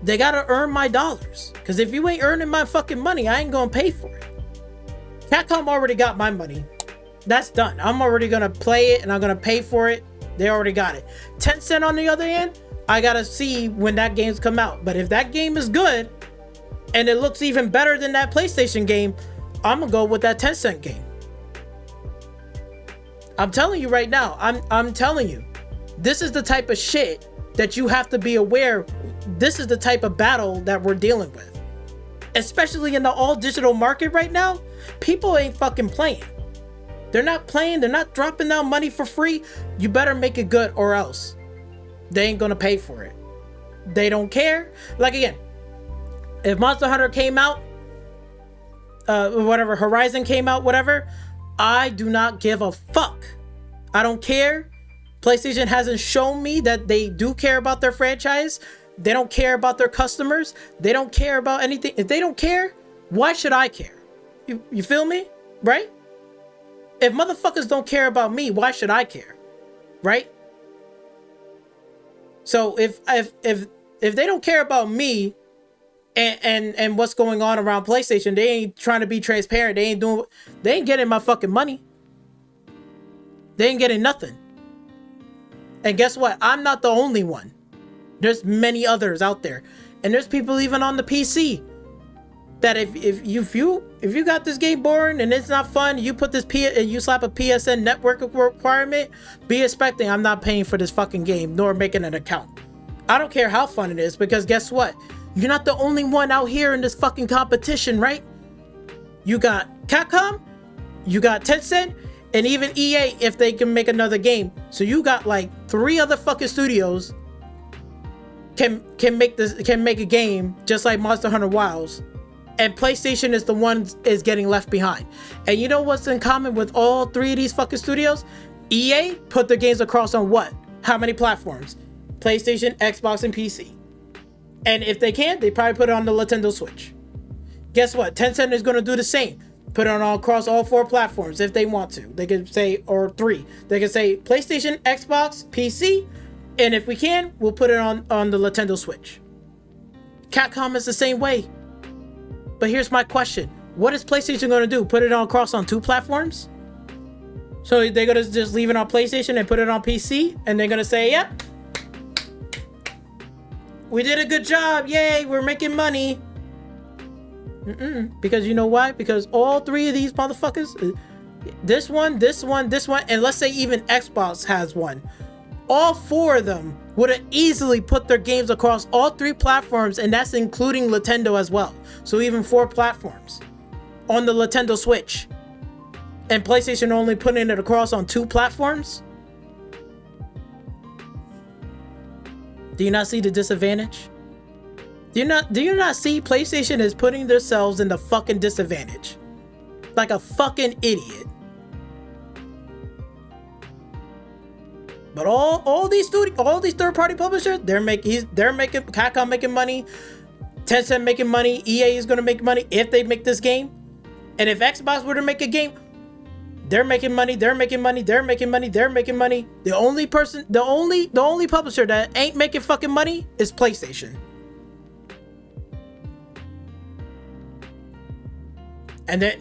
They gotta earn my dollars. Because if you ain't earning my fucking money, I ain't gonna pay for it. Capcom already got my money. That's done. I'm already gonna play it and I'm gonna pay for it. They already got it. Tencent on the other hand, I gotta see when that game's come out. But if that game is good and it looks even better than that PlayStation game, I'm gonna go with that Tencent game. I'm telling you right now, I'm telling you, this is the type of shit that you have to be aware. This is the type of battle that we're dealing with. Especially in the all digital market right now, people ain't fucking playing. They're not playing, they're not dropping down money for free. You better make it good or else they ain't gonna pay for it. They don't care. Like again, if Monster Hunter came out, whatever, Horizon came out, whatever, I do not give a fuck. I don't care. PlayStation hasn't shown me that they do care about their franchise. They don't care about their customers. They don't care about anything. If they don't care, why should I care? You feel me? Right? If motherfuckers don't care about me, why should I care? Right? So if they don't care about me and what's going on around PlayStation, they ain't trying to be transparent. They ain't getting my fucking money. They ain't getting nothing. And guess what? I'm not the only one. There's many others out there. And there's people even on the PC that if you got this game boring and it's not fun, you put this and you slap a PSN network requirement, be expecting I'm not paying for this fucking game nor making an account. I don't care how fun it is, because guess what? You're not the only one out here in this fucking competition, right? You got Capcom, you got Tencent, and even EA if they can make another game. So you got like 3 other fucking studios can make a game just like Monster Hunter Wilds, and PlayStation is the one is getting left behind. And you know what's in common with all 3 of these fucking studios? EA put their games across on what? How many platforms? PlayStation, Xbox, and PC. And if they can, they probably put it on the Nintendo Switch. Guess what? Tencent is going to do the same. Put it on across all 4 platforms if they want to. They could say, or 3. They could say PlayStation, Xbox, PC, and if we can, we'll put it on the Nintendo Switch. Capcom is the same way. But here's my question. What is PlayStation going to do? Put it on across on 2 platforms? So they're going to just leave it on PlayStation and put it on PC? And they're going to say, yep, we did a good job. Yay, we're making money. Because you know why? Because all 3 of these motherfuckers, this one, and let's say even Xbox has one, all 4 of them would have easily put their games across all 3 platforms, and that's including Nintendo as well. So even 4 platforms on the Nintendo Switch, and PlayStation only putting it across on 2 platforms. Do you not see the disadvantage? Do you not see PlayStation is putting themselves in the fucking disadvantage? Like a fucking idiot. But all these third party publishers, they're making Capcom making money, Tencent making money, EA is gonna make money if they make this game. And if Xbox were to make a game, they're making money, they're making money, they're making money, they're making money. The only publisher that ain't making fucking money is PlayStation. And they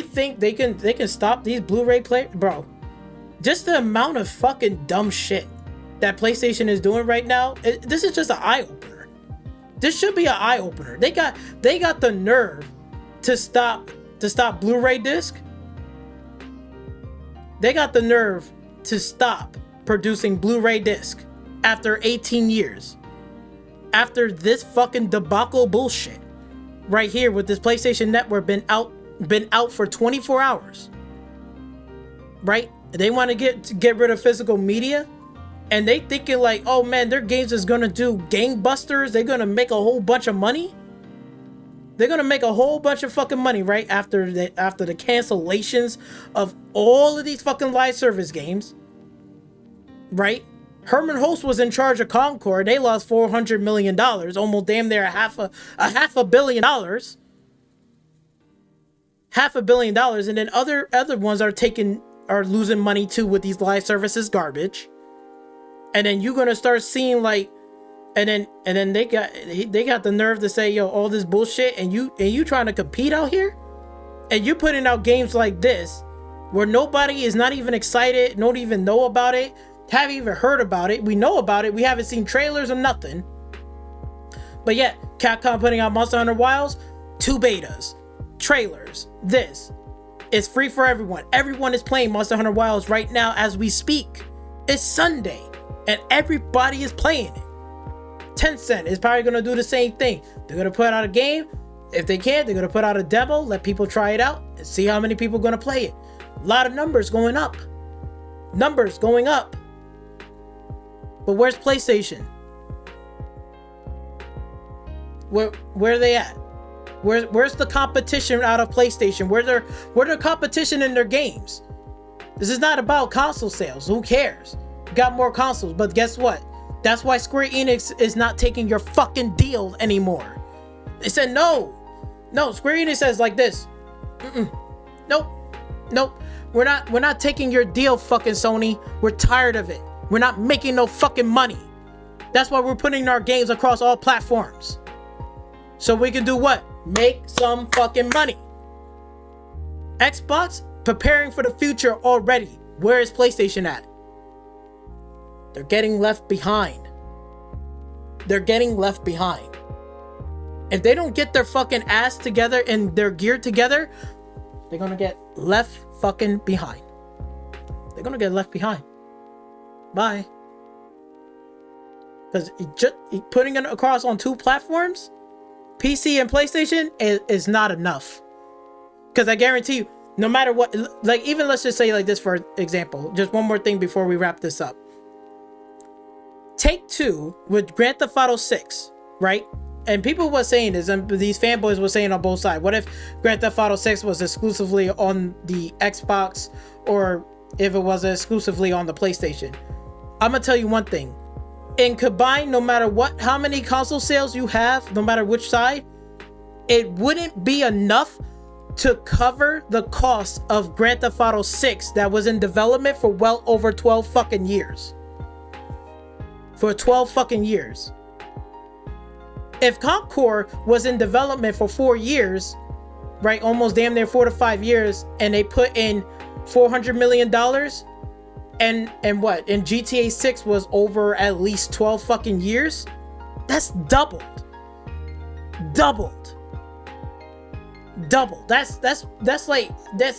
think they can stop these Blu-ray players, bro. Just the amount of fucking dumb shit that PlayStation is doing right now, this is just an eye-opener. This should be an eye-opener. They got the nerve to stop Blu-ray disc. They got the nerve to stop producing Blu-ray disc after 18 years. After this fucking debacle bullshit right here with this PlayStation Network been out for 24 hours. Right? They want to get rid of physical media, and they thinking like, oh man, their games is gonna do gangbusters. They're gonna make a whole bunch of money. They're gonna make a whole bunch of fucking money right after the cancellations of all of these fucking live service games. Right? Herman Hulst was in charge of Concord. They lost $400 million, almost damn near a half a billion dollars. $500 million, and then other ones are losing money too with these live services garbage. And then you're gonna start seeing like, and then they got the nerve to say, yo, all this bullshit, and you trying to compete out here, and you putting out games like this where nobody is not even excited, don't even know about it, haven't even heard about it. We know about it, we haven't seen trailers or nothing. But yet Capcom putting out Monster Hunter Wilds, 2 betas, trailers, this. It's free for everyone. Everyone is playing Monster Hunter Wilds right now as we speak. It's Sunday, and everybody is playing it. Tencent is probably going to do the same thing. They're going to put out a game. If they can, they're going to put out a demo, let people try it out, and see how many people are going to play it. A lot of numbers going up. Numbers going up. But where's PlayStation? Where are they at? Where's the competition out of PlayStation? Where's their competition in their games? This is not about console sales. Who cares? You got more consoles, but guess what? That's why Square Enix is not taking your fucking deal anymore. They said no. Square Enix says like this. Nope. We're not taking your deal, fucking Sony. We're tired of it. We're not making no fucking money. That's why we're putting our games across all platforms. So we can do what? Make some fucking money. Xbox preparing for the future already. Where is PlayStation at? They're getting left behind. They're getting left behind. If they don't get their fucking ass together and their gear together, they're gonna get left fucking behind. They're gonna get left behind. Bye. Because just putting it across on 2 platforms, PC and PlayStation, is not enough. Because I guarantee you, no matter what, like even let's just say like this for example, just one more thing before we wrap this up. Take-Two with Grand Theft Auto 6, right? And people were saying this, and these fanboys were saying on both sides, what if Grand Theft Auto 6 was exclusively on the Xbox, or if it was exclusively on the PlayStation? I'm gonna tell you one thing. And combined, no matter how many console sales you have, no matter which side, it wouldn't be enough to cover the cost of Grand Theft Auto 6 that was in development for well over 12 fucking years. For 12 fucking years. If Concord was in development for 4 years, right, almost damn near 4 to 5 years, and they put in $400 million, and what? And GTA 6 was over at least 12 fucking years? That's doubled. That's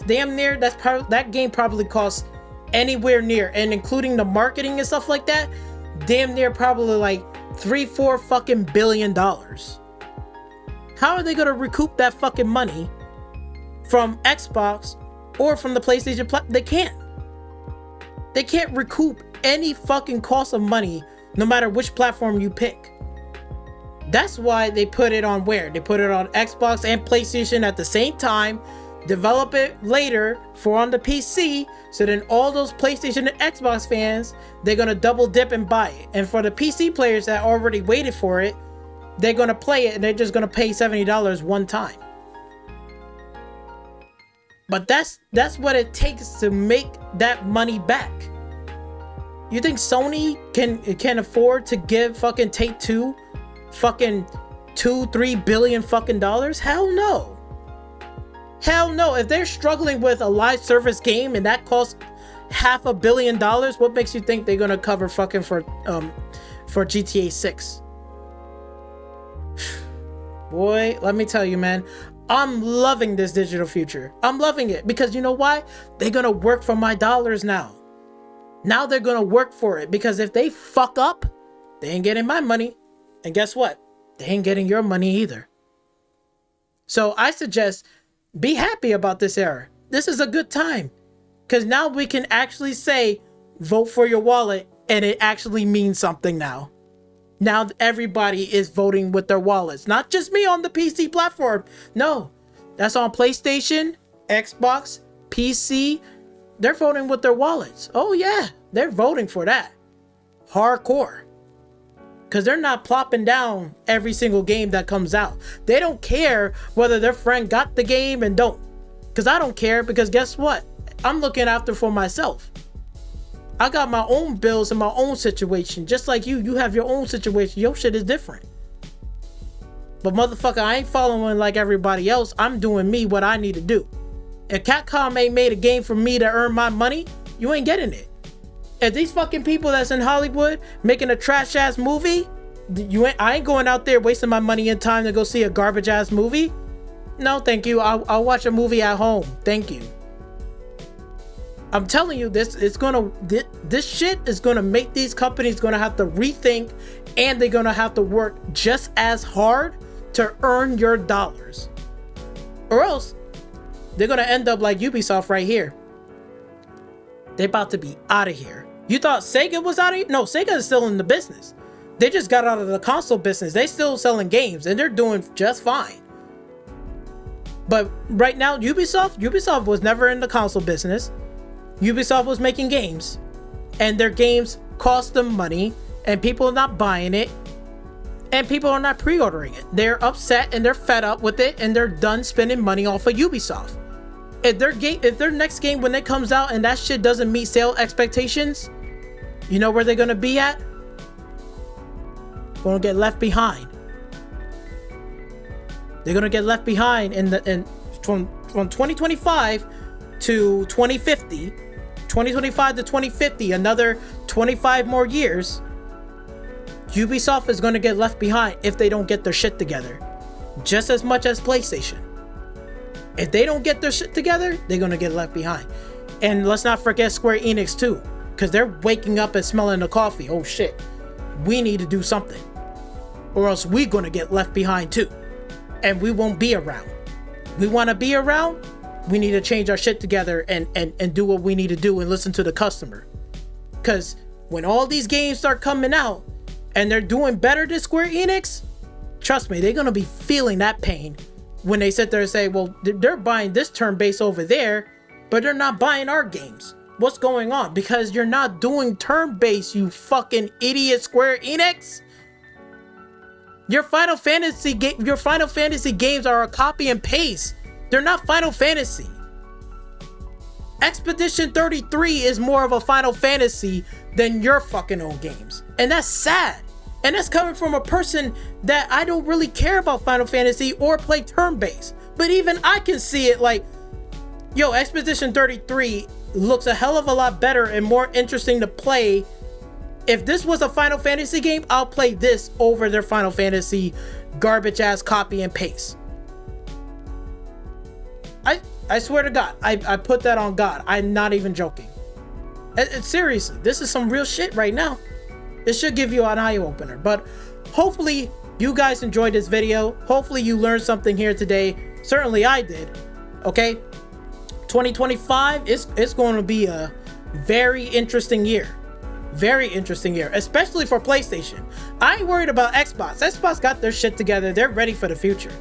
damn near, that game probably costs anywhere near, and including the marketing and stuff like that, damn near probably like $3-4 fucking billion. How are they gonna recoup that fucking money from Xbox or from the PlayStation They can't. They can't recoup any fucking cost of money no matter which platform you pick. That's why they put it on where? They put it on Xbox and PlayStation at the same time develop it later for on the PC, so then all those PlayStation and Xbox fans, they're gonna double dip and buy it. And for the PC players that already waited for it, they're gonna play it and they're just gonna pay $70 one time. But that's what it takes to make that money back. You think Sony can afford to give fucking Take-Two fucking $2-3 billion fucking dollars? Hell no. Hell no. If they're struggling with a live service game and that costs $500 million, what makes you think they're gonna cover fucking for GTA 6? Boy, let me tell you, man, I'm loving this digital future. I'm loving it because you know why? They're gonna work for my dollars now. Now they're gonna work for it, because if they fuck up, they ain't getting my money. And guess what? They ain't getting your money either. So I suggest be happy about this era. This is a good time, because now we can actually say vote for your wallet, and it actually means something now. Now everybody is voting with their wallets, not just me on the PC platform. No, that's on PlayStation, Xbox, PC. They're voting with their wallets. Oh yeah, they're voting for that. Hardcore. Because they're not plopping down every single game that comes out. They don't care whether their friend got the game and don't. Because I don't care, because guess what? I'm looking after for myself. I got my own bills and my own situation. Just like you have your own situation. Your shit is different. But motherfucker, I ain't following like everybody else. I'm doing me, what I need to do. If Capcom ain't made a game for me to earn my money, you ain't getting it. If these fucking people that's in Hollywood making a trash ass movie, I ain't going out there wasting my money and time to go see a garbage ass movie. No, thank you. I'll watch a movie at home. Thank you. I'm telling you, this shit is gonna make these companies gonna have to rethink, and they're gonna have to work just as hard to earn your dollars, or else they're gonna end up like Ubisoft right here. They're about to be out of here. You thought Sega was out of here? No, Sega is still in the business. They just got out of the console business. They still selling games and they're doing just fine. But right now, Ubisoft was never in the console business. Ubisoft was making games, and their games cost them money, and people are not buying it, and people are not pre-ordering it. They're upset and they're fed up with it, and they're done spending money off of Ubisoft. If their next game, when it comes out and that shit doesn't meet sale expectations, you know where they're gonna be at? Gonna get left behind. They're gonna get left behind from 2025 to 2050, 2025 to 2050, another 25 more years. Ubisoft is gonna get left behind if they don't get their shit together, just as much as PlayStation. If they don't get their shit together, they're gonna get left behind. And let's not forget Square Enix too, because they're waking up and smelling the coffee. Oh shit, we need to do something, or else we're gonna get left behind too, and we won't be around. We want to be around. We need to change our shit together and do what we need to do and listen to the customer. Because when all these games start coming out and they're doing better than Square Enix, trust me, they're gonna be feeling that pain when they sit there and say, well, they're buying this turn-based over there, but they're not buying our games. What's going on? Because you're not doing turn-based, you fucking idiot, Square Enix. Your Final Fantasy games are a copy and paste. They're not Final Fantasy. Expedition 33 is more of a Final Fantasy than your fucking own games. And that's sad. And that's coming from a person that I don't really care about Final Fantasy or play turn-based. But even I can see it like, yo, Expedition 33 looks a hell of a lot better and more interesting to play. If this was a Final Fantasy game, I'll play this over their Final Fantasy garbage ass copy and paste. I swear to God, I put that on God. I'm not even joking. Seriously, this is some real shit right now. It should give you an eye opener. But hopefully you guys enjoyed this video. Hopefully you learned something here today. Certainly I did. Okay, 2025 it's going to be a very interesting year. Very interesting year, especially for PlayStation. I ain't worried about Xbox. Xbox got their shit together. They're ready for the future.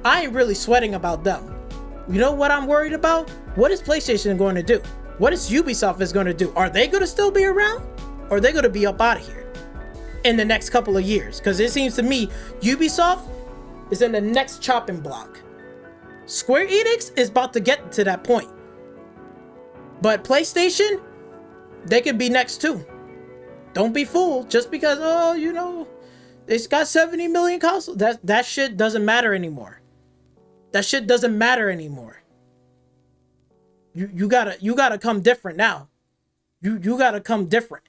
I ain't really sweating about them. You know what I'm worried about? What is PlayStation going to do? What is Ubisoft is going to do? Are they going to still be around? Or are they going to be up out of here in the next couple of years? Because it seems to me Ubisoft is in the next chopping block. Square Enix is about to get to that point. But PlayStation, they could be next too. Don't be fooled just because, oh, you know, it's got 70 million consoles. That shit doesn't matter anymore. That shit doesn't matter anymore. You gotta come different now. You gotta come different.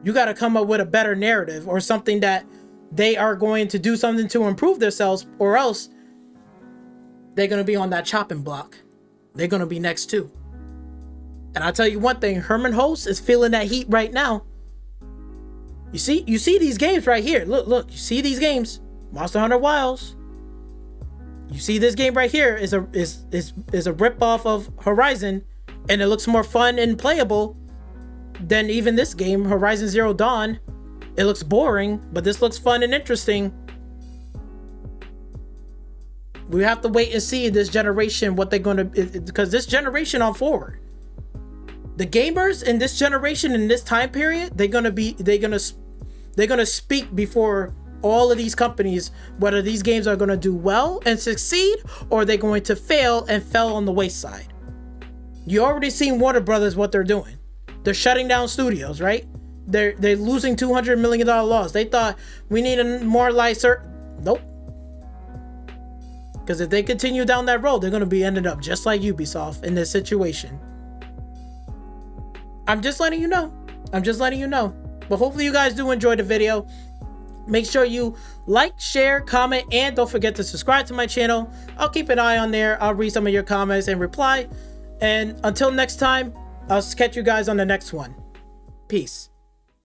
You gotta come up with a better narrative or something that they are going to do something to improve themselves, or else they're gonna be on that chopping block. They're gonna be next too. And I'll tell you one thing, Herman Host is feeling that heat right now. You see these games right here. Look, you see these games. Monster Hunter Wilds. You see this game right here is a rip-off of Horizon, and it looks more fun and playable than even this game, Horizon Zero Dawn. It looks boring, but this looks fun and interesting. We have to wait and see this generation what they're going to, because this generation on forward, the gamers in this generation, in this time period, they're gonna speak before all of these companies, whether these games are gonna do well and succeed, or they're going to fail and fell on the wayside. You already seen Warner Brothers, what they're doing. They're shutting down studios, right? They're losing $200 million loss. They thought we need a more lighter. Nope. Because if they continue down that road, they're gonna be ended up just like Ubisoft in this situation. I'm just letting you know. But hopefully you guys do enjoy the video. Make sure you like, share, comment, and don't forget to subscribe to my channel. I'll keep an eye on there. I'll read some of your comments and reply. And until next time, I'll catch you guys on the next one. Peace.